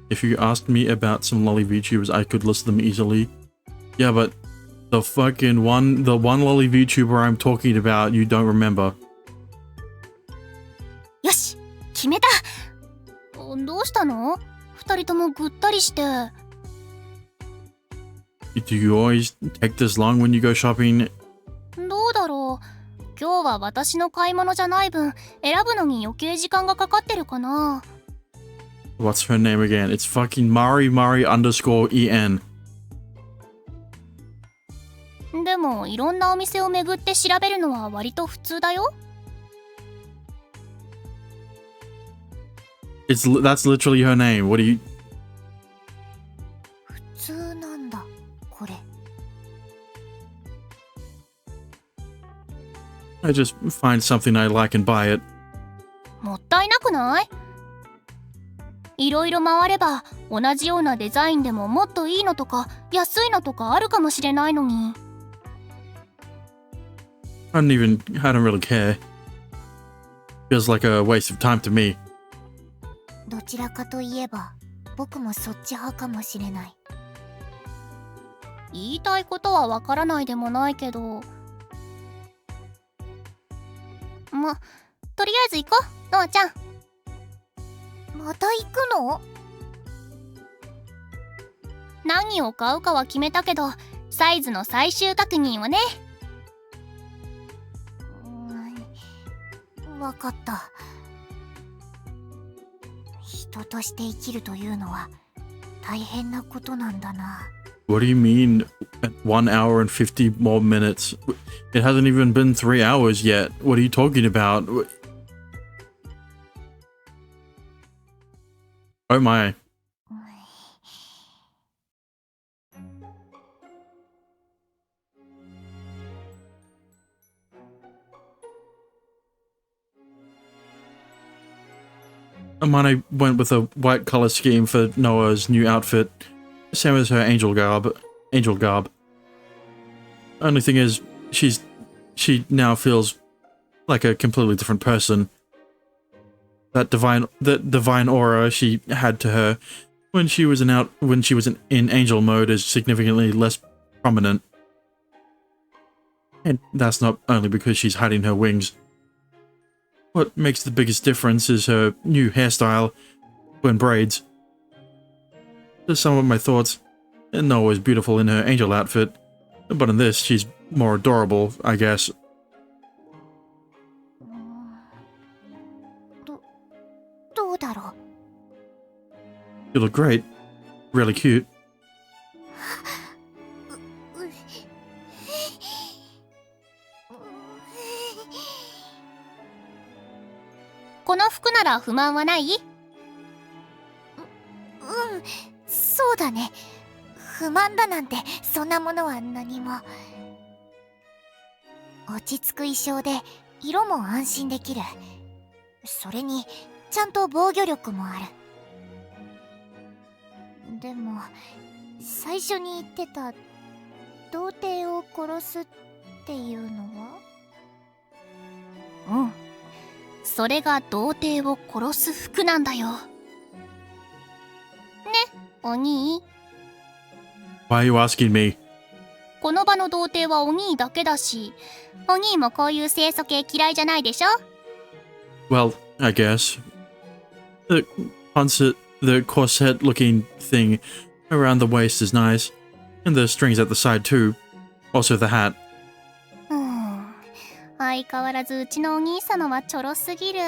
If you asked me about some lolly VTubers, I could list them easily. Yeah, but the one lolly VTuber I'm talking about, you don't remember. よし、決めた。どうしたの？二人ともぐったりして。Do you always take this long when you go shopping? どうだろう。今日は私の買い物じゃない分、選ぶのに余計時間がかかってるかな。What's her name again? It's fucking Mari_en. でも、いろんなお店を巡って調べるのは割と普通だよ。That's literally her name. What do you... 普通なんだ、これ。I just find something I like and buy it. もったいなくない？いろいろ回れば同じようなデザインでももっといいのとか安いのとかあるかもしれないのに。I don't really care. Feels like a waste of time to me. どちらかといえば僕もそっち派かもしれない。言いたいことはわからないでもないけど、とりあえず行こう、のあちゃん。また行くの？何を買うかは決めたけど、サイズの最終確認をね。わかった。人として生きるというのは大変なことなんだな。What do you mean at 1 hour and 50 more minutes? It hasn't even been 3 hours yet. What are you talking about? Oh my. Amane went with a white color scheme for Noah's new outfit. Same as her angel garb. Only thing is, she now feels like a completely different person. That divine aura she had to her when she was in angel mode is significantly less prominent. And that's not only because she's hiding her wings. What makes the biggest difference is her new hairstyle, twin braids. To sum up my thoughts, Noah was beautiful in her angel outfit, but in this, she's more adorable, I guess. どうだろう。 You look great. Really cute. この服なら不満はない？そうだね。不満だなんてそんなものは何も。落ち着く衣装で色も安心できる。それにちゃんと防御力もある。でも最初に言ってた童貞を殺すっていうのは？それが童貞を殺す服なんだよ。ね、お兄。Why are you asking me? この場の童貞はお兄だけだし、お兄もこういう清楚系嫌いじゃないでしょ？ Well, I guess. The corset-looking thing around the waist is nice, and the strings at the side too. Also the hat. 相変わらずうちのお兄様はちょろすぎる。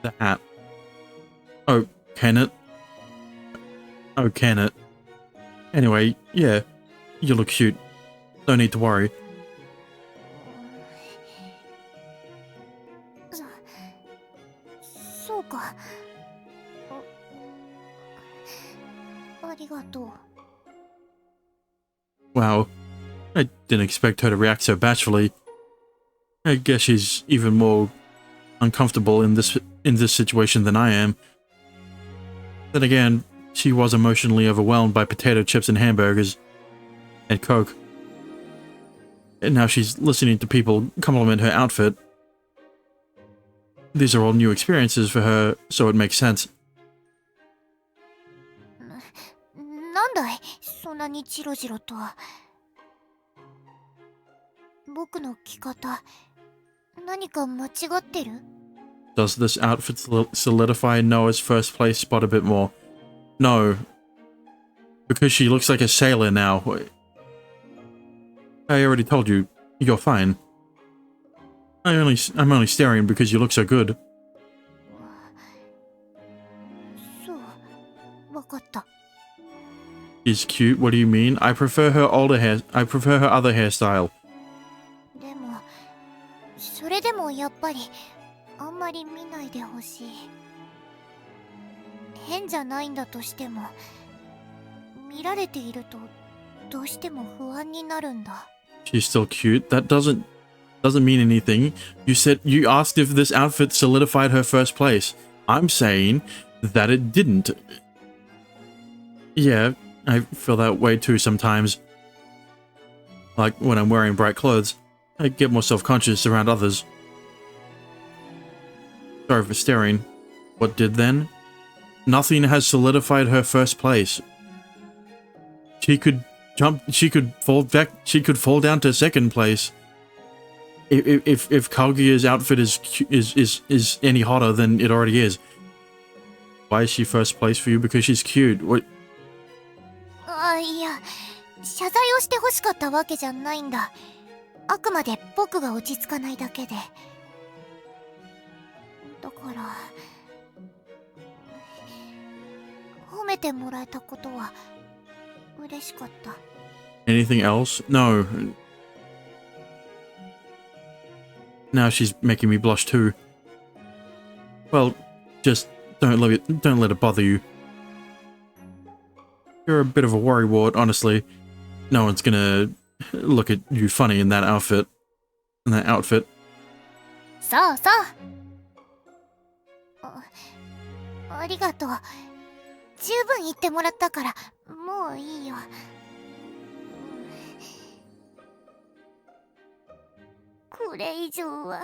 The hat. Oh, can it? Oh, can it? Anyway, yeah, you look cute. No need to worry. そうか。ありがとう。 Wow, I didn't expect her to react so bashfully. I guess she's even more uncomfortable in this situation than I am. Then again, she was emotionally overwhelmed by potato chips and hamburgers and Coke. And now she's listening to people compliment her outfit. These are all new experiences for her, so it makes sense. なんだい、そんなにジロジロと。僕の着方、何か間違ってる？ Does this outfit solidify Noah's first place spot a bit more? No. Because she looks like a sailor now. I already told you, you're fine. I'm only staring because you look so good. そう、わかった。She's cute, what do you mean? I prefer her other hairstyle. でも、それでもやっぱり、あんまり見ないでほしい。変じゃないんだとしても、見られていると、どうしても不安になるんだ。She's still cute? That doesn't mean anything. You asked if this outfit solidified her first place. I'm saying that it didn't. Yeah, I feel that way too sometimes. Like when I'm wearing bright clothes, I get more self-conscious around others. Sorry for staring. What did then? Nothing has solidified her first place. She could fall down to second place. If Kaguya's outfit is any hotter than it already is. Why is she first place for you? Because she's cute. What? あ、いや、謝罪をしてほしかったわけじゃないんだ。あくまで僕が落ち着かないだけで。だから、褒めてもらえたことは嬉しかった。Anything else? No. Now she's making me blush too. Well, just don't let it bother you. You're a bit of a worrywart, honestly. No one's gonna look at you funny in that outfit.そうそう。ありがとう。十分言ってもらったから、もういいよ。これ以上は、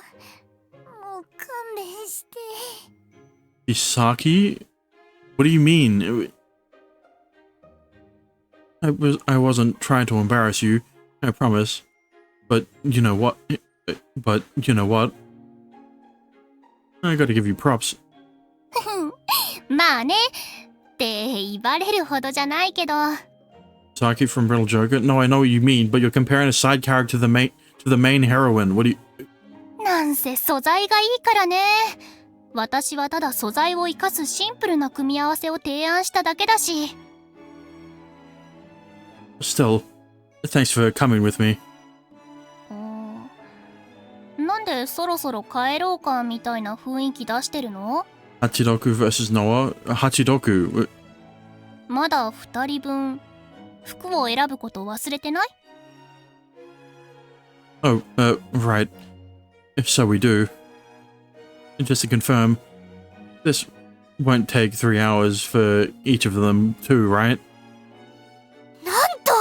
もう勘弁して。Isaki? What do you mean? I wasn't trying to embarrass you, I promise. But you know what? I gotta give you props. まあねって言われるほどじゃないけど。 Saki from Brittle Joker? No, I know what you mean, but you're comparing a side character to the main heroine. What do you... なんせ素材がいいからね。私はただ素材を生かすシンプルな組み合わせを提案しただけだし。Still, thanks for coming with me. なんでそろそろ帰ろうかみたいな雰囲気出してるの？ Hachidoku vs. Noah? Hachidoku? まだ2人分服を選ぶこと忘れてない？ Oh, right. If so, we do. Just to confirm, this won't take 3 hours for each of them too, right? なんと！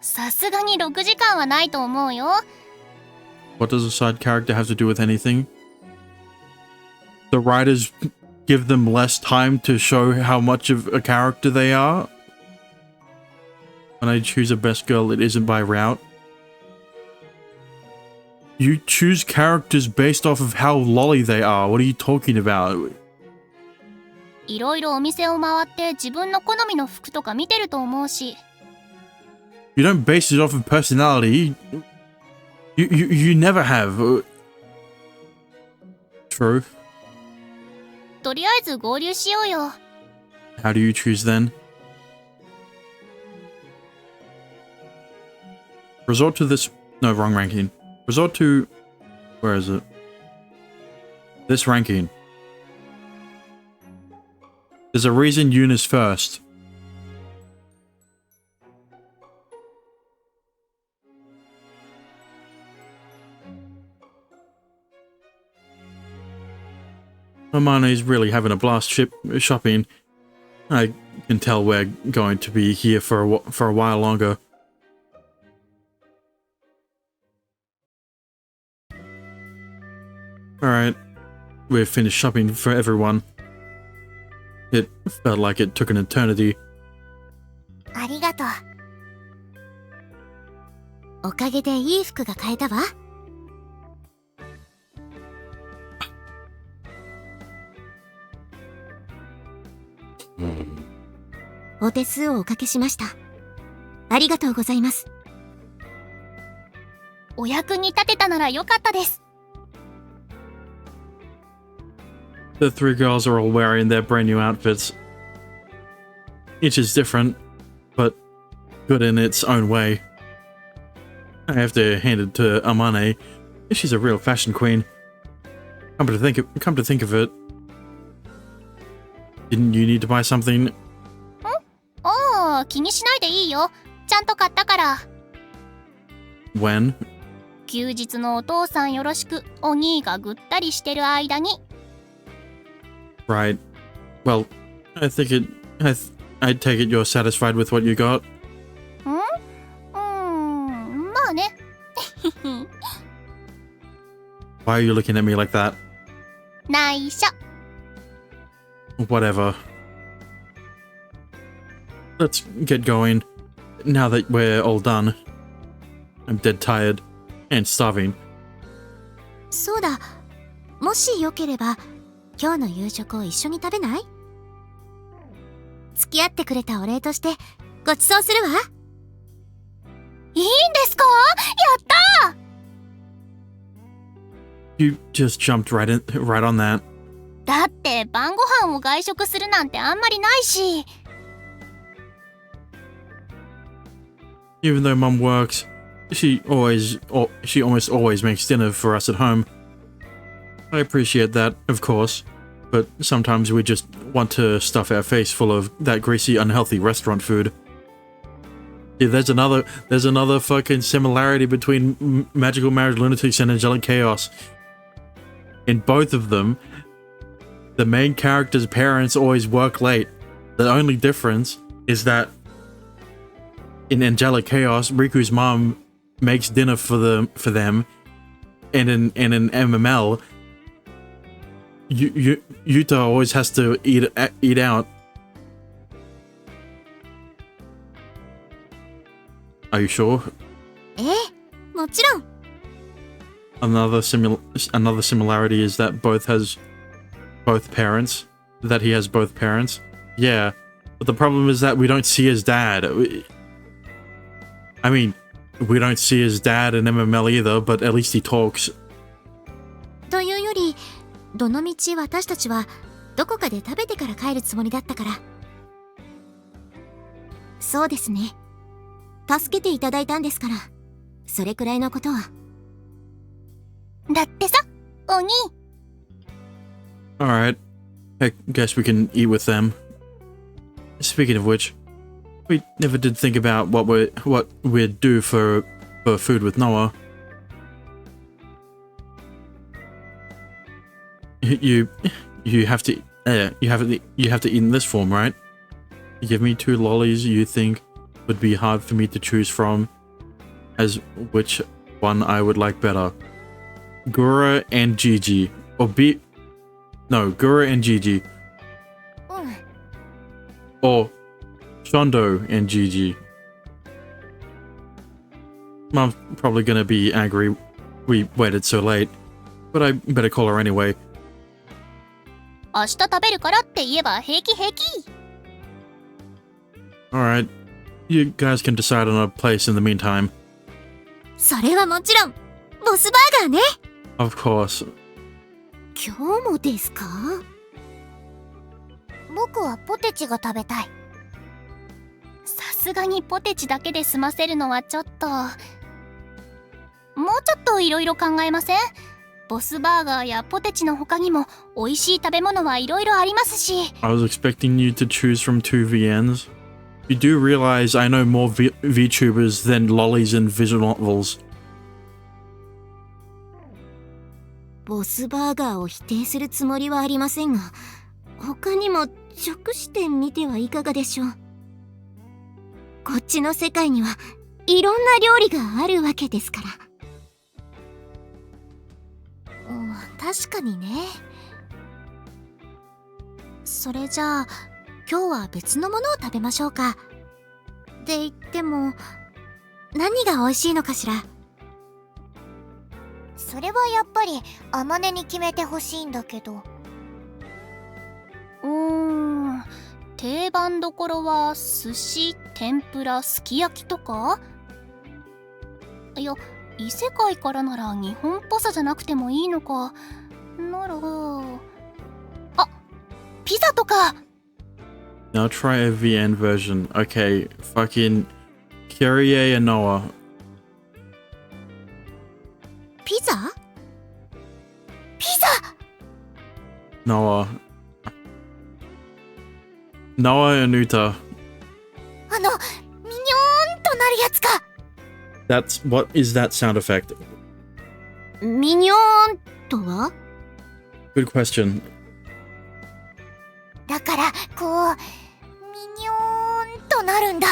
さすがに6時間はないと思うよ。 What does a side character have to do with anything? The writers give them less time to show how much of a character they are? When I choose a best girl, it isn't by route. You choose characters based off of how lolly they are. What are you talking about? いろいろお店を回って自分の好みの服とか見てると思うし。 You don't base it off of personality. You never have. True. とりあえず合流しようよ。 How do you choose then? Resort to this... No, wrong ranking. Resort to... Where is it? This ranking. There's a reason Yoon is first. Hermione's really having a blast shopping. I can tell we're going to be here for a while longer. Alright, we've finished shopping for everyone. It felt like it took an eternity. ありがとう。おかげでいい服が買えたわ。お手数をおかけしました。ありがとうございます。お役に立てたならよかったです。The three girls are all wearing their brand new outfits. Each is different, but good in its own way. I have to hand it to Amane. She's a real fashion queen. Come to think of it, didn't you need to buy something? おー、気にしないでいいよ。ちゃんと買ったから。When? 休日のお父さんよろしく、お兄がぐったりしてる間に。Right. Well, I take it you're satisfied with what you got. まあね。Why are you looking at me like that? 内緒。Whatever. Let's get going. Now that we're all done. I'm dead tired. And starving. そうだ。もしよければ、今日の夕食を一緒に食べない？付き合ってくれたお礼としてご馳走するわ。いいんですか？やったー！ You just jumped right on that. だって晩ご飯を外食するなんてあんまりないし。Even though Mum works, she almost always makes dinner for us at home. I appreciate that, of course, but sometimes we just want to stuff our face full of that greasy, unhealthy restaurant food. Yeah, there's another fucking similarity between Magical Marriage Lunatics and Angelic Chaos. In both of them, the main character's parents always work late. The only difference is that in Angelic Chaos, Riku's mom makes dinner for them, and in MML, Yuta always has to eat out. Are you sure? ええ、もちろん。Another similarity is that he has both parents. Yeah, but the problem is that we don't see his dad. I mean, we don't see his dad in MML either, but at least he talks. というより、どのみち私たちはどこかで食べてから帰るつもりだったから。そうですね。助けていただいたんですから、それくらいのことは。だってさ、お兄。Alright, I guess we can eat with them. Speaking of which, we never did think about what we'd do for food with Noah. You have to eat in this form, right? You give me 2 lollies you think would be hard for me to choose from, as which one I would like better. Gura and Gigi, Gura and Gigi, うん。 or Shondo and Gigi. Mom's probably gonna be angry we waited so late, but I better call her anyway. 明日食べるからって言えば平気平気。Alright, you guys can decide on a place in the meantime. それはもちろん、ボスバーガーね。Of course. 今日もですか？僕はポテチが食べたい。さすがにポテチだけで済ませるのはちょっと。もうちょっといろいろ考えません？ボスバーガーやポテチの他にも美味しい食べ物はいろいろありますし。I was expecting you to choose from 2 VNs. You do realize I know more VTubers than lollies and visual novels. ボスバーガーを否定するつもりはありませんが、他にも直視点見てはいかがでしょう。こっちの世界にはいろんな料理があるわけですから。確かにね。それじゃあ今日は別のものを食べましょうか。って言っても何が美味しいのかしら。それはやっぱり甘根に決めてほしいんだけど。定番どころは寿司、天ぷら、すき焼きとか。いや、異世界からなら日本っぽさじゃなくてもいいのか。ならピザとか。 Now try a VN version. Okay, fucking Kyrie and Noah. ピザ Noah. Noah and Uta. ミニョーンとなるやつか。 What is that sound effect? ミニョーンとは？ Good question. だからこうミニョーンとなるんだ。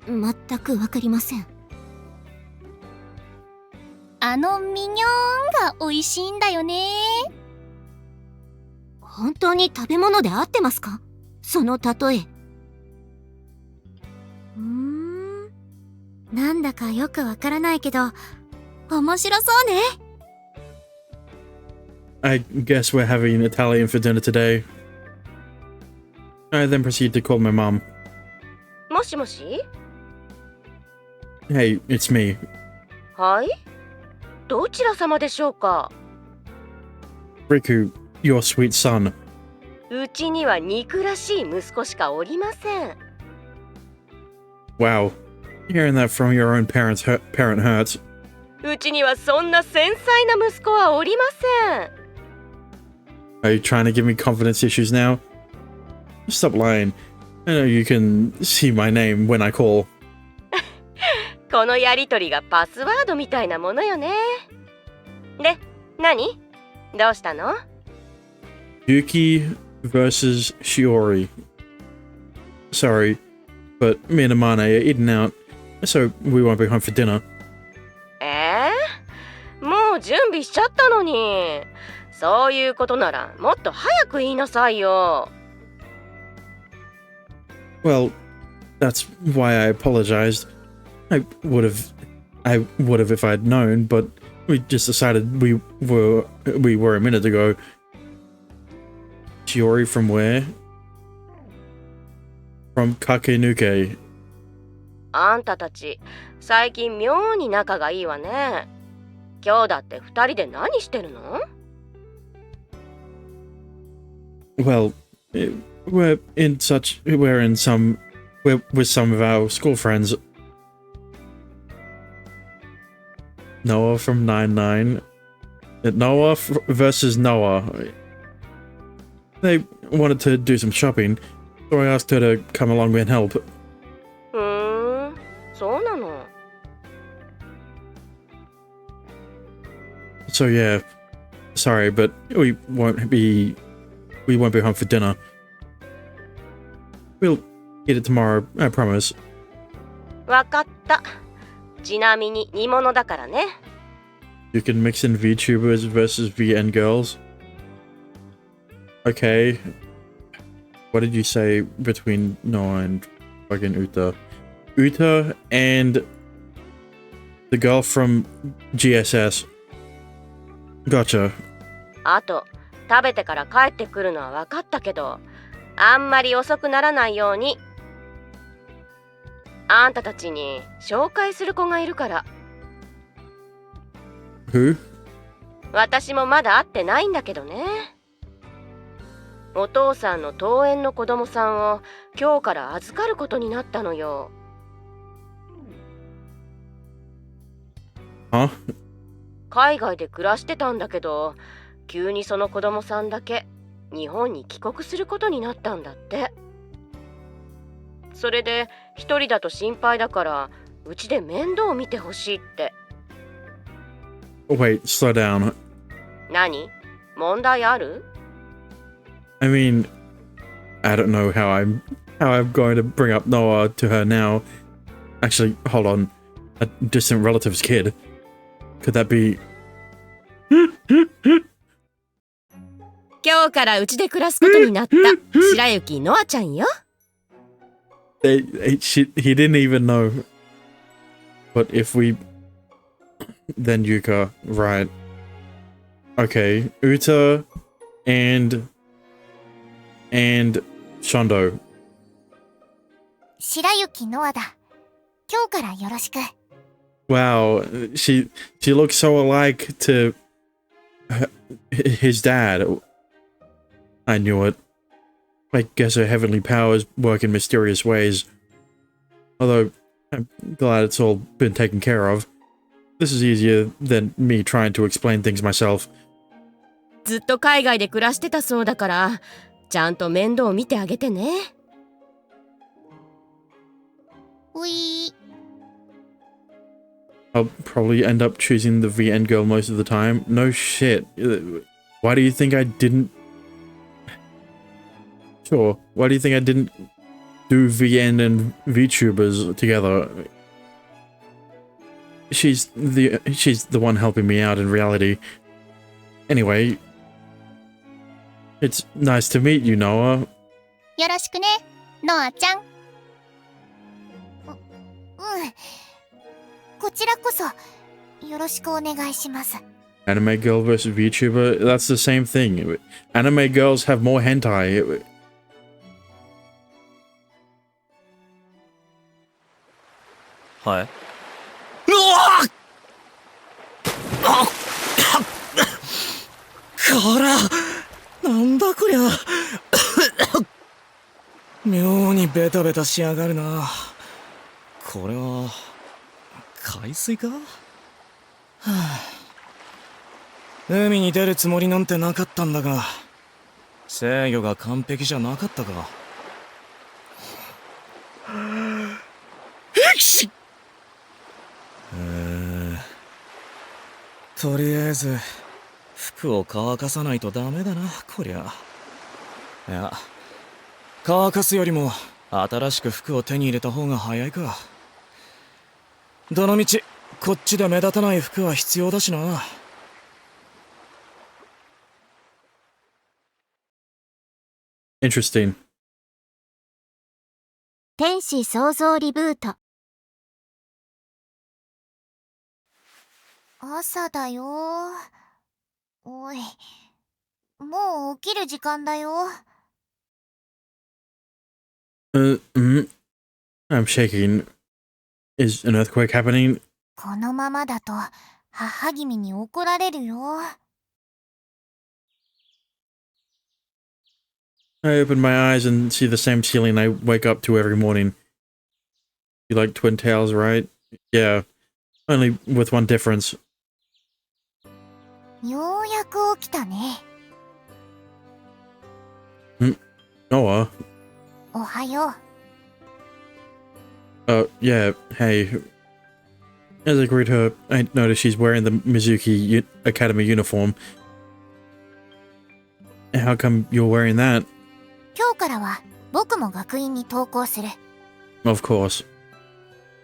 全くわかりません。ミニョーンが美味しいんだよね。本当に食べ物で合ってますか？その例え。なんだかよくわからないけど面白そうね。I guess we're having Italian for dinner today. I then proceed to call my mom. もしもし？ Hey, it's me. はい？どちら様でしょうか？ Riku, your sweet son. うちには憎らしい息子しかおりません。Wow. Hearing that from your own parent hurts. うちにはそんな繊細な息子はおりません。Are you trying to give me confidence issues now? Stop lying. I know you can see my name when I call. このやりとりがパスワードみたいなものよね。で、何？どうしたの？ Yuki versus Shiori. Sorry, but me and Amane are eating out, so we won't be home for dinner. もう準備しちゃったのに。そういうことならもっと早く言いなさいよ。Well, that's why I apologized. I would have if I'd known, but we just decided we were a minute ago. Shiori from where? From Kakenuke. あんたたち最近妙に仲がいいわね。今日だって二人で何してるの？ Well, we're with some of our school friends. Noah from 99. Noah versus Noah. They wanted to do some shopping, so I asked her to come along and help. そうなの。 So yeah, sorry, but we won't be home for dinner. We'll eat it tomorrow, I promise. わかった。ちなみに煮物だからね。You can mix in VTubers versus VN girls. Okay. What did you say between Noah and fucking Uta? Uta and the girl from GSS. Gotcha. あと食べてから帰ってくるのはわかったけど、あんまり遅くならないように。あんたたちに紹介する子がいるから。 Who? 私もまだ会ってないんだけどね。お父さんの遠縁の子供さんを今日から預かることになったのよ。Huh? 海外で暮らしてたんだけど、急にその子供さんだけ日本に帰国することになったんだって。それで一人だと心配だからうちで面倒を見てほしいって。Wait, slow down. 何？問題ある？ I mean, I don't know how I'm going to bring up Noah to her now. Actually, hold on. A distant relative's kid. Could that be... 今日からうちで暮らすことになった白雪ノアちゃんよ。He didn't even know. But if we... Then Yuka, right. Okay, Uta and Shondo. 白雪ノアだ。今日からよろしく。Wow, she looks so alike to his dad. I knew it. I guess her heavenly powers work in mysterious ways. Although, I'm glad it's all been taken care of. This is easier than me trying to explain things myself. ずっと海外で暮らしてたそうだから、ちゃんと面倒見てあげてね。ういー。I'll probably end up choosing the VN girl most of the time. No shit. Why do you think I didn't... Sure. Why do you think I didn't do VN and VTubers together? She's the one helping me out in reality. Anyway, it's nice to meet you, Noah. よろしくね、ノアちゃん。こちらこそよろしくお願いします。 Anime girl versus VTuber? That's the same thing. Anime girls have more hentai. はい。うわあ！こら、なんだこりゃ。妙にベタベタしやがるな。これは海水か？はあ、海に出るつもりなんてなかったんだが、制御が完璧じゃなかったか。エキシ！とりあえず服を乾かさないとダメだな、こりゃ。いや、乾かすよりも新しく服を手に入れた方が早いか。どのみちこっちで目立たない服は必要だしな。Interesting. 天使創造リブート。朝だよ。おい、もう起きる時間だよ。I'm shaking. Is an earthquake happening? このままだと母君に怒られるよ。I open my eyes and see the same ceiling I wake up to every morning. You like twin tails, right? Yeah. Only with one difference. ようやく起きたね。Noah? おはよう。Yeah, hey. As I greet her, I notice she's wearing the Mizuki Academy uniform. How come you're wearing that? 今日からは僕も学院に登校する。Of course.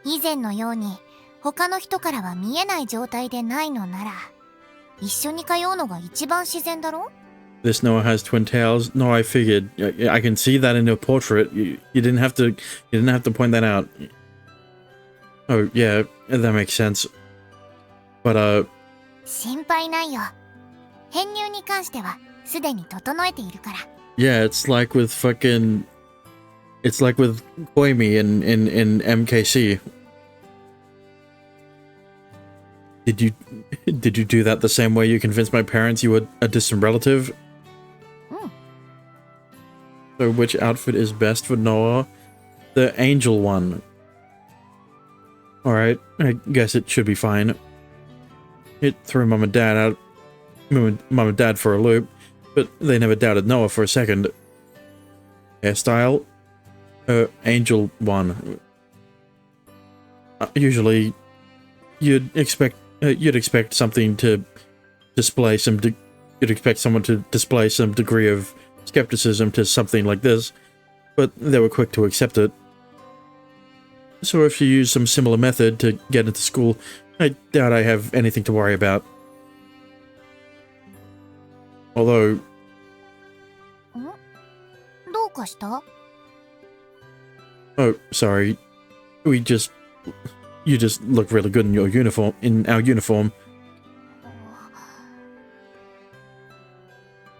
以前のように他の人からは見えない状態でないのなら、一緒に通うのが一番自然だろ? This Noah has twin tails. No, I figured. I can see that in your portrait. You didn't have to point that out. Oh, yeah, that makes sense. But, 心配ないよ。編入に関してはすでに整えているから。yeah, it's like with Koimi in MKC. Did you do that the same way you convinced my parents you were a distant relative? So which outfit is best for Noah? The angel one. Alright, I guess it should be fine. It threw Mom and Dad for a loop, but they never doubted Noah for a second. Hairstyle? Angel one. Usually, you'd expect you'd expect something to display some. You'd expect someone to display some degree of skepticism to something like this, but they were quick to accept it. So if you use some similar method to get into school, I doubt I have anything to worry about. Although... どうかした？ Oh, sorry. You just look really good in your uniform, in our uniform.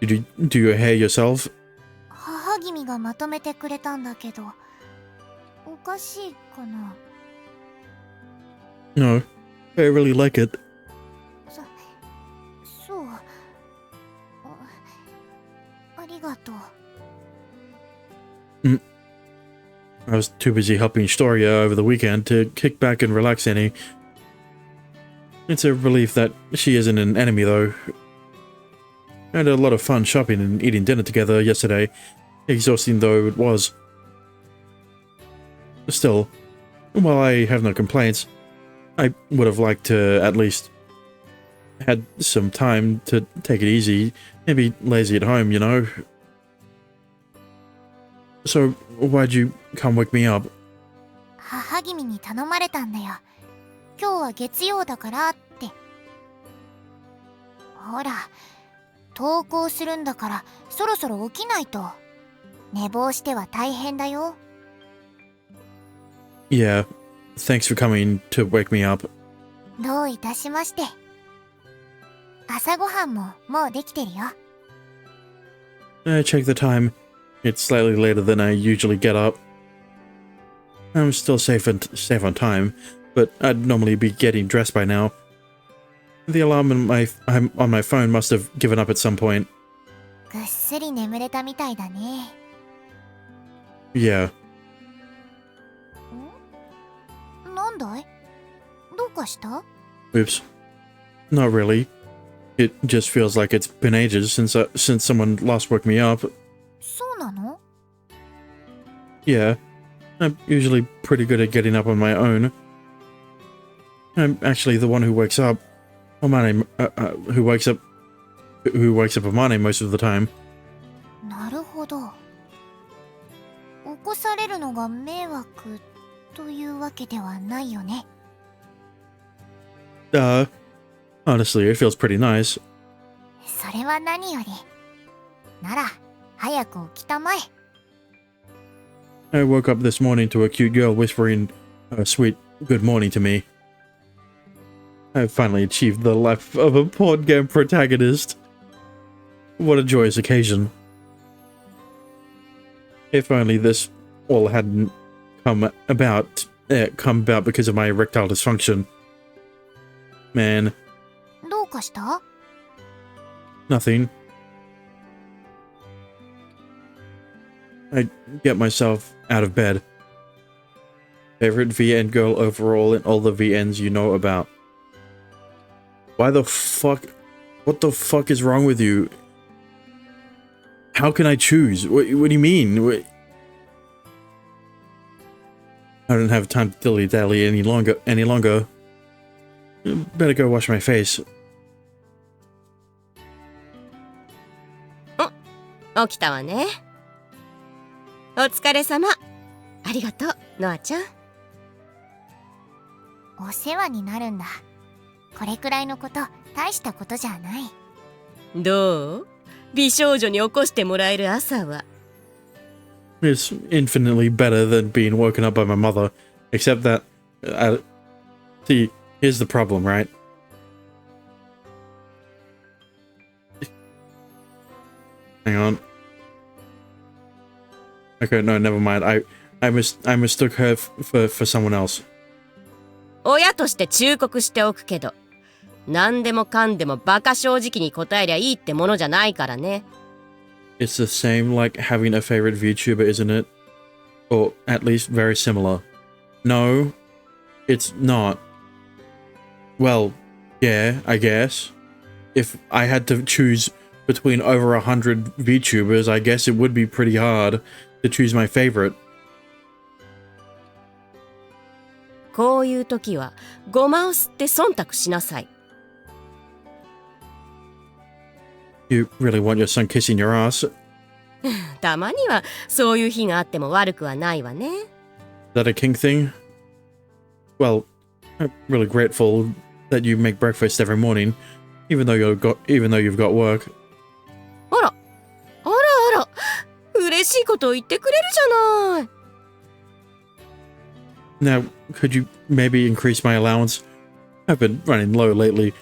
Did you do your hair yourself? 母君がまとめてくれたんだけど、おかしいかな？ No, I really like it. そう。ありがとう。I was too busy helping Storia over the weekend to kick back and relax any. It's a relief that she isn't an enemy, though. I had a lot of fun shopping and eating dinner together yesterday, exhausting though it was. Still, while I have no complaints, I would have liked to at least had some time to take it easy, maybe lazy at home, you know. So, why'd you come wake me up? 母君に頼まれたんだよ。今日は月曜だからって。ほら、登校するんだからそろそろ起きないと。寝坊しては大変だよ。Yeah, thanks for coming to wake me up. どういたしまして。朝ごはんももうできてるよ。I checked the time. It's slightly later than I usually get up. I'm still safe on time, but I'd normally be getting dressed by now. The alarm on my phone must have given up at some point. ぐっすり眠れたみたいだね。Yeah. なんだい？どうかした？ Oops. Not really. It just feels like it's been ages since someone last woke me up. そうなの？ Yeah. I'm usually pretty good at getting up on my own. I'm actually the one who wakes up. Who wakes up on my name most of the time. なるほど。起こされるのが迷惑というわけではないよね。Honestly, it feels pretty nice. それは何より。なら、早く起きたまえ。I woke up this morning to a cute girl whispering a sweet good morning to me. I've finally achieved the life of a board game protagonist. What a joyous occasion. If only this all hadn't come about because of my erectile dysfunction. Man, どうかした？ nothing. I get myself out of bed. Favorite VN girl overall in all the VNs you know about. Why the fuck? What the fuck is wrong with you? How can I choose? What do you mean? I don't have time to dilly-dally any longer. Better go wash my face. 起きたわね。お疲れ様。ありがとう、ノアちゃん。お世話になるんだ。これくらいのこと大したことじゃない。どう？美少女に起こしてもらえる朝は。It's infinitely better than being woken up by my mother, except that, see, here's the problem, right? Hang on. Okay, no, never mind. I mistook her for someone else. 親として忠告しておくけど、何でもかんでもバカ正直に答えりゃいいってものじゃないからね。It's the same like having a favorite VTuber, isn't it? Or at least very similar. No, it's not. Well, yeah, I guess. If I had to choose between over 100 VTubers, I guess it would be pretty hard to choose my favorite. こういう時はごまを吸って忖度しなさい。 You really want your son kissing your ass? たまにはそういう日があっても悪くはないわね。 Is that a king thing? Well, I'm really grateful that you make breakfast every morning, even though you've got work. あらあら嬉しいことを言ってくれるじゃない。 Now, could you maybe increase my allowance? I've been running low lately.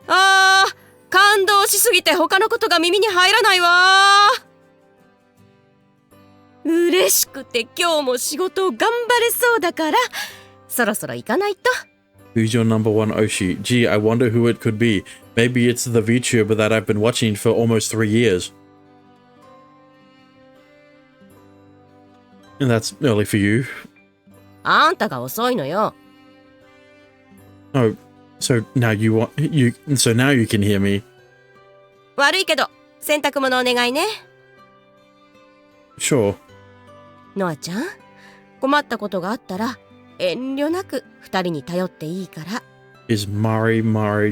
あー、感動しすぎて他のことが耳に入らないわ。嬉しくて今日も仕事を頑張れそうだからそろそろ行かないと。 Who's your number one Oshi? Gee, I wonder who it could be. Maybe it's the VTuber that I've been watching for almost 3 years. And that's early for you. あんたが遅いのよ。 Oh, so now you can hear me. 悪いけど洗濯物お願いね。 Sure. ノアちゃん、困ったことがあったら遠慮なく二人に頼っていいから。 Is Mari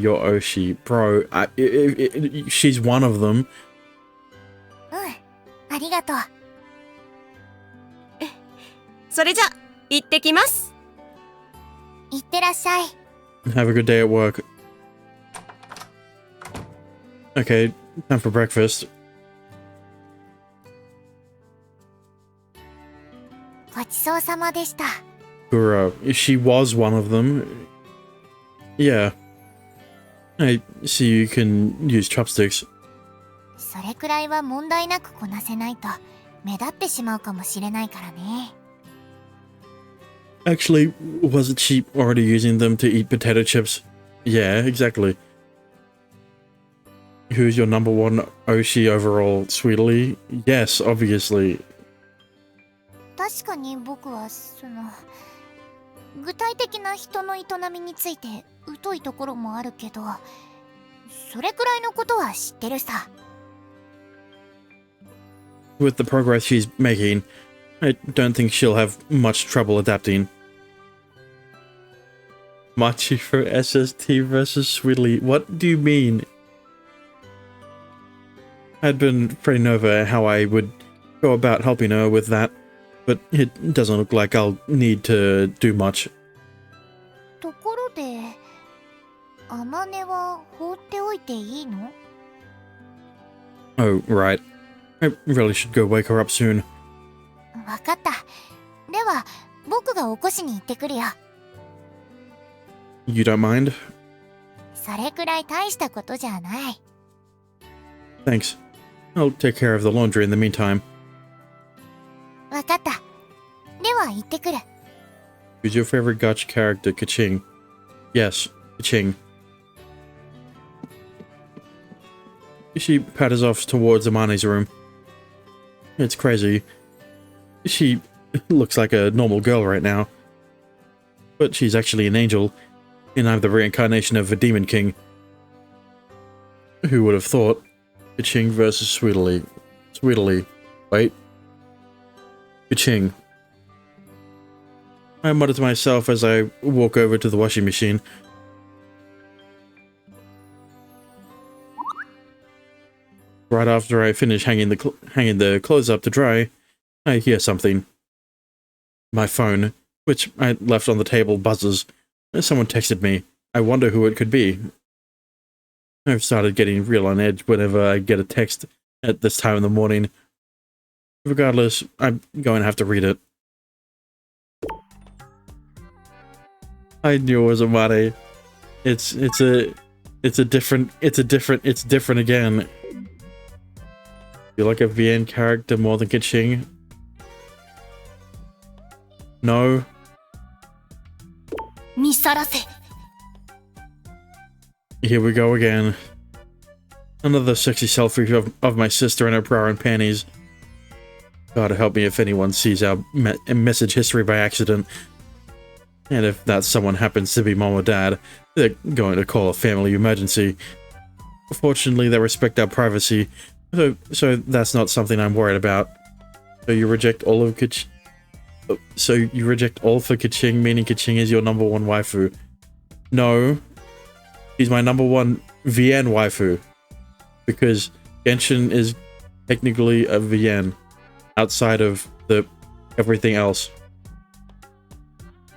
your Oshi? Bro, she's one of them. ありがとう。それじゃ行ってきます。いってらっしゃい。 Have a good day at work. Okay, time for breakfast. ごちそうさまでした。 Gura, she was one of them. Yeah. I see you can use chopsticks. それくらいは問題なくこなせないと目立ってしまうかもしれないからね。 Actually, wasn't she already using them to eat potato chips? Yeah, exactly. Who's your number one Oshi overall, Sweetly? Yes, obviously. 確かに僕は具体的な人の営みについて疎いところもあるけど、それくらいのことは知ってるさ。 With the progress she's making, I don't think she'll have much trouble adapting. Machi for SST versus Sweetly. What do you mean? I'd been praying over how I would go about helping her with that, but it doesn't look like I'll need to do much. ところで、アマネは放っておいていいの？ Oh, right. I really should go wake her up soon. わかった。では、僕が起こしに行ってくるよ。You don't mind? それくらい大したことじゃない。 Thanks. I'll take care of the laundry in the meantime. わかった。では行ってくる。 Who's your favorite gacha character, Kaching? Yes, Kaching. She patters off towards Amane's room. It's crazy. She looks like a normal girl right now. But she's actually an angel, and I'm the reincarnation of a demon king. Who would have thought? Kaching versus Sweetly. Sweetly. Wait. Kaching. I mutter to myself as I walk over to the washing machine. Right after I finish hanging the clothes up to dry, I hear something. My phone, which I left on the table, buzzes. Someone texted me. I wonder who it could be. I've started getting real on edge whenever I get a text at this time of the morning. Regardless, I'm going to have to read it. I knew it was Amane. It's different again. You like a VN character more than Kaching? No. 見さらせ。 Here we go again. Another sexy selfie of my sister in her bra and panties. God help me if anyone sees our message history by accident. And if that someone happens to be mom or dad, they're going to call a family emergency. Fortunately, they respect our privacy, so that's not something I'm worried about. So you reject all of So you reject all for Kaching, meaning Kaching is your number one waifu. No. He's my number one VN waifu. Because Genshin is technically a VN outside of the everything else.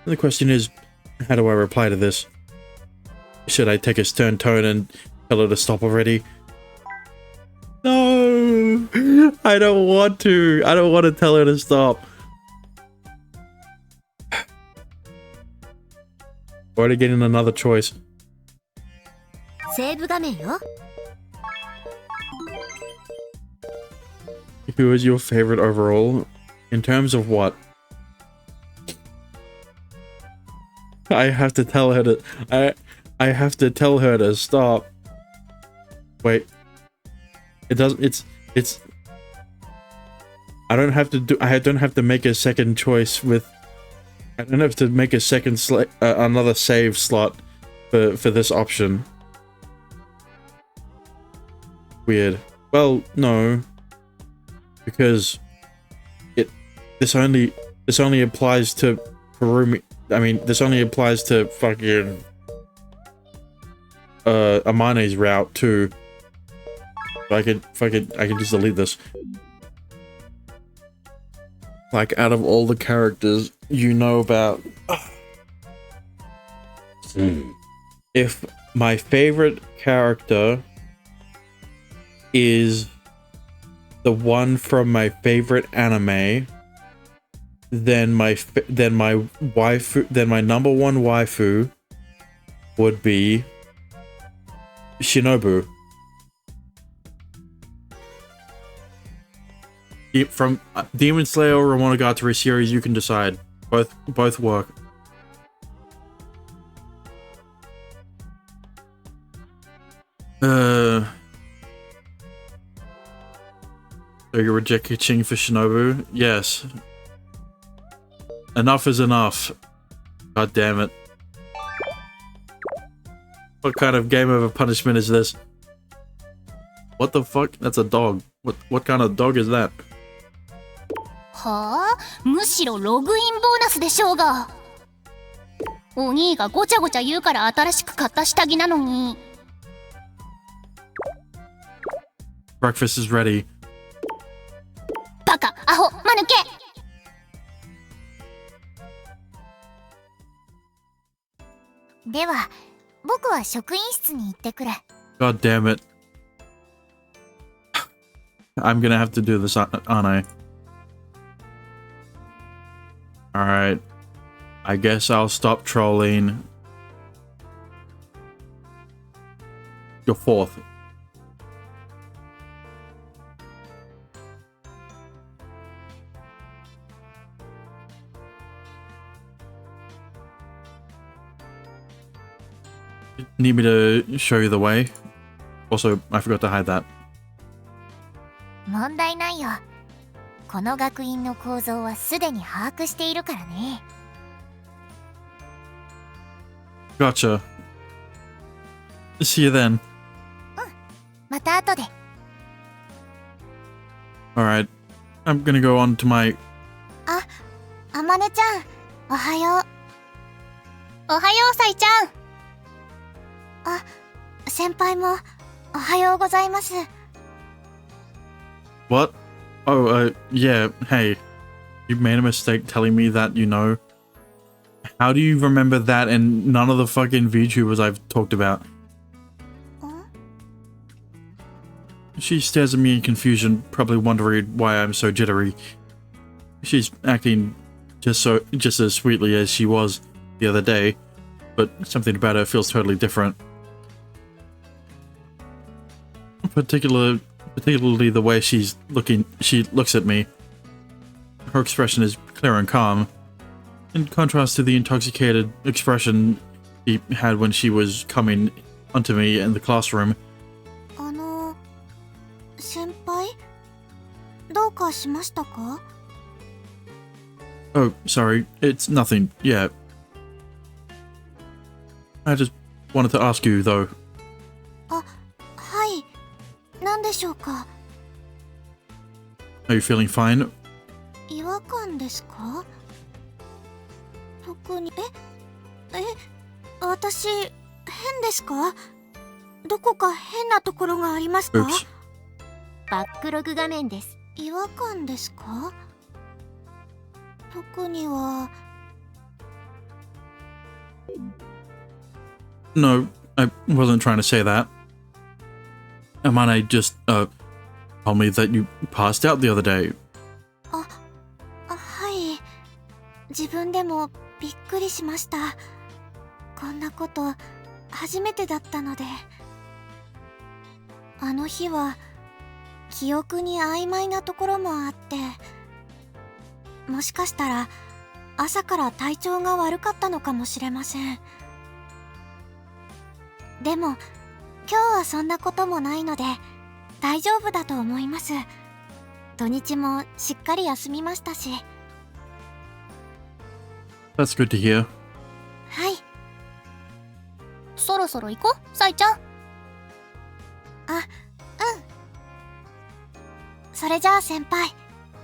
And the question is, how do I reply to this? Should I take a stern tone and tell her to stop already? No! I don't want to. I don't want to tell her to stop. Already getting another choice. セーブ画面よ。 Who is your favorite overall? In terms of what? I have to tell her to... I have to tell her to stop. Wait. It doesn't... It's... I don't have to make a second choice with... I don't have to make a second another save slot for this option. Weird. Well, no. Because this only applies to Harumi. I mean, this only applies to fucking Amane's route too. So I can just delete this. Like, out of all the characters you know about, if my favorite character is the one from my favorite anime, then my number one waifu would be Shinobu. From Demon Slayer or Monogatari series, you can decide. Both work. So you reject Kiching for Shinobu? Yes. Enough is enough. God damn it. What kind of game over punishment is this? What the fuck? That's a dog. What kind of dog is that? はあ、むしろログインボーナスでしょうが。お兄がごちゃごちゃ言うから新しく買った下着なのに。Breakfast is ready. バカ、アホ、間抜け。では、僕は職員室に行ってくる。God damn it. I'm gonna have to do this, aren't I? Alright. I guess I'll stop trolling. You're fourth. Need me to show you the way? Also, I forgot to hide that. 問題ないよ。この学院の構造はすでに把握しているからね。Gotcha. See you then. また後で。Alright. I'm gonna go on to my... あ、あまねちゃん、おはよう。おはよう、さいちゃん。あ、先輩も、おはようございます。What? Oh, yeah, hey. You made a mistake telling me that, you know. How do you remember that and none of the fucking VTubers I've talked about? She stares at me in confusion, probably wondering why I'm so jittery. She's acting just as sweetly as she was the other day, but something about her feels totally different. Particularly the way she looks at me. Her expression is clear and calm, in contrast to the intoxicated expression she had when she was coming onto me in the classroom. 先輩、どうかしましたか? Oh, sorry, it's nothing. Yeah. I just wanted to ask you, though. あ、はい。何でしょうか? Are you feeling fine? 違和感ですか?特に。私、変ですか？どこか変なところがありますか？ Oops. バックログ画面です。違和感ですか？特には。No, I wasn't trying to say that. Amane just, told me that you passed out the other day. はい。自分でもびっくりしました。こんなこと初めてだったので。あの日は記憶に曖昧なところもあって、もしかしたら朝から体調が悪かったのかもしれません。でも今日はそんなこともないので大丈夫だと思います。土日もしっかり休みましたし。That's good to hear. はい。そろそろ行こう、サイちゃん。それじゃあ先輩、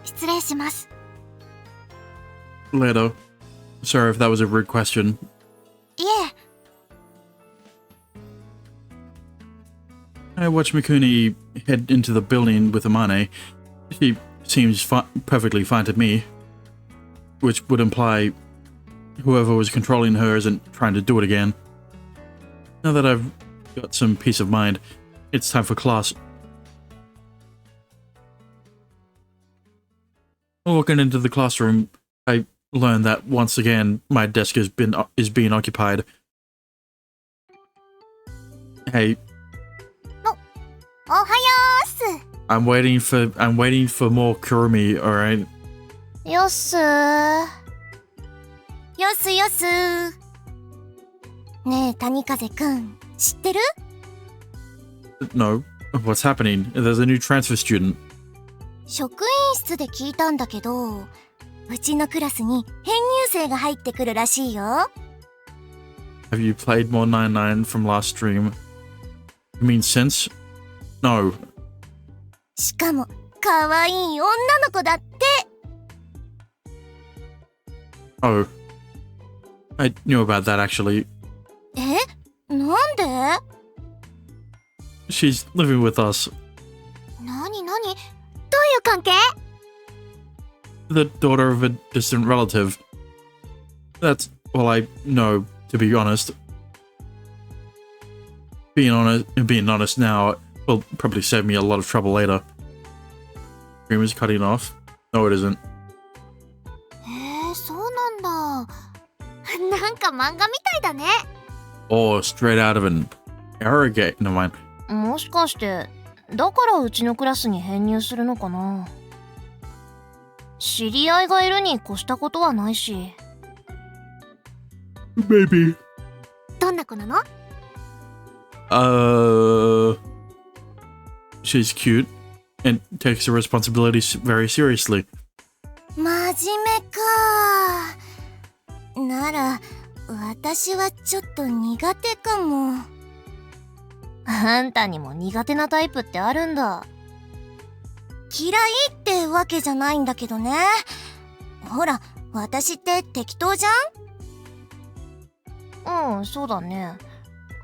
失礼します。Later. Sorry if that was a rude question. いえ。I watched Mikuni head into the building with Amane. She seems perfectly fine to me, which would imply whoever was controlling her isn't trying to do it again. Now that I've got some peace of mind, it's time for class. Walking into the classroom, I learned that once again my desk is being occupied. Hey, おはようっす。I'm waiting for more Kurumi, alright? よっすー。よすよす。ねえ谷風くん、知ってる？ No. What's happening? There's a new transfer student. 職員室で聞いたんだけど、うちのクラスに編入生が入ってくるらしいよ。Have you played more 99 from last stream? You mean since? No. しかも可愛い女の子だって。Oh. I knew about that actually. なんで？ She's living with us. なになに？どういう関係？ The daughter of a distant relative. That's all I know, to be honest. Being honest now will probably save me a lot of trouble later. Stream is cutting off. No, it isn't. そうなんだ。なんか漫画みたいだね。Or straight out of an Arrogate. Never mind. もしかしてだからうちのクラスに編入するのかな。知り合いがいるに越したことはないし。 Maybe. どんな子なの？ She's cute and takes her responsibilities very seriously. 真面目か。なら私はちょっと苦手かも。あんたにも苦手なタイプってあるんだ。嫌いってわけじゃないんだけどね。ほら私って適当じゃん？うん、そうだね。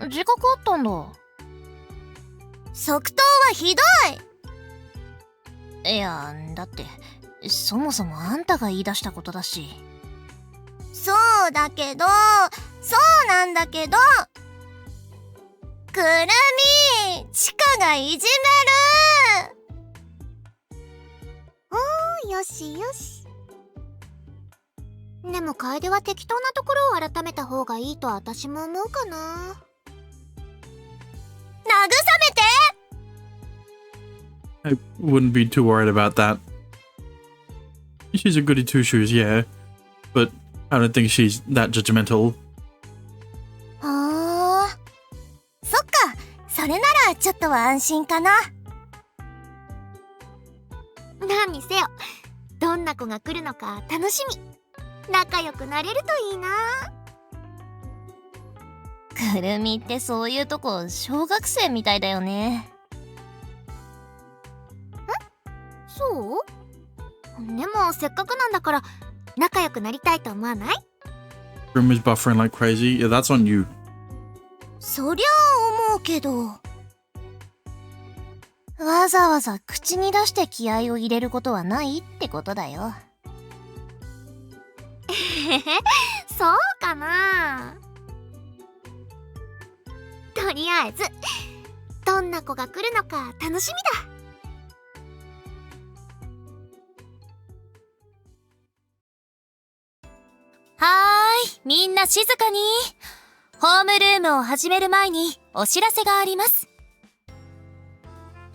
自覚あったんだ。即答はひどいや、だってそもそもあんたが言い出したことだし。い。そうだけど、そうなんだけど。くるみ、チカがいじめる。よしよし。でも楓は適当なところを改めた方がいいと私も思うかな。慰めて。 I wouldn't be too worried about that. She's a goody two shoes, yeah, but I don't think she's that judgmental. そっか、それならちょっとは安心かな。何にせよ、どんな子が来るのか楽しみ。仲良くなれるといいな。くるみってそういうとこ小学生みたいだよね。そう？でもせっかくなんだから仲良くなりたいと思わない？ Room is buffering like crazy. Yeah, that's on you. そりゃあ思うけど。わざわざ口に出して気合を入れることはないってことだよ。そうかな。とりあえずどんな子が来るのか楽しみだ。はーい、みんな静かに。ホームルームを始める前にお知らせがあります。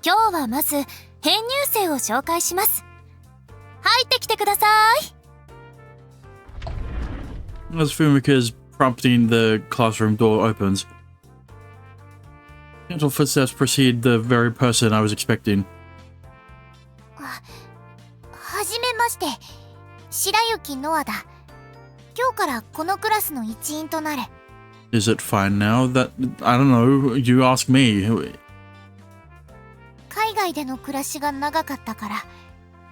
今日はまず編入生を紹介します。入ってきてください。As Fumika's prompting, the classroom door opens. Gentle footsteps precede the very person I was expecting. はじめまして、白雪ノアだ。今日からこのクラスの一員となれ。Is it fine now? That I don't know. You ask me. 海外での暮らしが長かったから、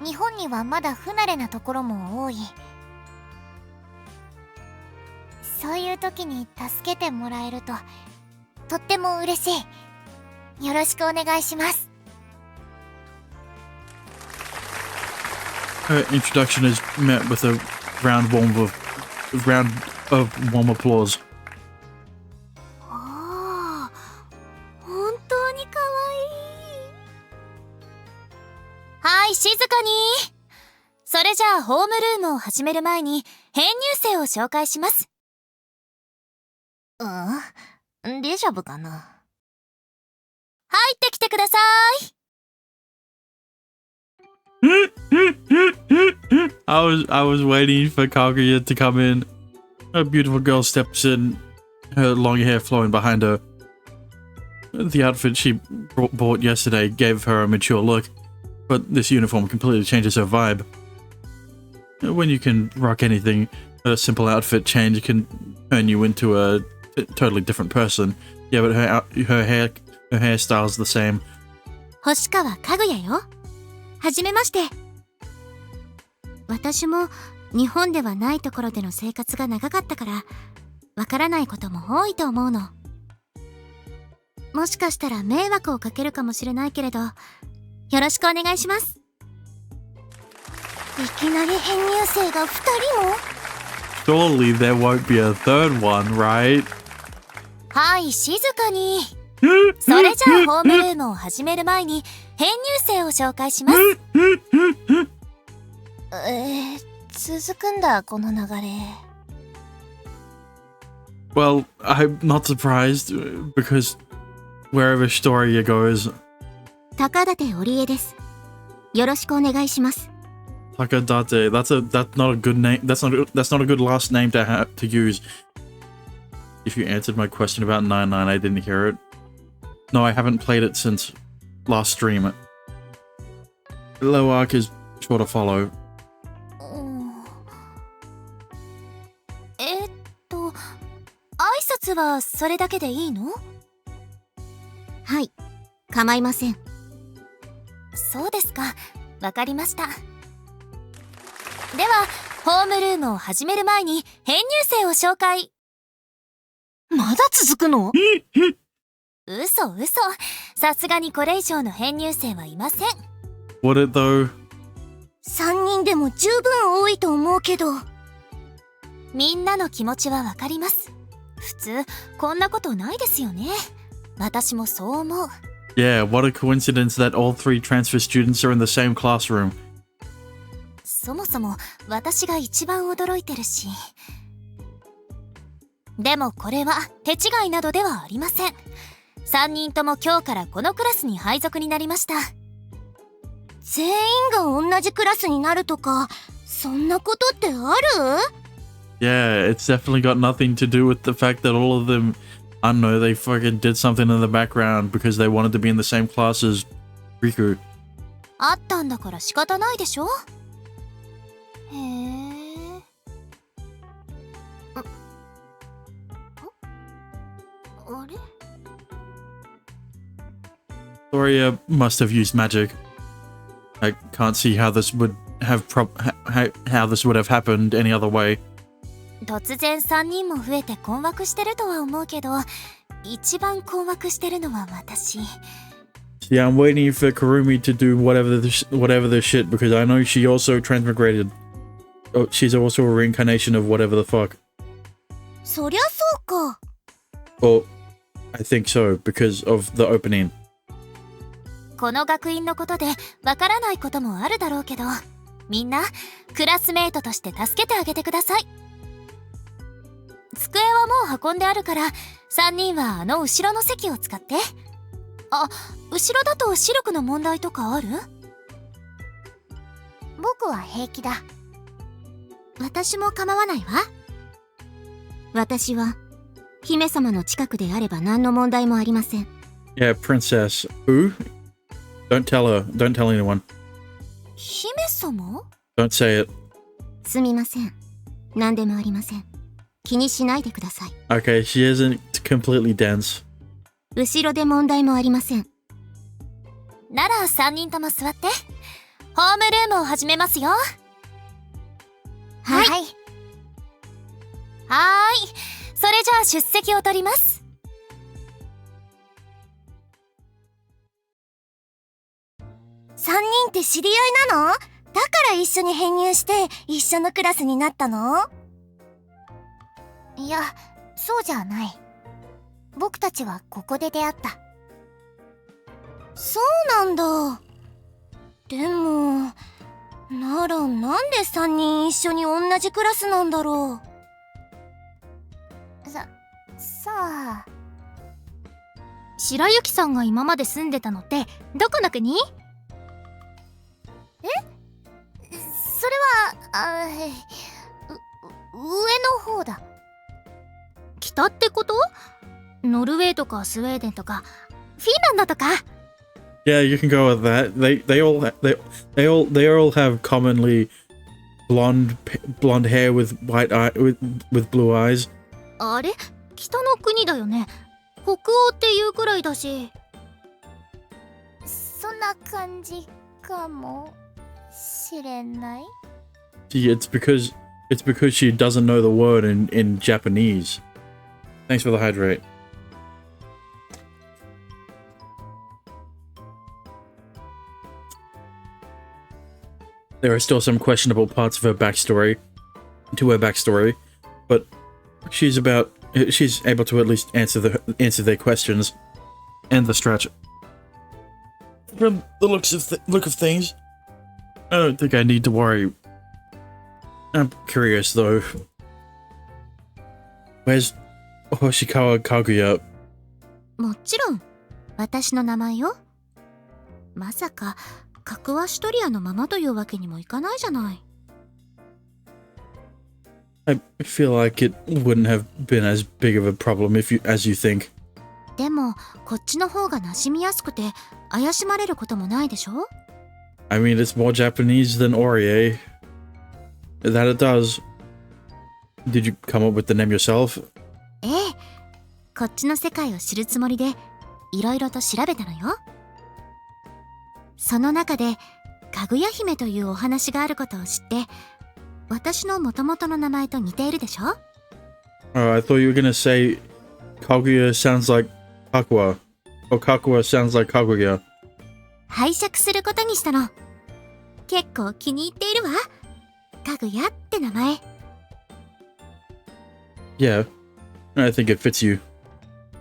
日本にはまだ不慣れなところも多い。そういう時に助けてもらえるととっても嬉しい。よろしくお願いします。 Her introduction is met with a round of warm applause. おー、本当にかわいい。はい、静かに。それじゃあホームルームを始める前に編入生を紹介します。デジャブかな。入ってきてください。I was waiting for Kaguya to come in. A beautiful girl steps in, her long hair flowing behind her. The outfit she bought yesterday gave her a mature look, but this uniform completely changes her vibe. When you can rock anything, a simple outfit change can turn you into a totally different person. Yeah, but her hairstyle's the same. 星川かぐやよ。はじめまして。私も日本ではないところでの生活が長かったから、わからないことも多いと思うの。もしかしたら迷惑をかけるかもしれないけれど、よろしくお願いします。いきなり編入生が2人も？ Surely there won't be a third one, right? はい、静かに。それじゃあホームルームを始める前に編入生を紹介します。続くんだこの流れ。Well, I'm not surprised, because wherever Storia goes... 高舘織江です。よろしくお願いします。 Takadate, that's not a good name. That's not a good last name to use. If you answered my question about 99, I didn't hear it. No, I haven't played it since last stream. Low arc is sure to follow. 挨拶はそれだけでいいの？はい、構いません。そうですか、わかりました。ではホームルームを始める前に編入生を紹介。まだ続くの？嘘。さすがにこれ以上の編入生はいません。 Would it though? 3人でも十分多いと思うけど。みんなの気持ちはわかります。普通こんなことないですよね。私もそう思う。 Yeah, what a coincidence that all 3 transfer students are in the same classroom. そもそも私が一番驚いてるし。でもこれは手違いなどではありません。3人とも今日からこのクラスに配属になりました。全員が同じクラスになるとか、そんなことってある？ Yeah, it's definitely got nothing to do with the fact that all of them, I don't know, they fucking did something in the background because they wanted to be in the same class as Riku. あったんだから仕方ないでしょ。へえ。あれ？ Storia must have used magic. I can't see how this would have happened any other way. 突然3人も増えて困惑してるとは思うけど、一番困惑してるのは私。Yeah, I'm waiting for Kurumi to do whatever the shit because I know she also transmigrated. Oh, she's also a reincarnation of whatever the fuck. そりゃそうか。Well, I think so because of the opening. この学院のことでわからないこともあるだろうけど、みんなクラスメートとして助けてあげてください。机はもう運んであるから、3人はあの後ろの席を使って。あ、後ろだと視力の問題とかある？僕は平気だ。私も構わないわ。私は姫様の近くであれば何の問題もありません。Yeah, princess. Who? Don't tell her. Don't tell anyone. 姫様？ Don't say it. すみません。何でもありません。気にしないでください。Okay, she isn't completely dense. 後ろで問題もありません。なら3人とも座って。ホームルームを始めますよ。はい。それじゃあ出席を取ります。3人って知り合いなの？だから一緒に編入して一緒のクラスになったの？いや、そうじゃない。僕たちはここで出会った。そうなんだ。でも、ならなんで3人一緒に同じクラスなんだろう。さあ。白雪さんが今まで住んでたのってどこの国？それは、上の方だ。北ってこと？ノルウェーとかスウェーデンとかフィンランドとか。Yeah, you can go with that. They all have commonly blonde hair with white eye with blue eyes. あれ？北の国だよね。北欧っていうくらいだし。そんな感じかもしれない。See, it's because she doesn't know the word in Japanese. Thanks for the hydrate. There are still some questionable parts of her backstory, but she's able to at least answer their questions and the stretch. From the look of things, I don't think I need to worry. I'm curious though. Where's Hoshikawa Kaguya? もちろん私の名前よ。まさか格はシトリアのままというわけにもいかないじゃない。I feel like it wouldn't have been as big of a problem as you think. でもこっちの方が馴染みやすくて怪しまれることもないでしょ？ I mean, it's more Japanese than Orie. That it does. Did you come up with the name yourself? ええ、こっちの世界を知るつもりでいろいろと調べたのよ。その中でかぐや姫というお話があることを知って、私の元々の名前と似ているでしょ？ Oh, I thought you were gonna say Kaguya sounds like Kakua, or Kakua sounds like Kaguya. 拝借することにしたの。結構気に入っているわ。かぐやって名前。Yeah, I think it fits you.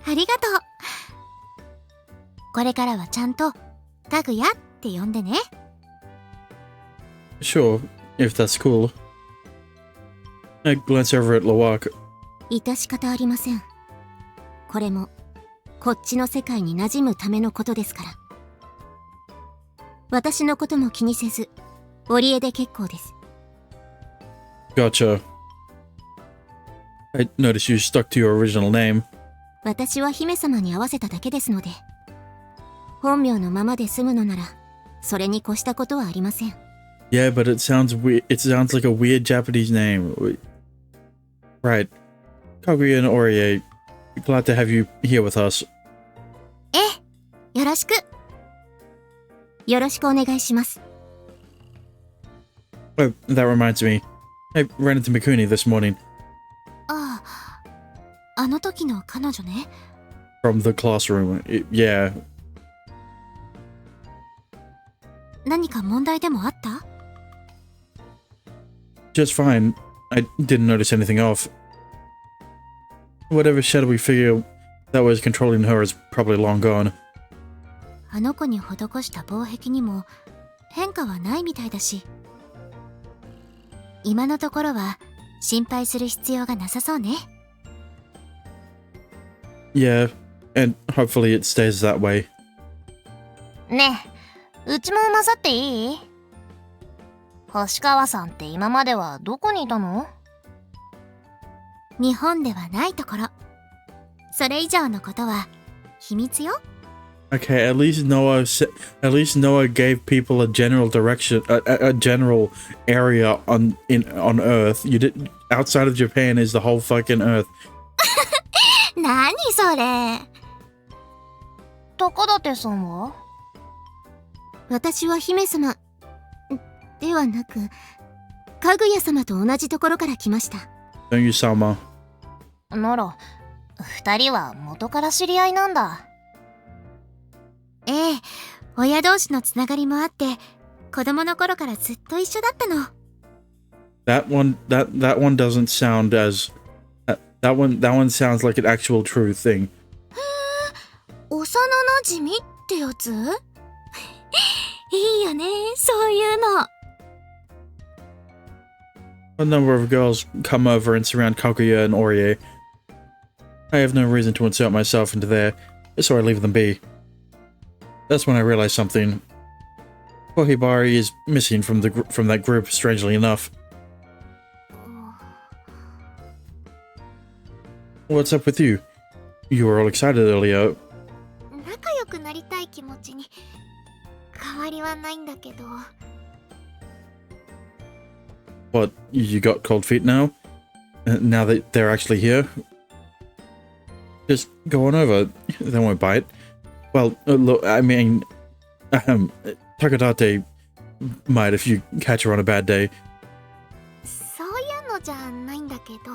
ありがとう。これからはちゃんとかぐやって呼んでね。Sure, if that's cool. I glance over at Lawak. 致し方ありません。これもこっちの世界に馴染むためのことですから。私のことも気にせず、織江で結構です。Gotcha. I noticed you stuck to your original name. 私は姫様に合わせただけですので、本名のままで済むのなら、それに越したことはありません。Yeah, but it sounds weird. It sounds like a weird Japanese name. Right. Kaguya and Orie, glad to have you here with us. ええ、よろしく。よろしくお願いします。Oh, that reminds me. I ran into Mikuni this morning. あの時の彼女ね。From the classroom. Yeah. 何か問題でもあった？ Just fine. I didn't notice anything off. Whatever shadowy figure that was controlling her is probably long gone. あの子に施した防壁にも変化はないみたいだし、今のところは心配する必要がなさそうね。Yeah, and hopefully it stays that way. ねえ、うちも混ざっていい？星川さんって今まではどこにいたの？日本ではないところ。それ以上のことは秘密よ。Okay, at least Noah gave people a general direction, a general area on Earth. You did outside of Japan is the whole fucking Earth. 何それ。高舘さんは？私は姫様ではなく、かぐや様と同じところから来ました。Don't you, Sama? なら、二人は元から知り合いなんだ。ええ、親同士のつながりもあって、子供の頃からずっと一緒だったの。That one doesn't sound as that one sounds like an actual true thing. 幼馴染ってやつ？いいよね、そういうの。A number of girls come over and surround Kaguya and Orie. I have no reason to insert myself into there, so I leave them be. That's when I realize something. Kohibari is missing from that group, strangely enough. What's up with you? You were all excited earlier. 仲良くなりたい気持ちに変わりはないんだけど。What, you got cold feet now? Now that they're actually here? Just go on over. They won't bite. Well, look, I mean, Takadate might if you catch her on a bad day. そういうのじゃないんだけど。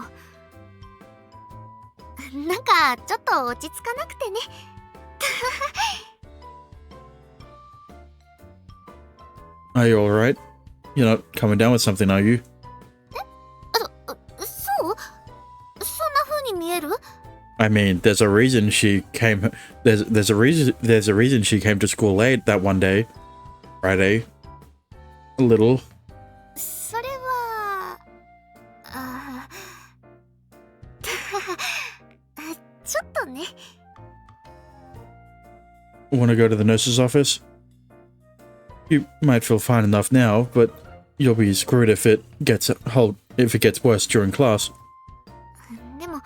なんかちょっと落ち着かなくてね。Are you alright? You're not coming down with something, are you? そう？そんな風に見える？ I mean, there's a reason she came. There's a reason she came to school late that one day, Friday. A little. それは、ちょっとね。Want to go to the nurse's office? You might feel fine enough now, but you'll be screwed if it gets worse during class. でも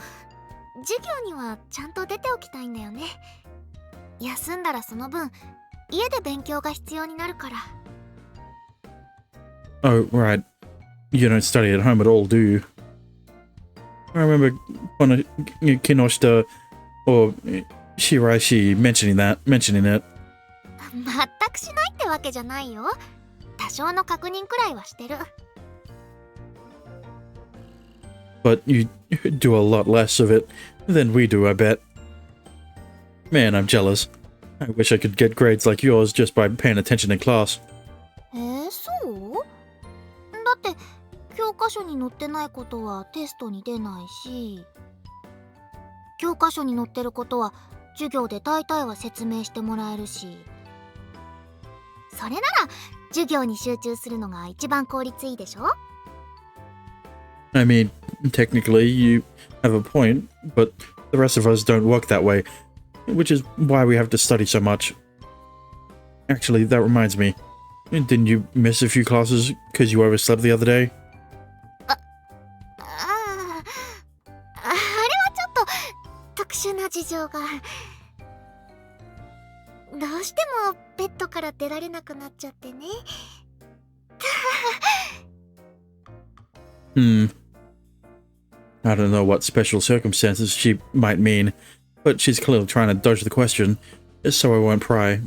授業にはちゃんと出ておきたいんだよね。休んだらその分家で勉強が必要になるから。Oh, right. You don't study at home at all, do you? I remember Kinoshita or Shiraishi mentioning it. 全くしないってわけじゃないよ。多少の確認くらいはしてる。But you do a lot less of it than we do, I bet. Man, I'm jealous. I wish I could get grades like yours just by paying attention in class. そう？だって教科書に載ってないことはテストに出ないし、教科書に載ってることは授業で大体は説明してもらえるし、それなら授業に集中するのが一番効率いいでしょ？ I mean, technically you have a point, but the rest of us don't work that way, which is why we have to study so much. Actually, that reminds me. Didn't you miss a few classes because you overslept the other day? あれはちょっと特殊な事情が。どうしてもベッドから出られなくなっちゃってね。I don't know what special circumstances she might mean, but she's clearly trying to dodge the question, so I won't pry.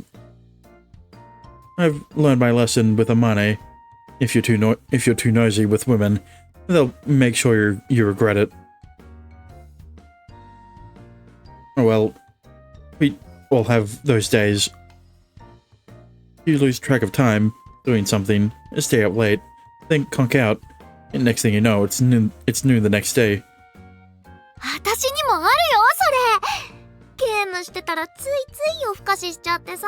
I've learned my lesson with Amane. If you're too nosy with women, they'll make sure you regret it. Well, we all have those days. You lose track of time doing something, stay up late, then conk out, and next thing you know, it's noon the next day. 私にもあるよそれ。ゲームしてたらついつい夜更かししちゃってさ。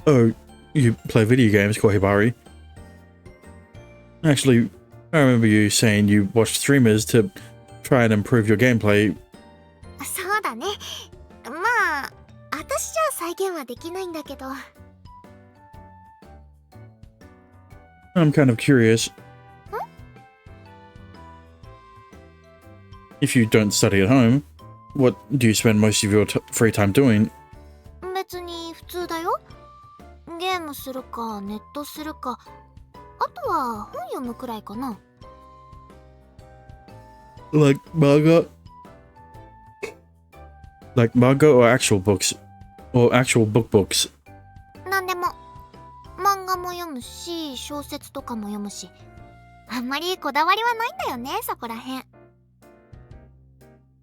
Oh, you play video games, Kohibari? Actually, I remember you saying you watched streamers to try and improve your gameplay. そうだね。まあ私じゃ再現はできないんだけど。I'm kind of curious. If you don't study at home, what do you spend most of your free time doing? 別に普通だよ。ゲームするかネットするか、あとは本読むくらいかな。Like manga? Like manga or actual books? Or actual books? なんでも。漫画も読むし、小説とかも読むし、あんまりこだわりはないんだよね、そこらへん。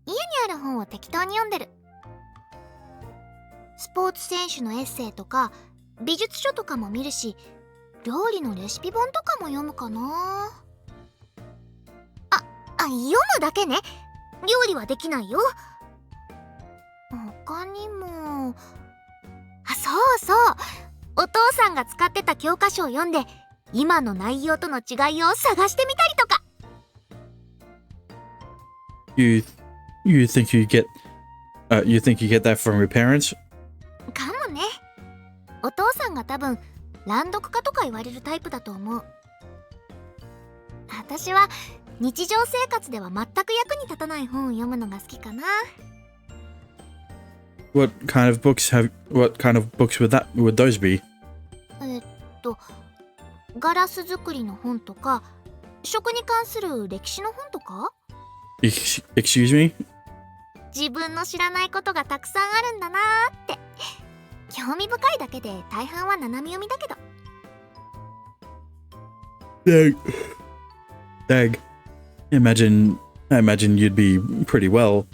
家にある本を適当に読んでる。スポーツ選手のエッセイとか美術書とかも見るし、料理のレシピ本とかも読むかな。読むだけね。料理はできないよ。他にも、そうそう、お父さんが使ってた教科書を読んで今の内容との違いを探してみたりとか。You think you get that from your parents? かもね。お父さんが多分乱読家とか言われるタイプだと思う。私は日常生活では全く役に立たない本を読むのが好きかな。What kind of books would those be? ガラス作りの本とか、食に関する歴史の本とか。Excuse me? 自分の知らないことがたくさんあるんだなーって。興味深いだけで大半は斜め読みだけど。Dag. I imagine you'd be pretty well.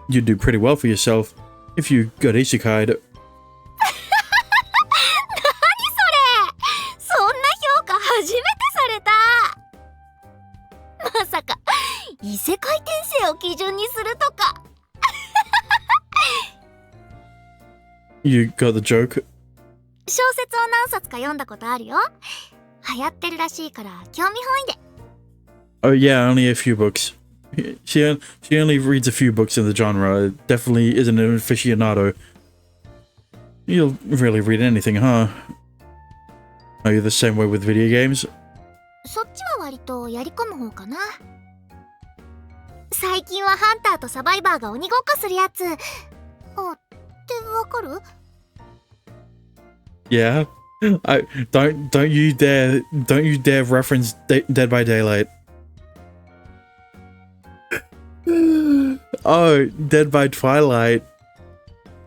You'd do pretty well for yourself if you got isekai'd. 何それ、そんな評価初めてされた。まさか異世界転生を基準にするとか。You got the joke? 小説を何冊か読んだことあるよ。流行ってるらしいから興味本位で。Oh yeah, only a few books. She only reads a few books in the genre. Definitely isn't an aficionado. You'll really read anything, huh? Are you the same way with video games? そっちは割とやり込む方かな。最近はハンターとサバイバーが鬼ごっこするやつ。ってわかる？ Yeah. Don't you dare reference Dead by Daylight. Oh, Dead by Twilight.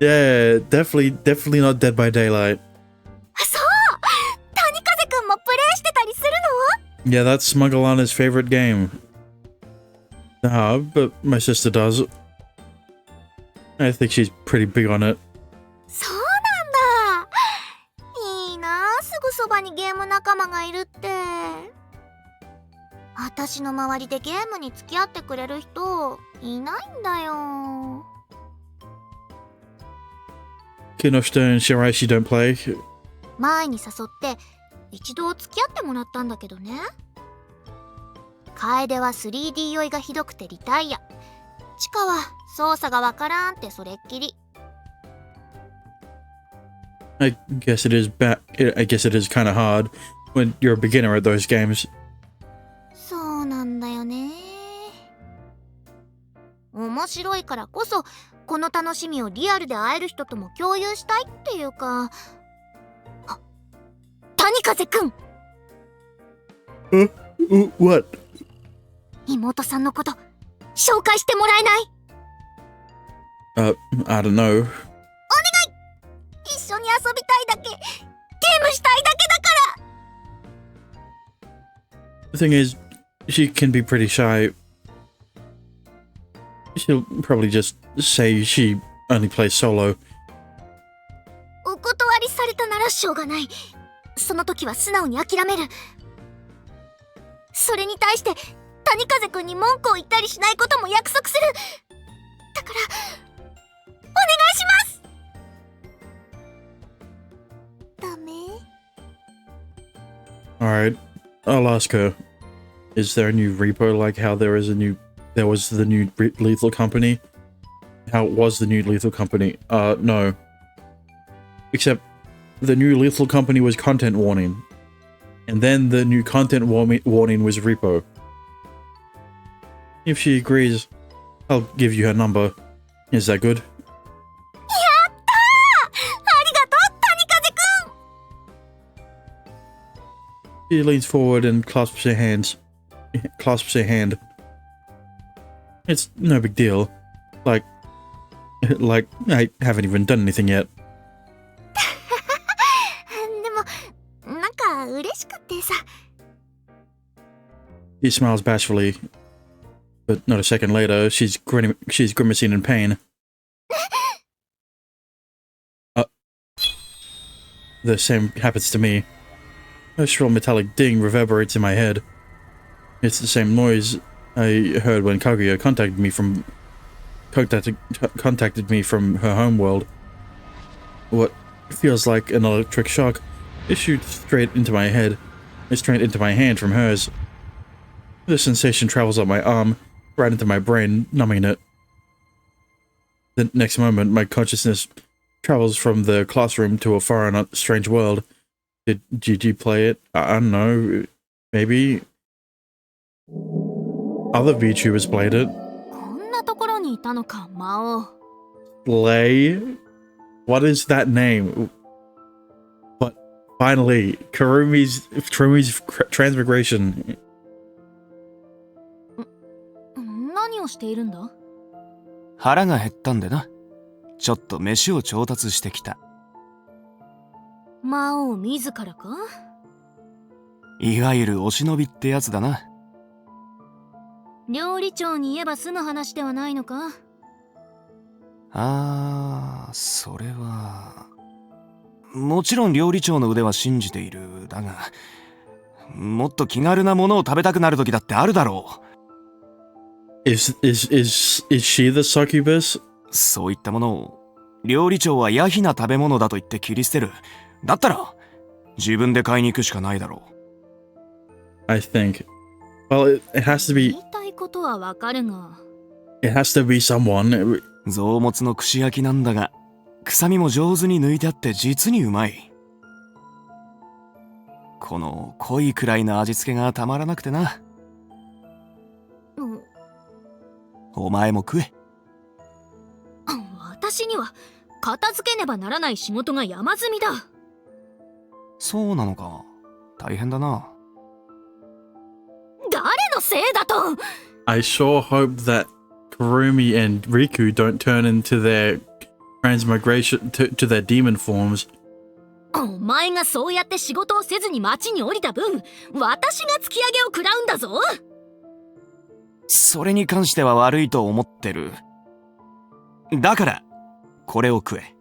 Yeah, definitely not Dead by Daylight. そう、谷風くんもプレイしてたりするの？ Yeah, that's Smugglana's favorite game. But my sister does. I think she's pretty big on it. そうなんだ。いいな、すぐそばにゲーム仲間がいるって。私の周りでゲームに付き合ってくれる人いないんだよ。Kinoshita and Shiraishi don't play. 前に誘って一度付き合ってもらったんだけどね。楓は 3D 酔いがひどくてリタイア。チカは操作がわからんってそれっきり。I guess it is kind of hard when you're a beginner at those games. そうなんだよね。面白いからこそこの楽しみをリアルで会える人とも共有したいっていうか。谷風くん、What? 妹さんのこと紹介してもらえない？ I don't know. 一緒に遊びたいだけ、ゲームしたいだけだから。 The thing is, she can be pretty shy. she'll probably just say she only plays solo. お断りされたならしょうがない。その時は素直に諦める。それに対して谷風くんに文句を言ったりしないことも約束する。だからお願いします。ダメ？ Alright, I'll ask her. Is there a new repo like how there was the new Lethal Company? How was the new Lethal Company? No. Except the new Lethal Company was content warning. And then the new content warning was repo. If she agrees, I'll give you her number. Is that good? やったー！ありがとう、谷風くん。 She leans forward and clasps her hand. It's no big deal. Like I haven't even done anything yet. でも、なんか嬉しくってさ。She smiles bashfully, but not a second later, she's grimacing in pain. The same happens to me. A shrill metallic ding reverberates in my head. It's the same noise I heard when Kaguya contacted me from her homeworld. What feels like an electric shock, it shoots straight into my head, straight into my hand from hers. The sensation travels up my arm, right into my brain, numbing it. The next moment, my consciousness travels from the classroom to a foreign, strange world. Did Gigi play it? I don't know. Maybe other VTubers played it. こんなところにいたのか、魔王。Slay? What is that name? But finally, Kurumi's transmigration. 何をしているんだ？腹が減ったんでな。ちょっと飯を調達してきた。魔王自らか？いわゆるお忍びってやつだな。料理長に言えば済む話ではないのか？それは。もちろん料理長の腕は信じている。だが、もっと気軽なものを食べたくなる時だってあるだろう。Is she the succubus? そういったものを料理長はヤヒな食べ物だと言って切り捨てる。だったら自分で買いに行くしかないだろう。I think. Well, it has to be. 言いたいことはわかるが。It has to be someone. 臓物の串焼きなんだが、臭みも上手に抜いてあって実にうまい。この濃いくらいの味付けがたまらなくてな。お前も食え。私には片付けねばならない仕事が山積みだ。そうなのか。大変だな。誰のせいだと。 I sure hope that Kurumi and Riku don't turn into their transmigration to their demon forms. お前がそうやって仕事をせずに町に降りた分、私が突き上げを食らうんだぞ。それに関しては悪いと思ってる。だからこれを食え。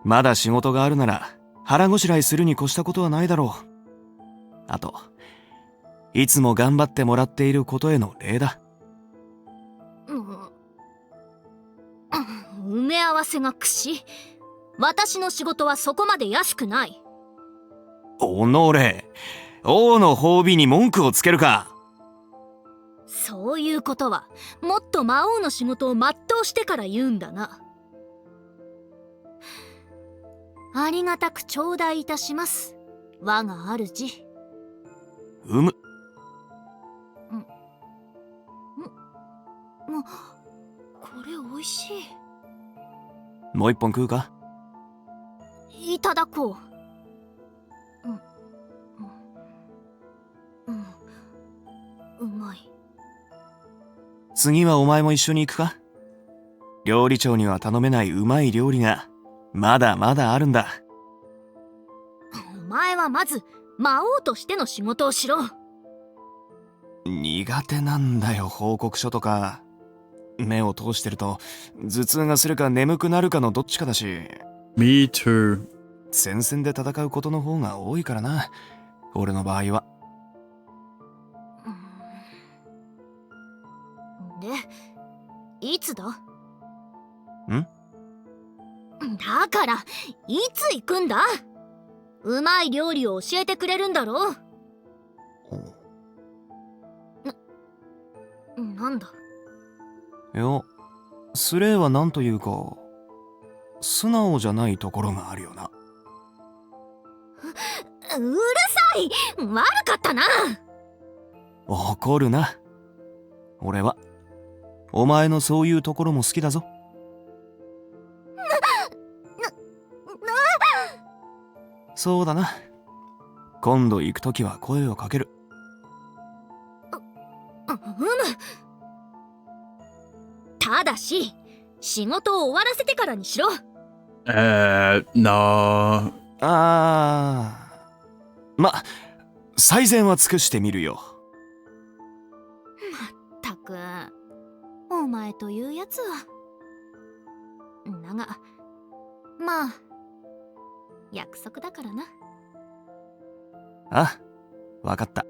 まだ仕事があるなら腹ごしらえするに越したことはないだろう。あといつも頑張ってもらっていることへの礼だ。埋め合わせが串。私の仕事はそこまで安くない。おのれ、王の褒美に文句をつけるか。そういうことはもっと魔王の仕事を全うしてから言うんだな。ありがたく頂戴いたします、我が主。もこれ美味しい。もう一本食うか。いただこう。うまい。次はお前も一緒に行くか。料理長には頼めないうまい料理がまだまだあるんだ。お前はまず魔王としての仕事をしろ。苦手なんだよ報告書とか。目を通してると頭痛がするか眠くなるかのどっちかだし、 Me too. 前線で戦うことの方が多いからな、俺の場合は。で、いつだ？ん？だから、いつ行くんだ？うまい料理を教えてくれるんだろ？なんだ？いや、スレイはなんというか素直じゃないところがあるよな。うるさい！悪かったな！怒るな。俺はお前のそういうところも好きだぞ。そうだな。今度行くときは声をかける。ただし、仕事を終わらせてからにしろ。No. ま、最善は尽くしてみるよ。まったく、お前というやつは。だが、まあ、約束だからな。あ、わかった。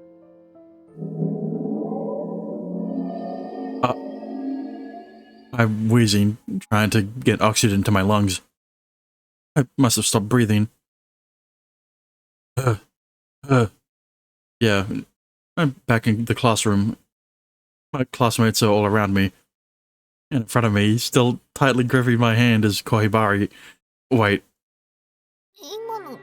I'm wheezing, trying to get oxygen to my lungs. I must have stopped breathing. Yeah, I'm back in the classroom. My classmates are all around me. And in front of me, still tightly gripping my hand, is Kohibari. Wait. 今の、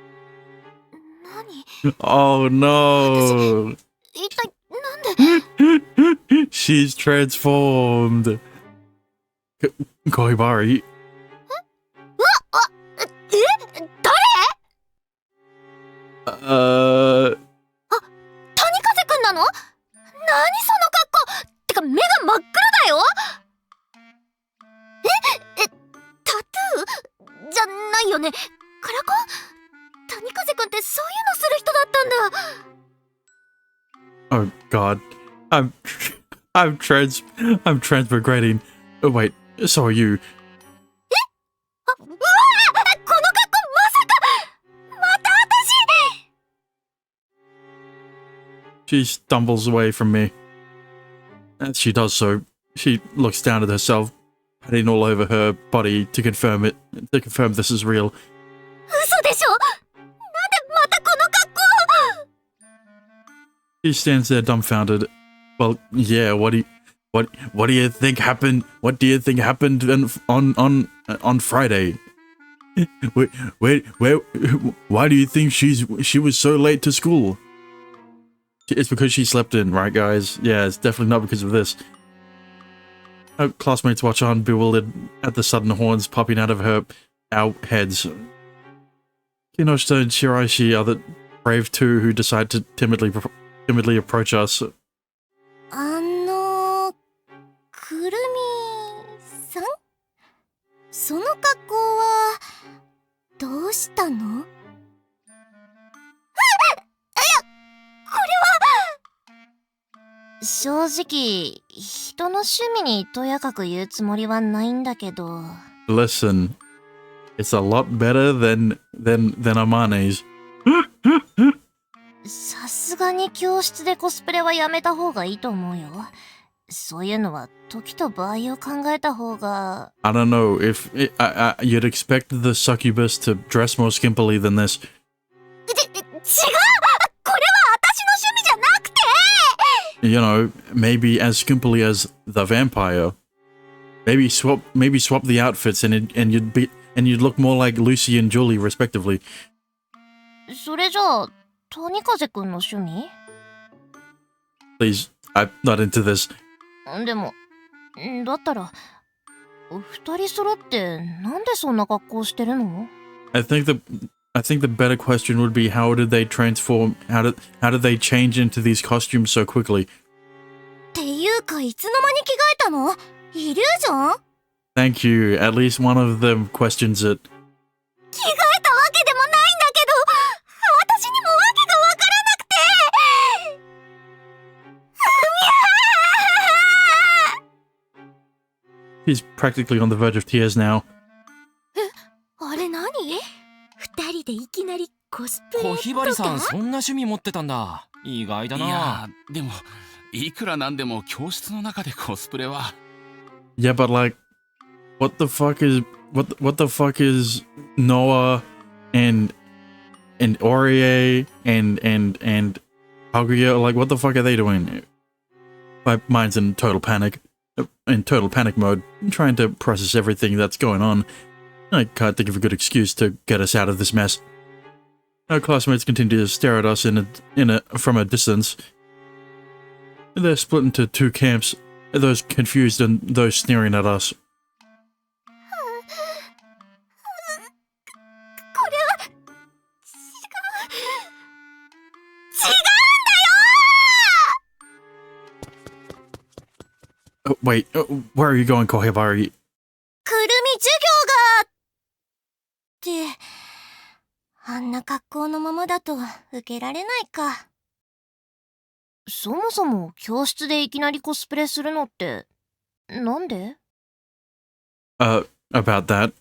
何？ Oh no! 一体なんで？ She's transformed! Kohibari. 誰？谷風くんなの？何その格好！てか目が真っ黒だよ！タトゥーじゃないよね？カラコン？谷風くんってそういうのする人だったんだ。 Oh god. I'm transmigrating. Oh wait, so are you. うわ！この格好まさか！また私！ She stumbles away from me. As she does so, she looks down at herself, patting all over her body to confirm this is real. 嘘でしょ？なんでまたこの格好！ She stands there dumbfounded. Well, yeah, what do you think happened? What do you think happened on Friday? Wait, why do you think she was so late to school? It's because she slept in, right, guys? Yeah, it's definitely not because of this. Her classmates watch on, bewildered at the sudden horns popping out of our heads. Kinoshita and Shiraishi are the brave two who decide to timidly approach us. くるみさん？その格好はどうしたの？正直、人の趣味にとやかく言うつもりはないんだけど。 Listen, it's a lot better than Amane's. さすがに教室でコスプレはやめた方がいいと思うよ。そういうのは時と場合を考えた方が。 I don't know if you'd expect the succubus to dress more skimpily than this. 違う！これは私の趣味じゃなくて！ You know, maybe as skimpily as the vampire. Maybe swap the outfits and you'd look more like Lucy and Julie respectively. それじゃあ、谷風くんの趣味？ Please, I'm not into this. でも、だったら、二人揃ってなんでそんな格好してるの？ I think the better question would be how did they transform? How did they change into these costumes so quickly? っていうか、いつの間に着替えたの？イリュージョン？ Thank you. At least one of them questions it. 着替えたわけでもないんだけど、私にもわけがわからなくて。He's practically on the verge of tears now. あれ何？二人でいきなりコスプレとか？小ひばりさん、そんな趣味持ってたんだ。意外だな。いやでもいくらなんでも教室の中でコスプレは。 Yeah, but like, what the fuck is Noah and Orie and Kaguya? Like, what the fuck are they doing? My mind's in total panic mode, trying to process everything that's going on. I can't think of a good excuse to get us out of this mess. Our classmates continue to stare at us from a distance. They're split into two camps, those confused and those sneering at us. これは違うんだよ。 Oh, wait, where are you going, Kohibari? くるみ授業がってあんな格好のままだと受けられないか。そもそも教室でいきなりコスプレするのってなんで？ About that.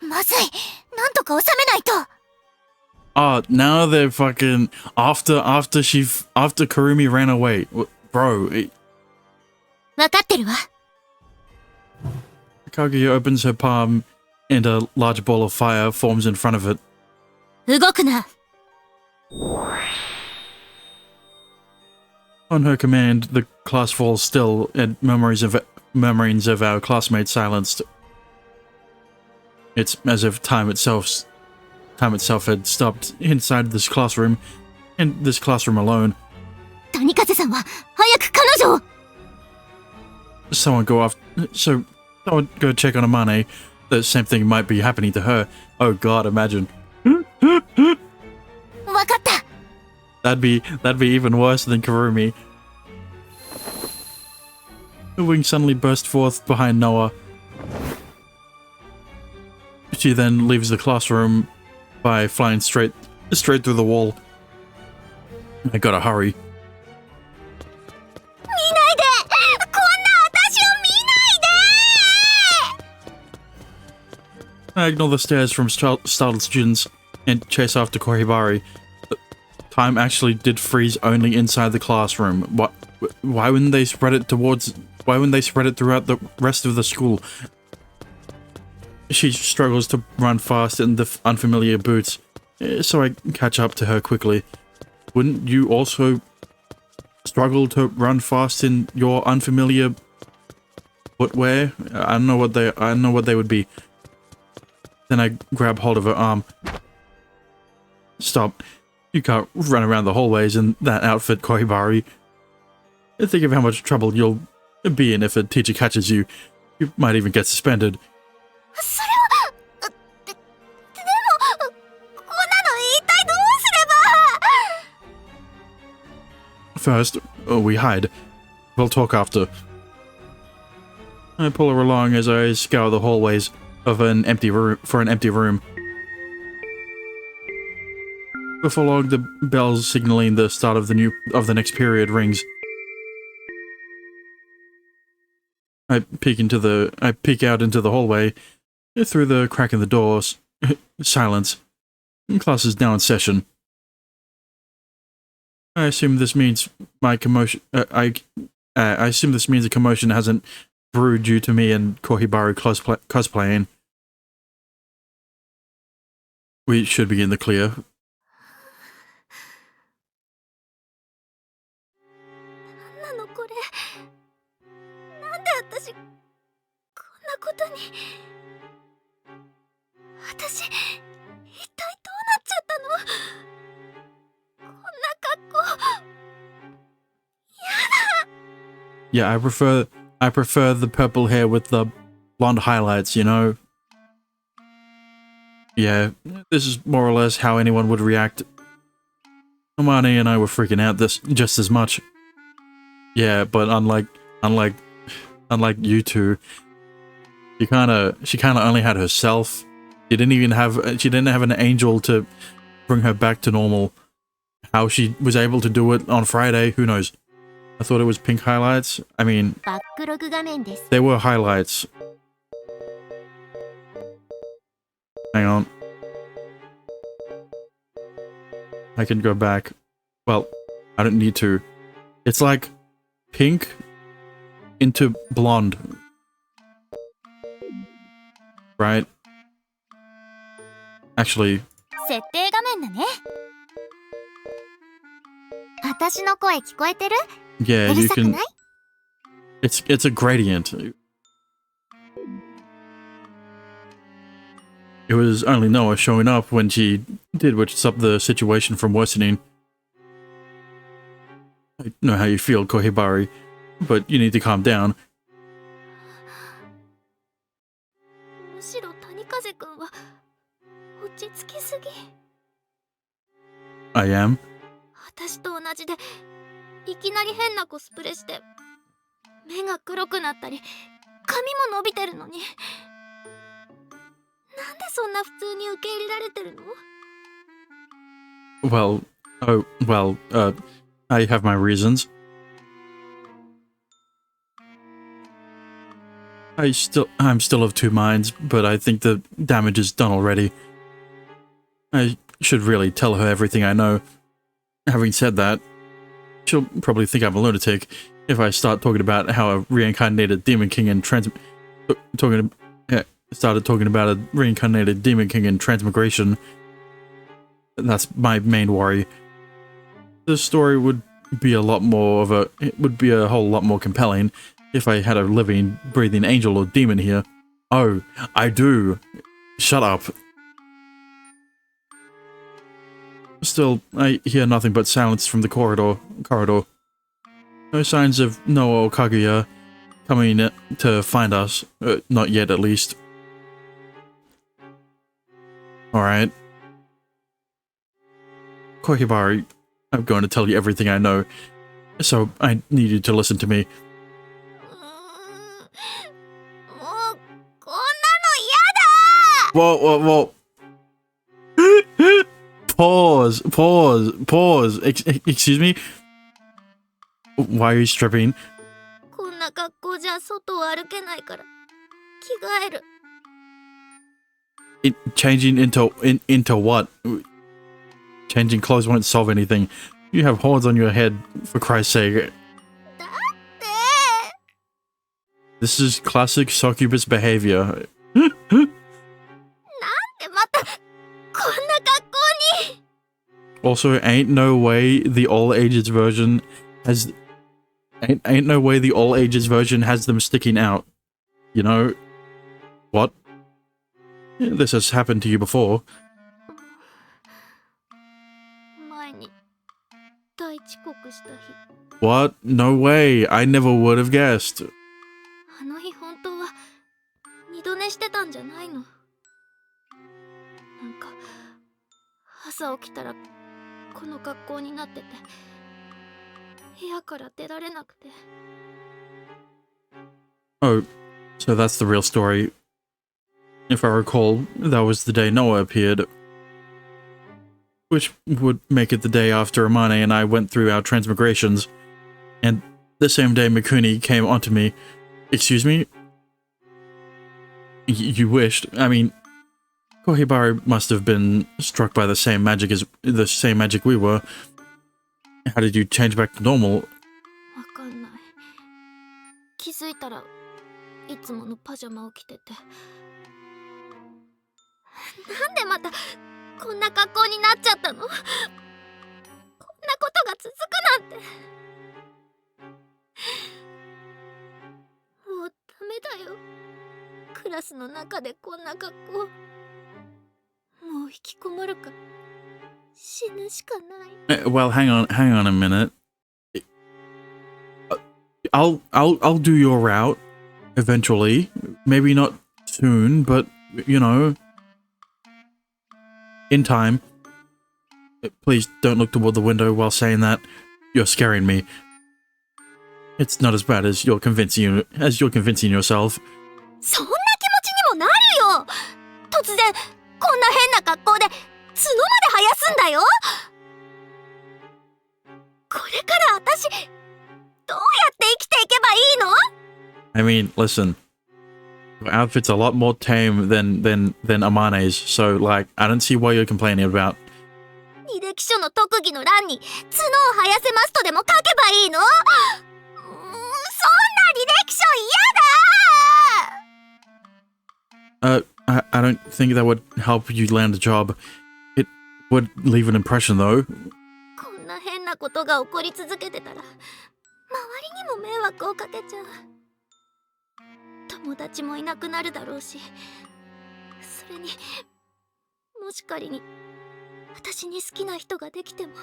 まずい、なんとか収めないと。Now they're fucking after Kurumi ran away. Bro. わかってるわ。 Kaguya opens her palm and a large ball of fire forms in front of it. 動くな。 On her command, the class falls still and memories of our classmates silenced. It's as if time itself had stopped inside this classroom, and this classroom alone. 谷風さんは早く彼女を。 Someone go check on Amane. The same thing might be happening to her. Oh god, imagine. わかった。 That'd be even worse than Kurumi. The wing suddenly burst forth behind Noah. She then leaves the classroom by flying straight through the wall. I gotta hurry. 見ないで。こんな私を見ないで。 I ignore the stares from startled students and chase after Kohibari. Time actually did freeze only inside the classroom. Why wouldn't they spread it throughout the rest of the school? She struggles to run fast in the unfamiliar boots, so I catch up to her quickly. Wouldn't you also struggle to run fast in your unfamiliar footwear? I don't know what they would be. Then I grab hold of her arm. Stop. You can't run around the hallways in that outfit, Kohibari. Think of how much trouble you'll be in if a teacher catches you. You might even get suspended. それは。でもこんなの一体どうすれば。 First, we hide. We'll talk after. I pull her along as I scour the hallways of an empty room. Before long, the bells signaling the start of the next period rings. I peek out into the hallway. Through the crack in the doors. Silence. Class is now in session. I assume this means my commotion. I assume this means a commotion hasn't brewed due to me and Kohibari cosplaying. We should be in the clear. なのこれ。なんで私こんなことに。私一体どうなっちゃったの。こんな格好。 Yeah, I prefer the purple hair with the blonde highlights, you know? Yeah, this is more or less how anyone would react. Amane and I were freaking out just as much. Yeah, but unlike you two, she kinda only had herself. She didn't have an angel to bring her back to normal. How she was able to do it on Friday, who knows? I thought it was pink highlights. I mean, バックログ画面です。 they were highlights. Hang on. I can go back. Well, I don't need to. It's like pink into blonde. Right? Actually, 設定画面だね。私の声聞こえてる？ yeah, うる you さく can. ない？ It's a gradient. It was only Noah showing up when she did, which stopped the situation from worsening. I know how you feel, Kohibari, but you need to calm down. むしろ谷風くんは落ち着きすぎ。 I am. 私と同じでいきなり変なコスプレして目が黒くなったり髪も伸びてるのに、なんでそんな普通に受け入れられてるの？ I have my reasons. I'm still of two minds, but I think the damage is done already. I should really tell her everything I know. Having said that, she'll probably think I'm a lunatic if I start talking about how a reincarnated demon king and started talking about a reincarnated demon king and transmigration. That's my main worry. The story would be a whole lot more compelling if I had a living, breathing angel or demon here. Oh, I do. Shut up. Still, I hear nothing but silence from the corridor. No signs of Noah or Kaguya coming to find us. Not yet, at least. Alright. Kohibari, I'm going to tell you everything I know, so I need you to listen to me. もうこんなの嫌だ。 Whoa. Pause. Excuse me? Why are you stripping? こんな格好じゃ外を歩けないから着替える。 Changing into what? Changing clothes won't solve anything. You have horns on your head, for Christ's sake. だって。 This is classic succubus behavior. なんでまたこんな格好に。 Also, ain't no way the all ages version has them sticking out. You know what? This has happened to you before. 前に大遅刻した日、 What? No way. I never would have guessed. あの日本当は二度寝してたんじゃないの。なんか朝起きたらこの格好になってて部屋から出られなくて。 Oh, so that's the real story. If I recall, that was the day Noah appeared. Which would make it the day after Amane and I went through our transmigrations. And the same day Mikuni came onto me. Excuse me? You wished. I mean, Kohibari must have been struck by the same magic we were. How did you change back to normal? わかんない。気づいたらいつものパジャマを着てて。なんでまたこんな格好になっちゃったの？こんなことが続くなんて。もうダメだよ。クラスの中でこんな格好。もう引きこもるか死ぬしかない。 Well, hang on a minute. I'll do your route eventually. Maybe not soon, but you know, in time. Please don't look toward the window while saying that. You're scaring me. It's not as bad as you're convincing yourself. そんな気持ちにもなるよ。突然こんな変な格好で角まで生やすんだよ。これから私ど I mean, listen. Your outfit's a lot more tame than Amane's, so, like, I don't see what you're complaining about. 履歴書の特技の欄に角を生やせますとでも書けばいいの？そんな履歴書嫌だ！ I don't think that would help you land a job. It would leave an impression, though. こんな変なことが起こり続けてたら周りにも迷惑をかけちゃう。友達もいなくなるだろうし、それにもし仮に私に好きな人ができても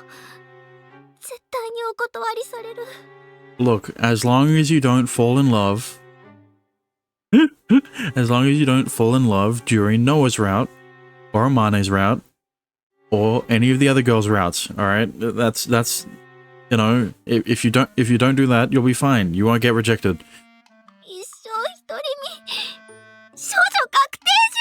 絶対にお断りされる。 Look, as long as you don't fall in love... as long as you don't fall in love during Noah's route, or Amane's route, or any of the other girls' routes, alright? That's... You know, if you don't do that, you'll be fine. You won't get rejected. 一生独り身、少女確定じ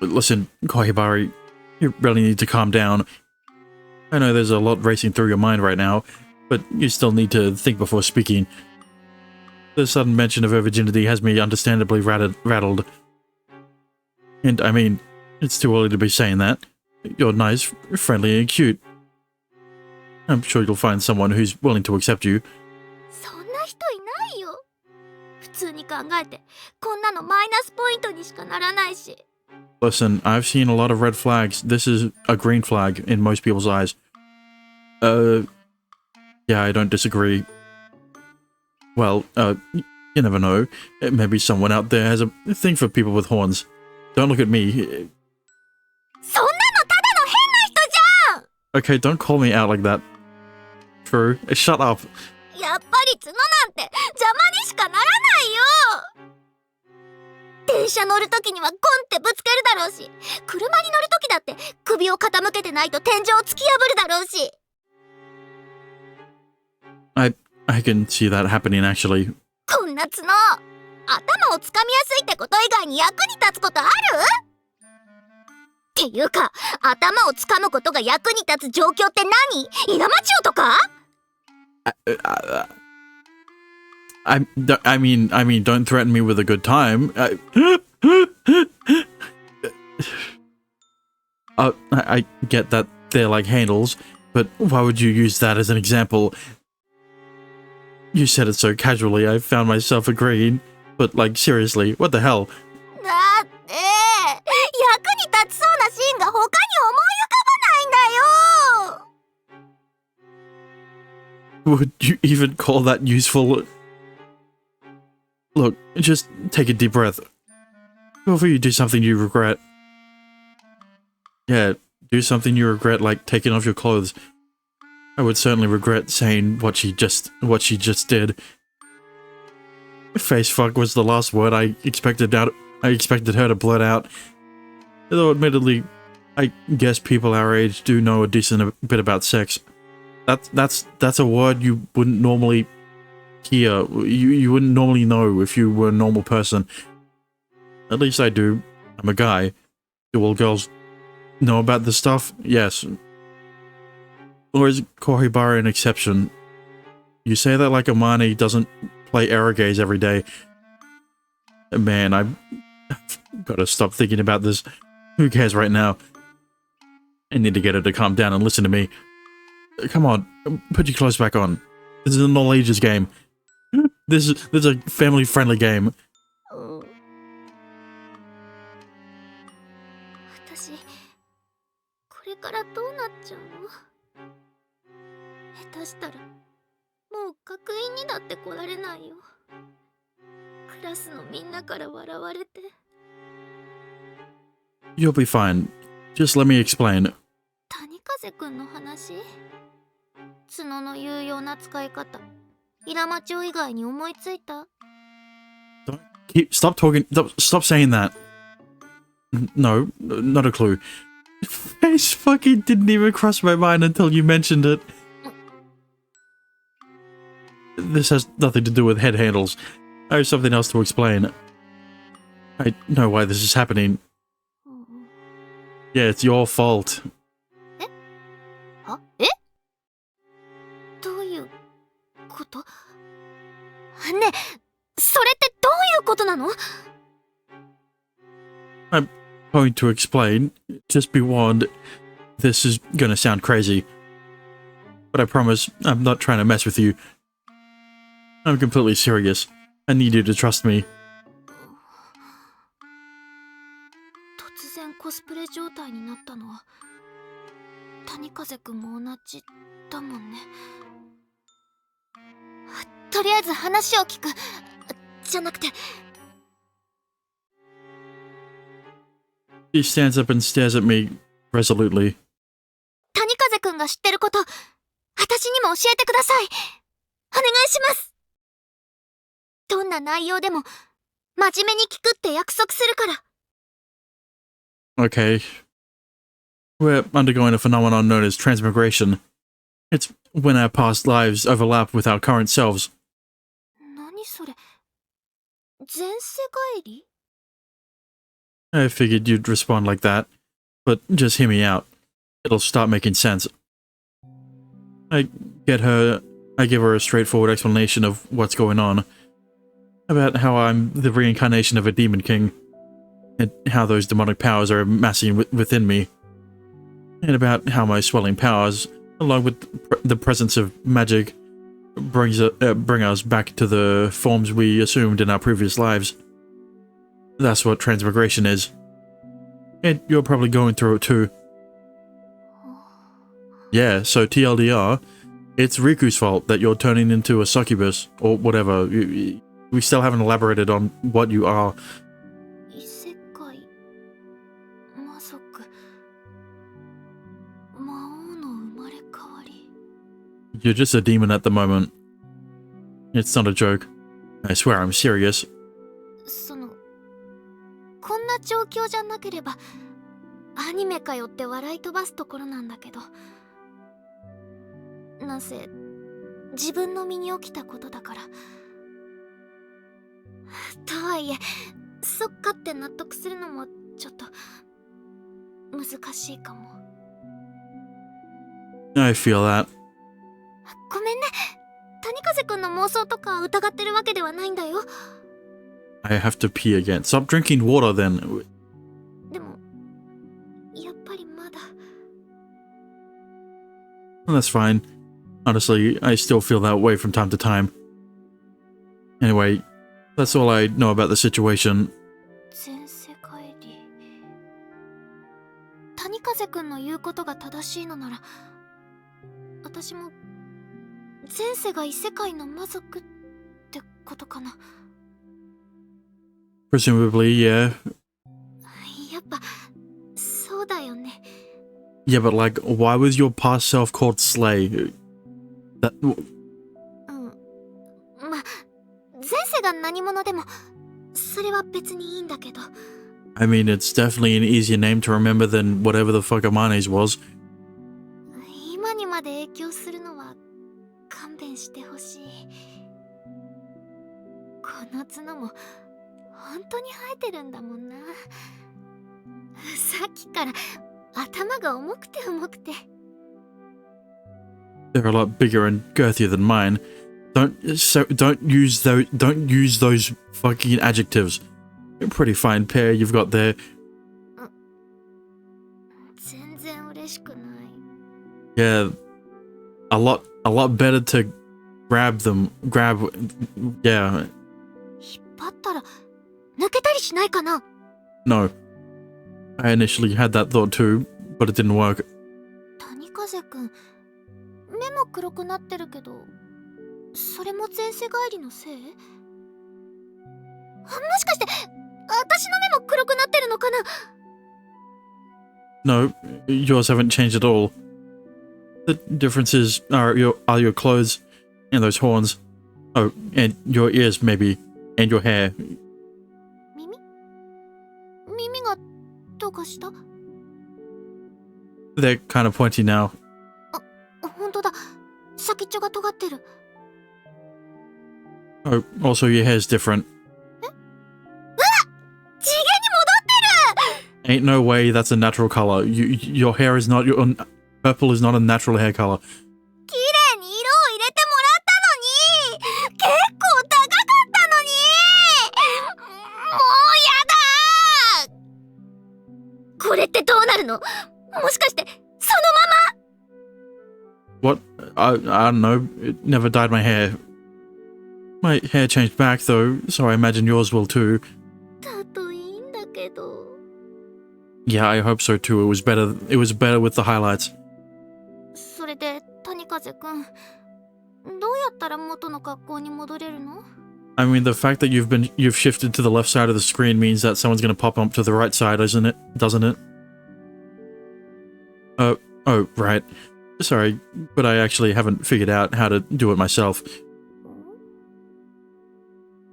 ゃん。 But listen, Kohibari, you really need to calm down. I know there's a lot racing through your mind right now, but you still need to think before speaking. The sudden mention of her virginity has me understandably rattled. And I mean, it's too early to be saying that. You're nice, friendly, and cute. I'm sure you'll find someone who's willing to accept you. そんな人いないよ。普通に考えてこんなのマイナスポイントにしかならないし。 Listen, I've seen a lot of red flags. This is a green flag in most people's eyes. Yeah, I don't disagree. Well, you never know. Maybe someone out there has a thing for people with horns. Don't look at me. そんなのただの変な人じゃん。 Okay, don't call me out like that. True. Shut up. やっぱり角なんて邪魔にしかならないよ。電車乗るときにはゴンってぶつけるだろうし、車に乗るときだって首を傾けてないと天井を突き破るだろうし。 I can see that happening, actually. こんな角、頭をつかみやすいってこと以外に役に立つことある？っていうか、頭をつかむことが役に立つ状況って何？稲町王とか？ I mean, don't threaten me with a good time. I get that they're like handles, but why would you use that as an example? You said it so casually, I found myself agreeing. But, like, seriously, what the hell? だって役に立ちそうなシーンが他に思い浮かばないんだよ。 Would you even call that useful? Look, just take a deep breath. Before you do something you regret. Yeah, do something you regret, like taking off your clothes. I would certainly regret saying what she just did. Face fuck was the last word I expected her to blurt out. Though admittedly, I guess people our age do know a decent bit about sex. That's a word you wouldn't normally hear. You wouldn't normally know if you were a normal person. At least I do. I'm a guy. Do all girls know about this stuff? Yes. Or is Kohibara an exception? You say that like Amane doesn't play air gaze every day. Man, I've gotta stop thinking about this. Who cares right now? I need to get her to calm down and listen to me. Come on, put your clothes back on. This is an all ages game. This is a family friendly game. 私、これからどうなっちゃうの？下手したらもう学院にだって来られないよ。クラスのみんなから笑われて。 You'll be fine. Just let me explain. 谷風くんの話？角の有用な使い方、稲町王以外に思いついた？ Stop talking. Stop saying that. No, not a clue. Face fucking didn't even cross my mind until you mentioned it. This has nothing to do with head handles. I have something else to explain. I know why this is happening. Yeah, it's your fault. どういうこと？ねえ、それってどういうことなの？ I'm going to explain. Just be warned, this is gonna sound crazy. But I promise I'm not trying to mess with you. I'm completely serious. I need you to trust me. 突然コスプレ状態になったのは谷風くんも同じだもんね。とりあえず話を聞くじゃなくて。 He stands up and stares at me resolutely. 谷風くんが知ってること、私にも教えてください。お願いします。どんな内容でも真面目に聞くって約束するから。 Okay. We're undergoing a phenomenon known as transmigration. It's when our past lives overlap with our current selves. 何それ、前世返り？ I figured you'd respond like that, but just hear me out. It'll start making sense. I give her a straightforward explanation of what's going on. About how I'm the reincarnation of a demon king. And how those demonic powers are amassing within me. And about how my swelling powers, along with the presence of magic, bring us back to the forms we assumed in our previous lives. That's what transmigration is. And you're probably going through it too. Yeah, so TLDR, it's Riku's fault that you're turning into a succubus, or whatever. We still haven't elaborated on what you are. 異世界、魔族、魔王の生まれ変わり。 You're just a demon at the moment. It's not a joke. I swear I'm serious. こんな状況じゃなければアニメかよって笑い飛ばすところなんだけど、なんせ自分の身に起きたことだから。とはいえそっかって納得するのもちょっと難しいかも。 I feel that. ごめんね、谷風くんの妄想とか疑ってるわけではないんだよ。 I have to pee again. Stop drinking water then. でもやっぱりまだ。 That's fine. Honestly, I still feel that way from time to time. Anyway, that's all I know about the situation. 前世返り。谷風くんの言うことが正しいのなら、私も前世が異世界の魔族ってことかな。 Presumably, yeah. やっぱそうだよね。 Yeah, but like, why was your past self called Slay? That... まあ前世が何者でもそれは別にいいんだけど。 I mean, it's definitely an easier name to remember than whatever the fuck Amane's was. 今にまで影響するのは勘弁してほしい。この角も本当に生えてるんだもんな。さっきから頭が重くて重くて。 They're a lot bigger and girthier than mine. Don't use those fucking adjectives. Pretty fine pair you've got there. 全然嬉しくない。 Yeah, a lot better to grab. Yeah. 引っ張ったら抜けたりしないかな。 No. I initially had that thought too, but it didn't work. 谷風くん、目も黒くなってるけど、それも前世帰りのせい？もしかして私の目も黒くなってるのかな？ No, yours haven't changed at all. The differences are your clothes and those horns. Oh, and your ears maybe, and your hair. 耳がどうかした？ They're kind of pointy now. 本当だ、先っちょが尖ってる。 Oh, also your hair's different. 次元に戻ってる！ Ain't no way that's a natural color. Your hair is not purple is not a natural hair color. 綺麗に色を入れてもらったのに、結構高くこれってどうなるの？もしかしてその What? I don't know. It never dyed my hair. My hair changed back though, so I imagine yours will too. だといいんだけど。 Yeah, I hope so too. It was better with the highlights. それで谷風くん、どうやったら元の格好に戻れるの？ I mean, the fact that you've shifted to the left side of the screen means that someone's gonna pop up to the right side, isn't it? Doesn't it? Oh, right. Sorry, but I actually haven't figured out how to do it myself.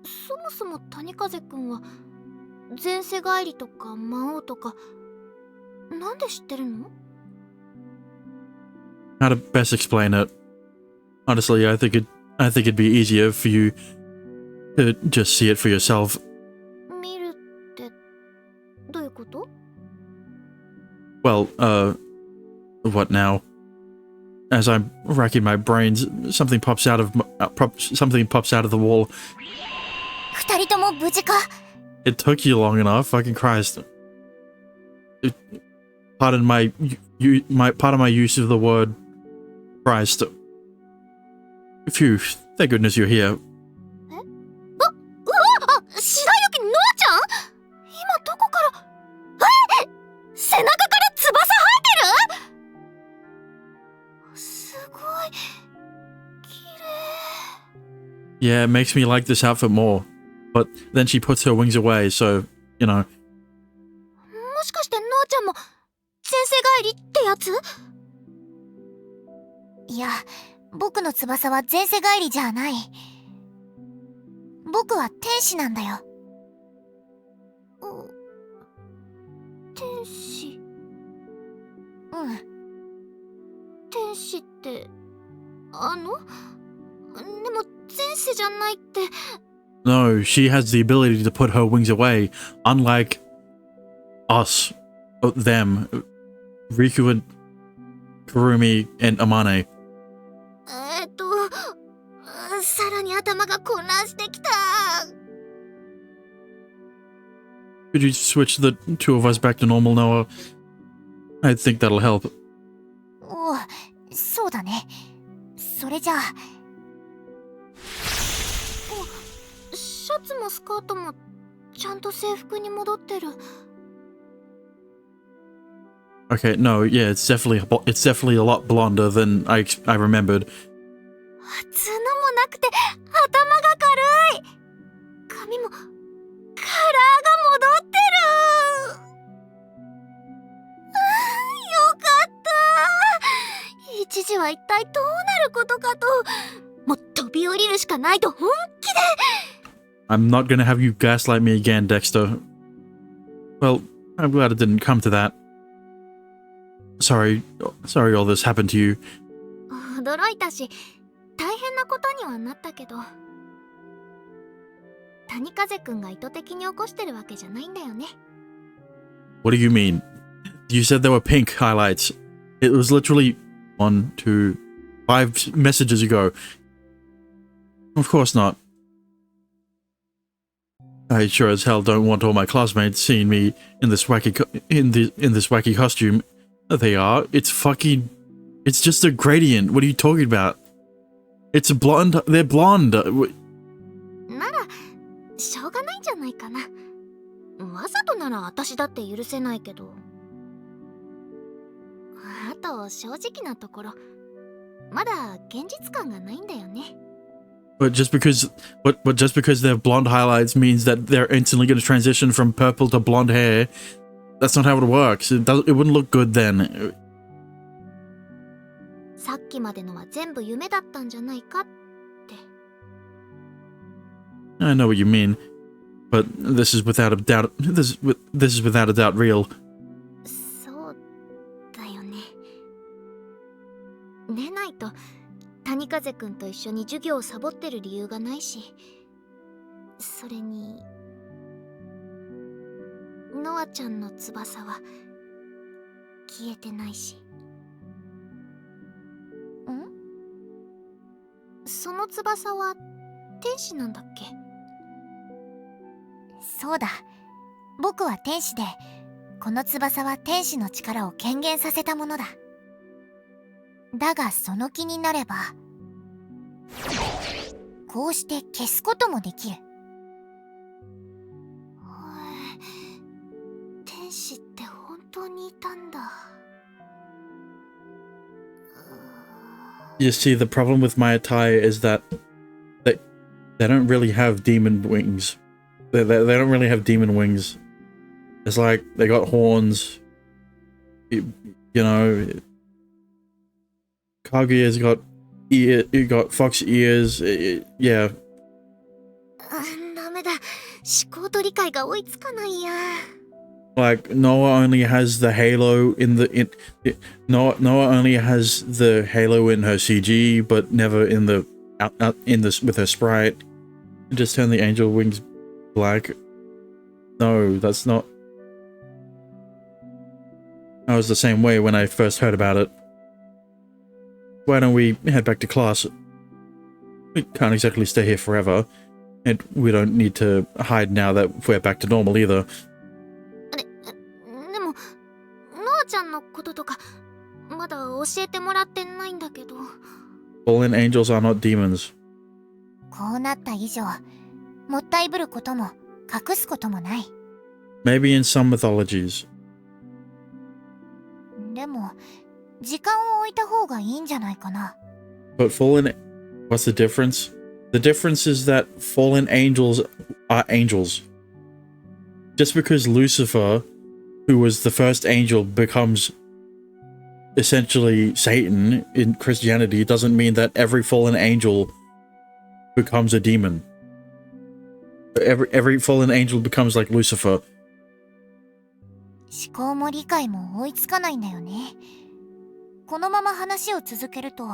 そもそも谷風くんは前世返りとか魔王とかなんで知ってるの？ How to best explain it? Honestly, I think it'd be easier for you to just see it for yourself. 見るってどういうこと？ Well, what now? As I'm racking my brains, something pops out of the wall. 二人とも無事か？ It took you long enough, fucking Christ. Pardon my use of the word Christ. Phew, thank goodness you're here. うわ白雪のあちゃん？今どこから？背中から翼生えてる？すごい綺麗。 Yeah, it makes me like this outfit more. But then she puts her wings away, so, you know. もしかしてのあちゃんも前世返りってやつ？いや、僕の翼は前世返りじゃない。僕は天使なんだよ。天使？うん。天使って、でも前世じゃないって。No, she has the ability to put her wings away, unlike us, them, Riku and Kurumi and Amane. さらに頭が混乱してきた。 Could you switch the two of us back to normal, Noah? I think that'll help. おう、そうだね。それじゃあ。シャツもスカートもちゃんと制服に戻ってる。 Okay, no, yeah, it's definitely a lot blonder than I remembered. 角もなくて頭が軽い。髪もカラーが戻ってる。よかった。一時は一体どうなることかと。もう飛び降りるしかないと本気で。 I'm not gonna have you gaslight me again, Dexter. Well, I'm glad it didn't come to that. Sorry all this happened to you. 驚いたし大変なことにはなったけど、谷風くんが意図的に起こしてるわけじゃないんだよね。 What do you mean? You said there were pink highlights. It was literally 1, 2, 5 messages ago. Of course not. I sure as hell don't want all my classmates seeing me in this wacky costume. They are. It's just a gradient. What are you talking about? It's a blonde. They're blonde. ならしょうがないんじゃないかな。わざとなら私だって許せないけど。あと正直なところ、まだ現実感がないんだよね。But just because they have blonde highlights means that they're instantly going to transition from purple to blonde hair. That's not how it works. It wouldn't look good then. さっきまでのは全部夢だったんじゃないかって。 I know what you mean, but this is without a doubt. This is without a doubt real. そうだよね。ねないと谷風くんと一緒に授業をサボってる理由がないし、それにノアちゃんの翼は消えてないし。ん？その翼は天使なんだっけ？そうだ、僕は天使でこの翼は天使の力を顕現させたものだ。だがその気になれば、こうして消すこともできる。天使って本当にいたんだ。You see, the problem with my attire is that they don't really have demon wings. They don't really have demon wings. It's like they got horns. You know, Kaguya's got got fox ears. Yeah. ダメだ。思考と理解が追いつかないや。Like Noah only has the halo Noah only has the halo in her CG, but never in the in this with her sprite. Just turn the angel wings black. No, that's not. I was the same way when I first heard about it. Why don't we head back to class? We can't exactly stay here forever, and we don't need to hide now that we're back to normal either. でも、ノアちゃんのこととかまだ教えてもらってないんだけど。Fallen angels are not demons. こうなった以上、もったいぶることも隠すこともない。Maybe in some mythologies. でも、時間を置いた方がいいんじゃないかな。But fallen... What's the difference? The difference is that fallen angels are angels. Just because Lucifer, who was the first angel, becomes essentially Satan in Christianity, doesn't mean that every fallen angel becomes a demon. Every fallen angel becomes like Lucifer. 思考も理解も追いつかないんだよね。このまま話を続けると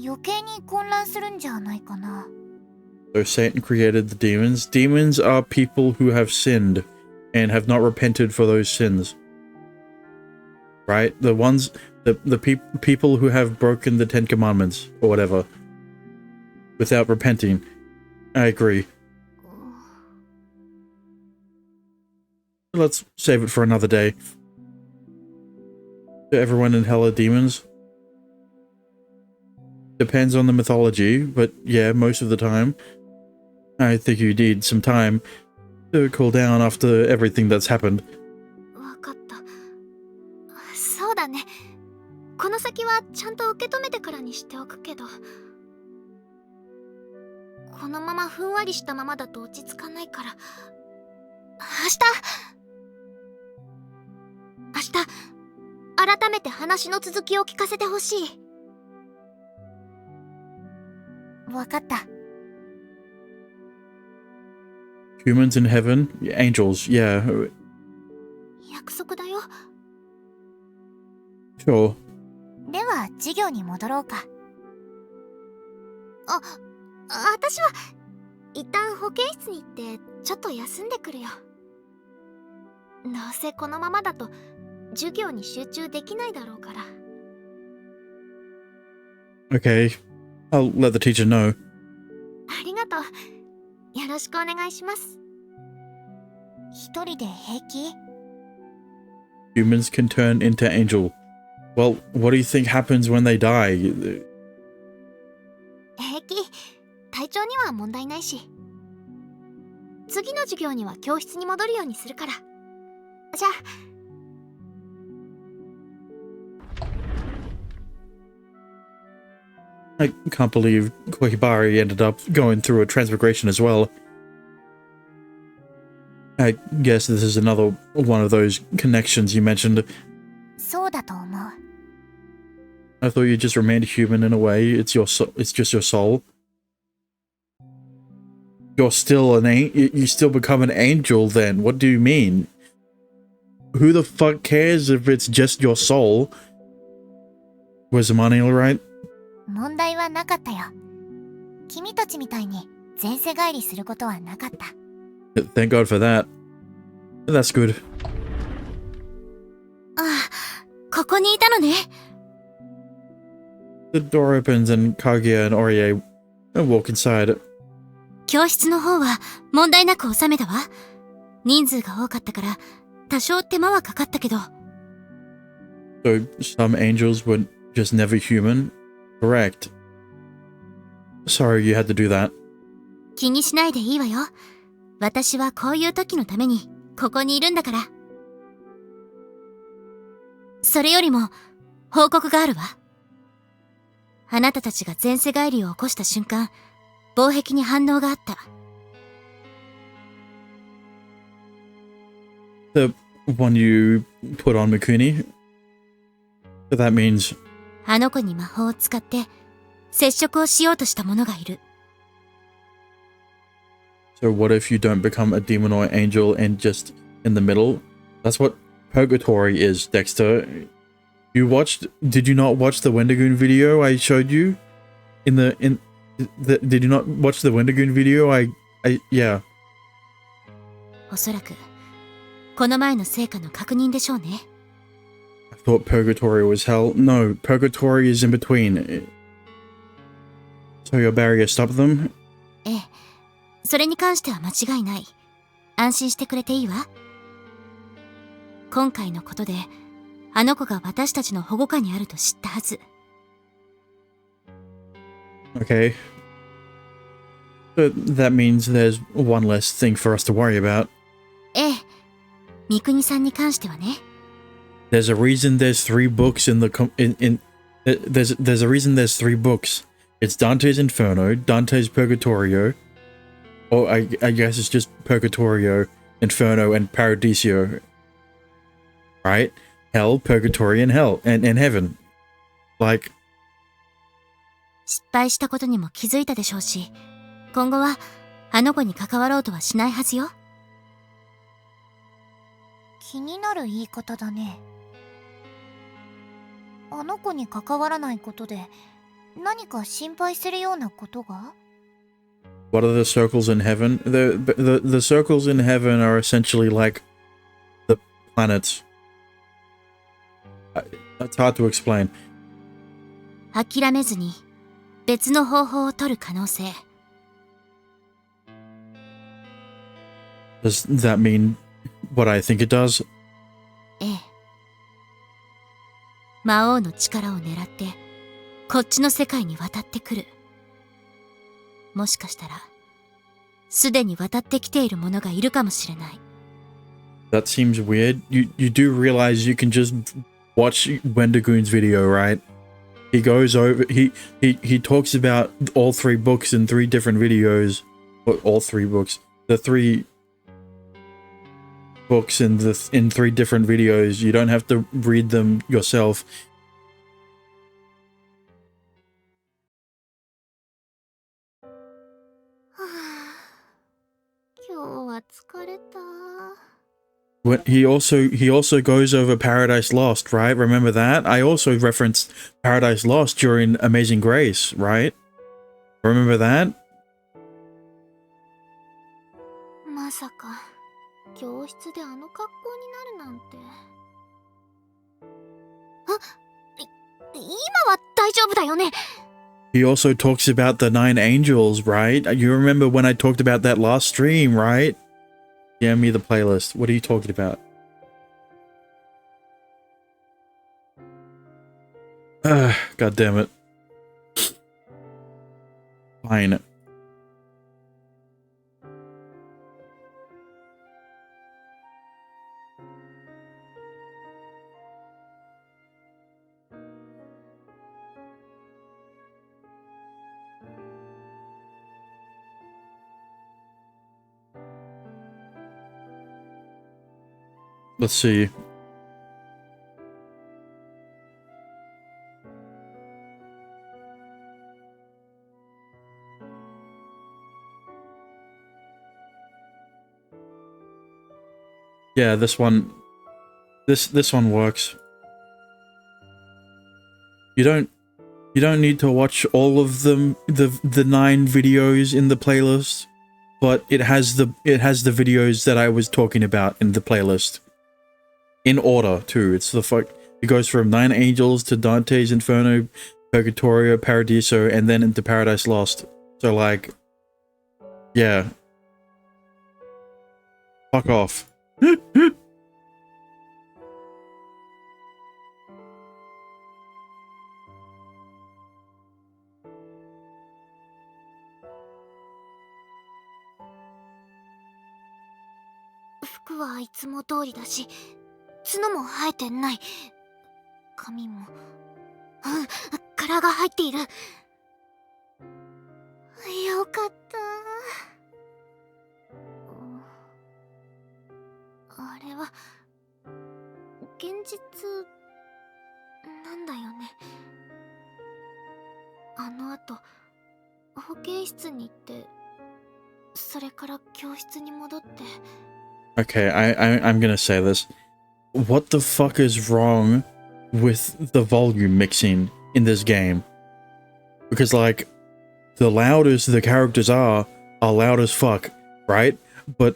余計に混乱するんじゃないかな。So Satan created the demons. Demons are people who have sinned and have not repented for those sins. Right? The ones, the people who have broken the Ten Commandments or whatever without repenting. I agree. Let's save it for another day. Everyone in hell are demons. Depends on the mythology, but yeah, most of the time. I think you need some time to cool down after everything that's happened. わかった。そうだね。この先はちゃんと受け止めてからにしておくけど。このままふんわりしたままだと落ち着かないから。明日改めて話の続きを聞かせてほしい。わかった。Humans in heaven? Angels, yeah. 約束だよ。Sure. では授業に戻ろうか。私は一旦保健室に行ってちょっと休んでくるよ。どうせこのままだと授業に集中できないだろうから。Okay. I'll let the teacher know. ありがとう。よろしくお願いします。一人で平気？ Humans can turn into angel. Well, what do you think happens when they die? 平気。体調には問題ないし。次の授業には教室に戻るようにするから。じゃあ。I can't believe Kohibari ended up going through a transmigration as well. I guess this is another one of those connections you mentioned. そうだと思う。I thought you just remained human in a way. It's just your soul. You're still you still become an angel then. What do you mean? Who the fuck cares if it's just your soul? Was Imani alright? 問題はなかったよ。君たちみたいに前世返りすることはなかった。Thank God for that. That's good. ああ、ここにいたのね。The door opens and Kaguya and Orie walk inside. 教室の方は問題なく収めたわ。人数が多かったから多少手間はかかったけど。So some angels were just never human? Correct. Sorry you had to do that. 気にしないでいいわよ。私はこういう時のためにここにいるんだから。それよりも報告があるわ。あなたたちが前世返りを起こした瞬間、防壁に反応があった。The one you put on Mikuni? So that means... あの子に魔法を使って接触をしようとした者がいる。So what if you don't become a demon or angel and just in the middle? That's what purgatory is, Dexter. Did you not watch the Wendigoon video I showed you? Did you not watch the Wendigoon video? Yeah. おそらくこの前の成果の確認でしょうね。I thought purgatory was hell. No, purgatory is in between. So your barrier stopped them? ええ、それに関しては間違いない。安心してくれていいわ。今回のことであの子が私たちの保護下にあると知ったはず。Okay. So that means there's one less thing for us to worry about. ええ、三國さんに関してはね。There's a reason there's 3 books in the there's a reason there's 3 books. It's Dante's Inferno, Dante's Purgatorio, or I guess it's just Purgatorio, Inferno, and Paradiso. Right? Hell, Purgatory, and hell, and heaven. Like... 失敗したことにも気づいたでしょうし、今後はあの子に関わろうとはしないはずよ。気になる言い方だね。あの子に関わらないことで何か心配するようなことが？ What are the circles in heaven? The circles in heaven are essentially like the planets. That's hard to explain. 諦めずに別の方法を取る可能性。Does that mean what I think it does? ええ。魔王の力を狙ってこっちの世界に渡ってくる。もしかしたらすでに渡ってきている者がいるかもしれない。That seems weird. You do realize you can just watch Wendigoon's video, right? He goes over he talks about all 3 books in 3 different videos. All 3 books. The 3 books in 3 different videos. You don't have to read them yourself. He also goes over Paradise Lost, right? Remember that? I also referenced Paradise Lost during Amazing Grace, right? Remember that? まさか教室であの格好になるなんて。今は大丈夫だよね。He also talks about the 9 angels, right? You remember when I talked about that last stream, right? Yeah, me the playlist. What are you talking about? God damn it. Fine. Let's see. Yeah, this one works. You don't need to watch all of them, the 9 videos in the playlist, but it has the videos that I was talking about in the playlist. In order, too. It goes from 9 Angels to Dante's Inferno, Purgatorio, Paradiso, and then into Paradise Lost. So, like, yeah. Fuck off. 服はいつも通りだし、角も生えてない。髪も、柄が入っている。よかった。あれは現実なんだよね。あの後保健室に行って、それから教室に戻って。 Okay, I'm gonna say this. What the fuck is wrong with the volume mixing in this game? Because, like, the loudest the characters are loud as fuck, right? But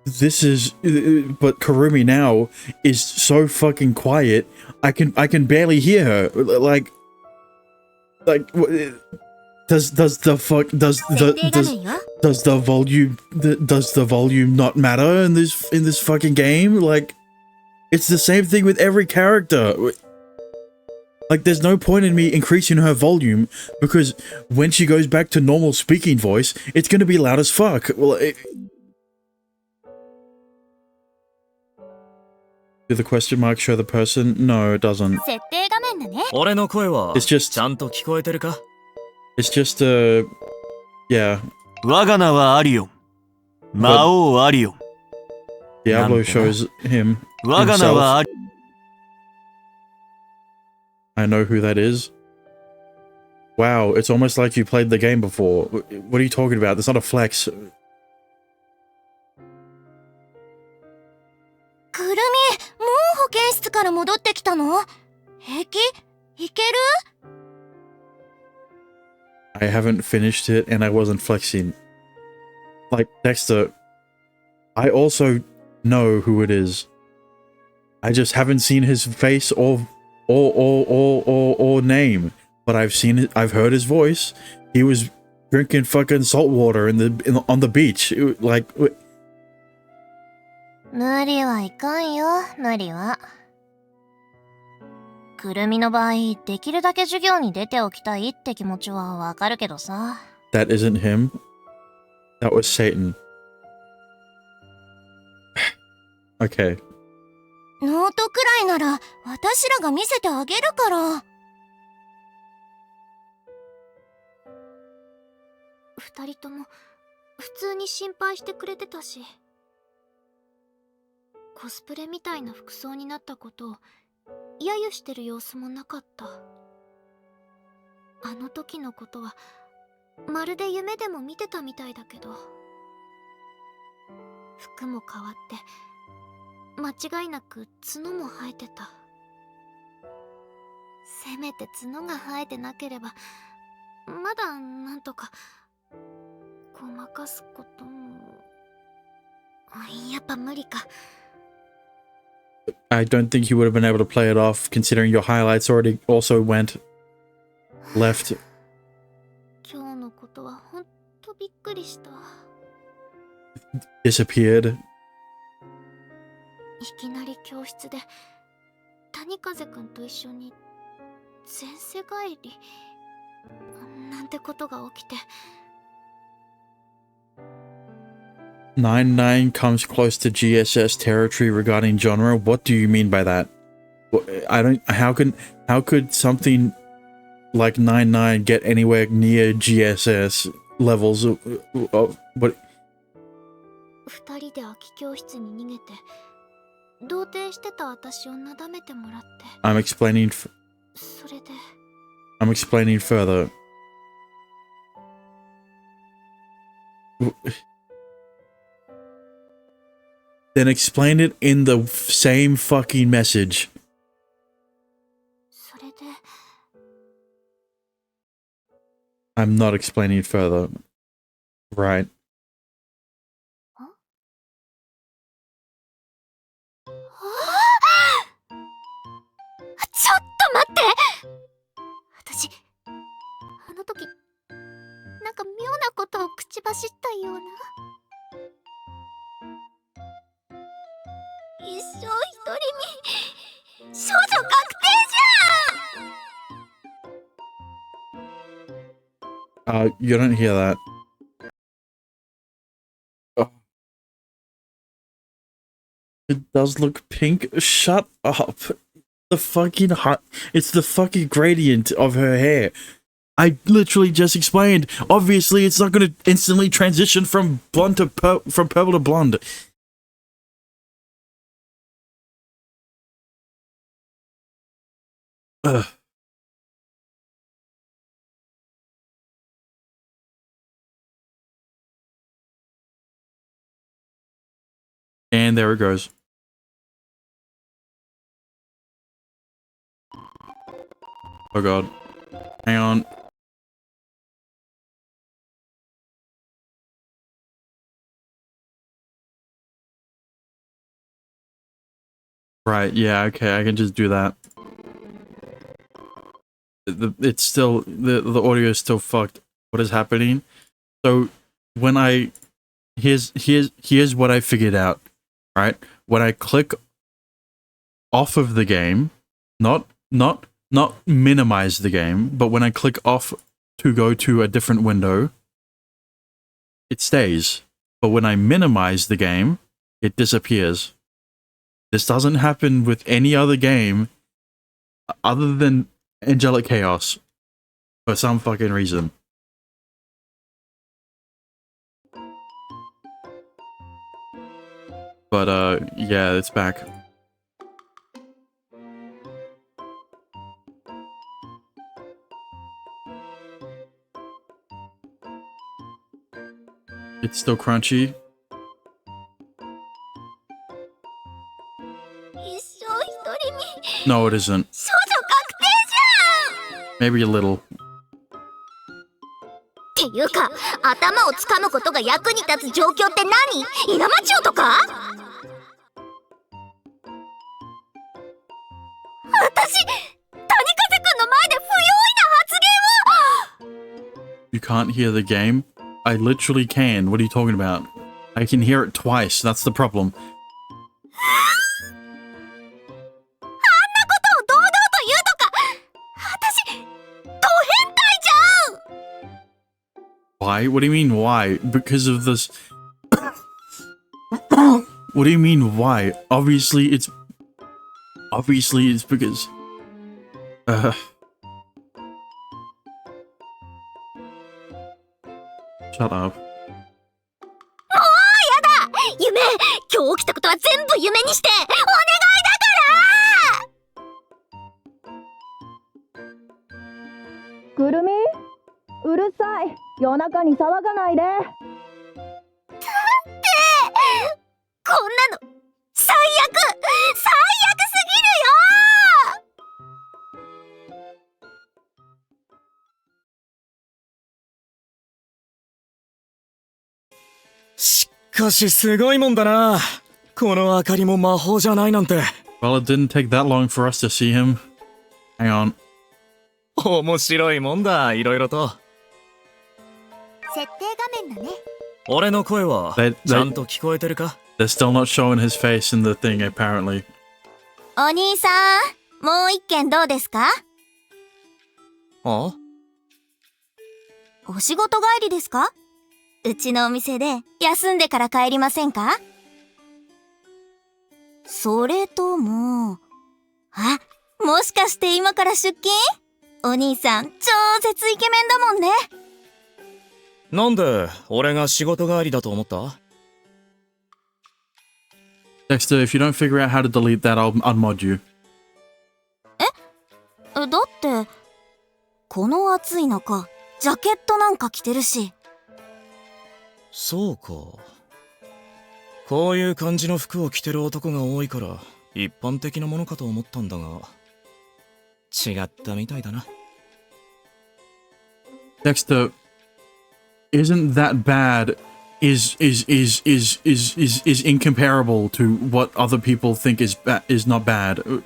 but Kurumi now is so fucking quiet. I can barely hear her. Like, does the volume not matter in this fucking game? Like, it's the same thing with every character. Like, there's no point in me increasing her volume, because when she goes back to normal speaking voice, it's gonna be loud as fuck. Well, did the question mark show the person? No, it doesn't. 設定画面だね。俺の声は It's just ちゃんと聞こえてるか？ It's just yeah. 我が名はアリオン。魔王アリオン。 Diablo shows him 我が名は himself. アリ I know who that is. Wow, it's almost like you played the game before. What are you talking about? That's not a flex. くるみ、もう保健室から戻ってきたの？平気？いける？ I haven't finished it and I wasn't flexing. Like, Dexter, I also know who it is. I just haven't seen his face or name, but I've seen it. I've heard his voice. He was drinking fucking salt water on the beach. Like, 無理はいかんよ、無理は。くるみの場合、できるだけ授業に出ておきたいって気持ちはわかるけどさ。that isn't him. That was Satan. Okay. ノートくらいなら私らが見せてあげるから。二人とも普通に心配してくれてたし、コスプレみたいな服装になったことを揶揄してる様子もなかった。あの時のことはまるで夢でも見てたみたいだけど、服も変わって間違いなく角も生えてた。せめて角が生えてなければまだなんとかごまかすことも。やっぱ無理か。 I don't think you would have been able to play it off, considering your highlights already also went left. 今日のことはほんとびっくりした。 Disappeared. いきなり教室で谷風くんと一緒に前世返りなんてことが起きて。 99 comes close to GSS territory regarding genre. What do you mean by that? I don't. How could something like 99 get anywhere near GSS levels of what? 二人で空き教室に逃げて童貞してた私をなだめてもらって。 I'm explaining. それで I'm explaining further. Then explain it in the same fucking message. それで I'm not explaining further. Right. ちょっと待って。私あの時なんか妙なことを口走ったような。一生一人身少女確定じゃん。 You don't hear that. It does look pink. Shut up. The fucking it's the fucking gradient of her hair. I literally just explained. Obviously, it's not going to instantly transition from blonde to from purple to blonde. Ugh. And there it goes. Oh god. Hang on. Right, yeah, okay, I can just do that. It's still, the audio is still fucked. What is happening? So, when I, here's what I figured out, right? When I click off of the game, not minimize the game, but when I click off to go to a different window, it stays. But when I minimize the game, it disappears. This doesn't happen with any other game other than Angelic Chaos for some fucking reason. But yeah, it's back. It's still crunchy. No, it isn't. Maybe a little. っていうか、頭をつかむことが役に立つ状況って何？稲町夫とか？私、谷風くんの前で不用意な発言を！ You can't hear the game? I literally can. What are you talking about? I can hear it twice. That's the problem. Why? What do you mean why? Because of this... What do you mean why? Obviously it's because... Shut up. 夢、今日起きたことは全部夢にしてお願いだから。くるみ、うるさい。夜中に騒がないで。こんなの最悪すぎるよ。しかしすごいもんだな。この明かりも魔法じゃないなんて。Well, it didn't take that long for us to see him. Hang on. 面白いもんだ、いろいろと。設定画面だね。俺の声はちゃんと聞こえてるか？ They're still not showing his face in the thing, apparently. お兄さん、もう一件どうですか？あ？お仕事帰りですか？うちのお店で休んでから帰りませんか？それとも、あ、もしかして今から出勤？お兄さん、超絶イケメンだもんね。なんで俺が仕事帰りだと思った？ Dexter, if you don't figure out how to delete that, I'll unmod you. だって、この暑い中、ジャケットなんか着てるし。そうか。こういう感じの服を着てる男が多いから一般的なものかと思ったんだが違ったみたいだな。Dexter, isn't that bad is incomparable to what other people think is not bad.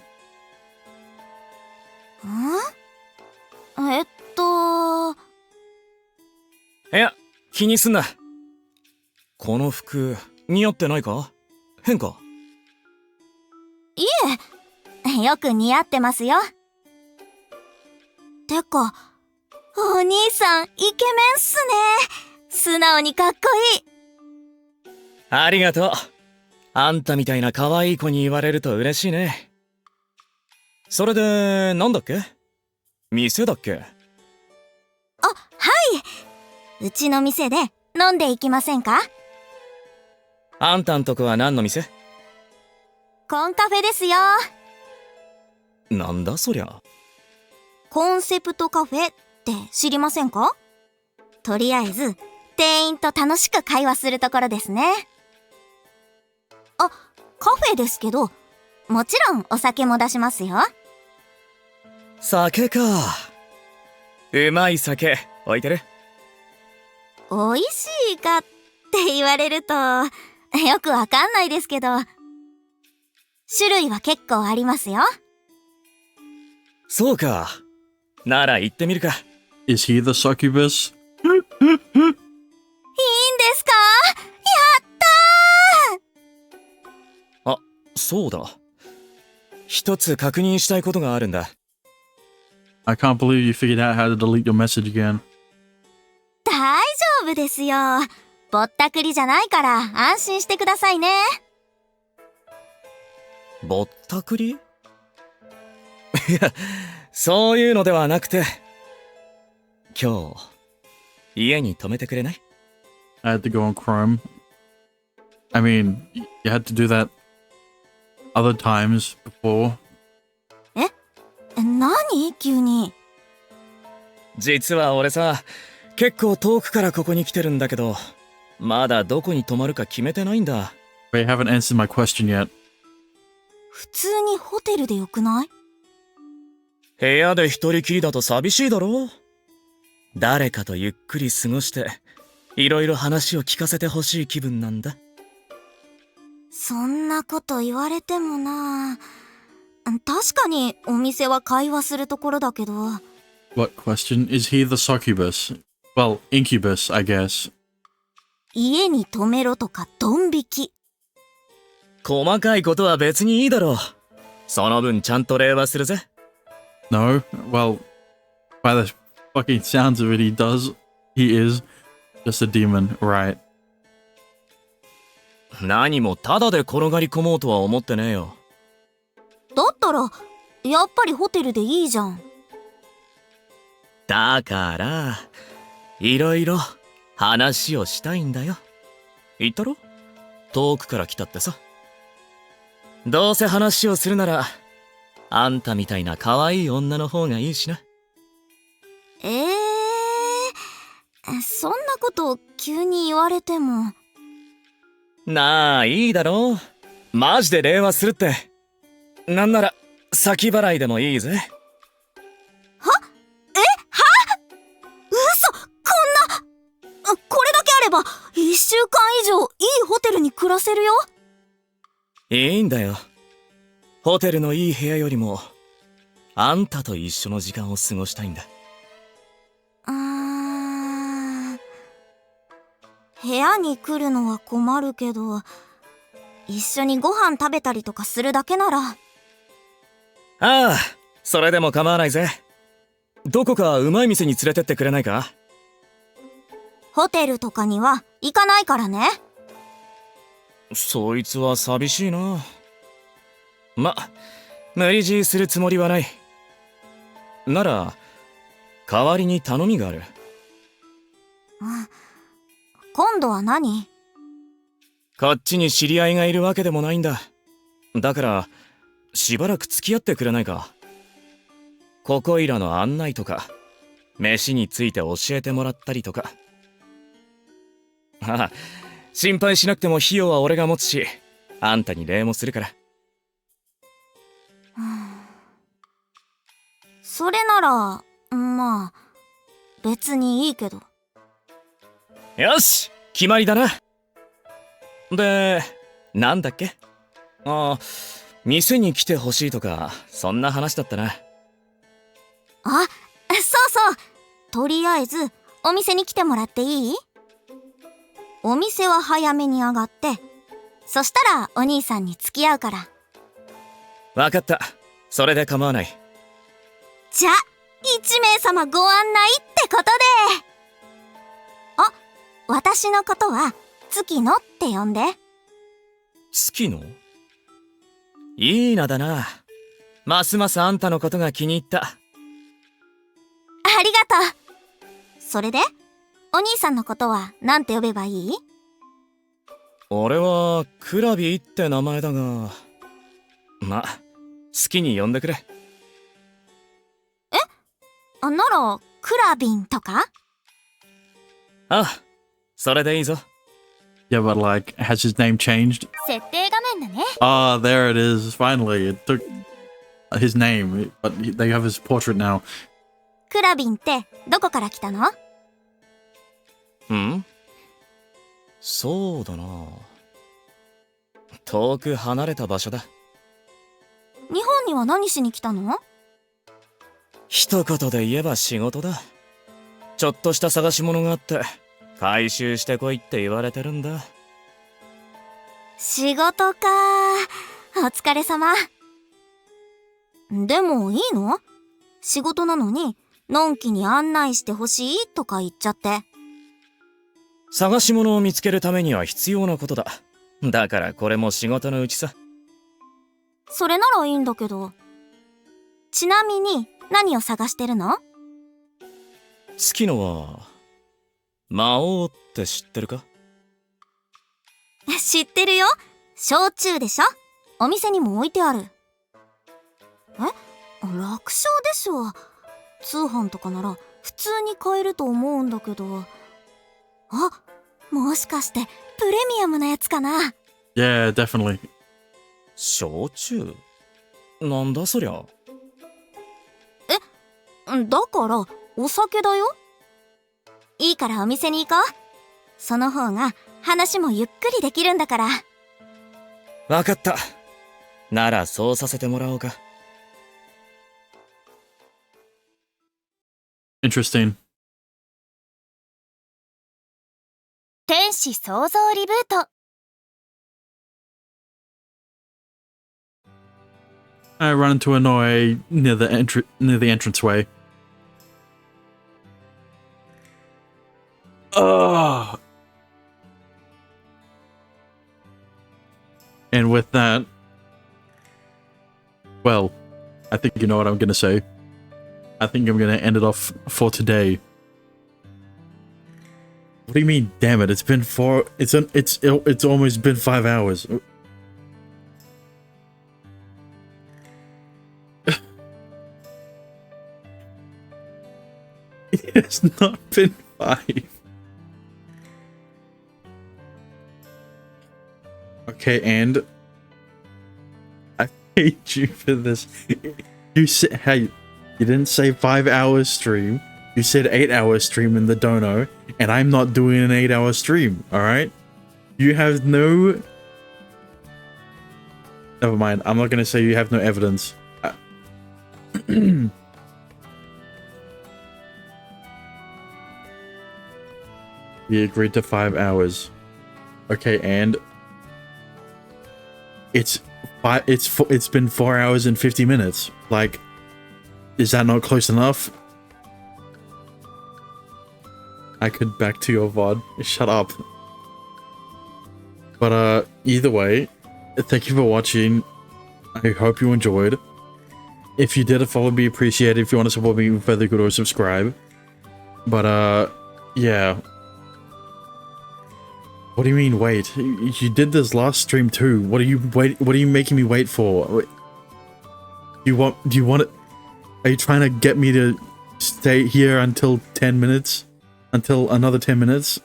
いや、気にすんな。この服似合ってないか？変か？いえ、よく似合ってますよ。てか、お兄さんイケメンっすね。素直にかっこいい。ありがとう。あんたみたいな可愛い子に言われると嬉しいね。それで、なんだっけ？店だっけ？はい。うちの店で飲んでいきませんか？あんたんとこは何の店？コンカフェですよ。なんだそりゃ。コンセプトカフェって知りませんか？とりあえず、店員と楽しく会話するところですね。あ、カフェですけど、もちろんお酒も出しますよ。酒か。うまい酒、置いてる？美味しいかって言われると、よくわかんないですけど、種類は結構ありますよ。そうか。なら行ってみるか。Is he the succubus? いいんですか？あ、そうだ。一つ確認したいことがあるんだ。I can't believe you figured out how to delete your message again. 大丈夫ですよ。ぼったくりじゃないから安心してくださいね。ぼったくり？いや、そういうのではなくて、今日、家に泊めてくれない？ I had to go on Chrome. I mean, you had to do that other times before. 何？急に。実は俺さ、結構遠くからここに来てるんだけど、まだどこに泊まるか決めてないんだ。But you haven't answered my question yet. 普通にホテルでよくない？部屋で一人きりだと寂しいだろ？誰かとゆっくり過ごして、いろいろ話を聞かせてほしい気分なんだ。そんなこと言われてもな。確かにお店は会話するところだけど。What question? Is he the succubus? Well, incubus, I guess. 家に泊めろとかドン引き。細かいことは別にいいだろう。その分ちゃんと礼はするぜ。No? Well, by the fucking sounds of it, he does. He is just a demon, right? 何もタダで転がり込もうとは思ってねえよ。だったら、やっぱりホテルでいいじゃん。だから、いろいろ話をしたいんだよ。言ったろ？遠くから来たってさ。どうせ話をするなら、あんたみたいな可愛い女の方がいいしな。そんなこと急に言われても。なあ、いいだろう。マジで礼はするって。なんなら、先払いでもいいぜ。嘘！こんな…これだけあれば、1週間以上いいホテルに暮らせるよ。いいんだよ。ホテルのいい部屋よりも、あんたと一緒の時間を過ごしたいんだ。部屋に来るのは困るけど、一緒にご飯食べたりとかするだけなら。ああ、それでも構わないぜ。どこかうまい店に連れてってくれないか？ホテルとかには行かないからね。そいつは寂しいな。無理強いするつもりはない。なら、代わりに頼みがある。今度は何？こっちに知り合いがいるわけでもないんだ。だから、しばらく付き合ってくれないか。ここいらの案内とか、飯について教えてもらったりとか。ああ、心配しなくても費用は俺が持つし、あんたに礼もするから。それなら、まあ、別にいいけど。よし、決まりだな。で、なんだっけ？店に来てほしいとか、そんな話だったな。あ、そうそう。とりあえず、お店に来てもらっていい？お店は早めに上がって、そしたらお兄さんに付き合うから。わかった。それで構わない。じゃ、1名様ご案内ってことで。私のことは、月野って呼んで。きの？いいなだな。ますますあんたのことが気に入った。ありがとう。それでお兄さんのことは何て呼べばいい？俺はクラビって名前だが、ま、好きに呼んでくれ。ならクラビンとか？ああ、それでいいぞ。Yeah, but like, has his name changed? 設定画面だね。 Ah, there it is. Finally, it took his name, but they have his portrait now. クラビンってどこから来たの？ん？そうだな。遠く離れた場所だ。日本には何しに来たの？一言で言えば仕事だ。ちょっとした探し物があって回収してこいって言われてるんだ。仕事か。お疲れ様。でもいいの？仕事なのにのんきに案内してほしいとか言っちゃって。探し物を見つけるためには必要なことだ。だからこれも仕事のうちさ。それならいいんだけど。ちなみに何を探してるの？好きのは魔王って知ってるか？知ってるよ。焼酎でしょ？お店にも置いてある。楽勝でしょ。通販とかなら普通に買えると思うんだけど。あ、もしかしてプレミアムなやつかな？ Yeah, definitely. 焼酎？なんだそりゃ。だからお酒だよ。いいからお店に行こう。その方が話もゆっくりできるんだから。わかった。ならそうさせてもらおうか。Interesting. 天使創造リブート。I run into Annoy near the entranceway. Oh. And with that, well, I think you know what I'm gonna say. I think I'm gonna end it off for today. What do you mean? Damn it! It's been it's almost been 5 hours. It's not been 5. Okay, and I hate you for this. You said, hey, you didn't say 5 hours stream. You said 8 hours stream in the dono, and I'm not doing an 8 hour stream. All right, you have no. Never mind. I'm not gonna say you have no evidence. We agreed to 5 hours. Okay, and it's been 4 hours and 50 minutes. Like, is that not close enough? I could back to your VOD. Shut up. But either way, thank you for watching. I hope you enjoyed. If you did, a follow would be appreciated. If you want to support me further, go to subscribe. But yeah. What do you mean wait? You did this last stream too. What are you making me wait for? Do you want it? Are you trying to get me to stay here until 10 minutes? Until another 10 minutes?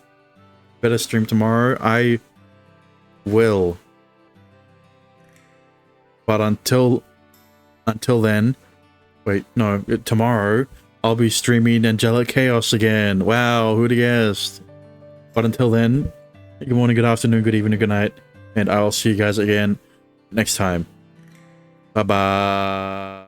Better stream tomorrow. I will. But until then, wait, no, tomorrow I'll be streaming Angelic Chaos again. Wow, who'd have guessed? But until then, good morning, good afternoon, good evening, good night, and I'll see you guys again next time. Bye bye.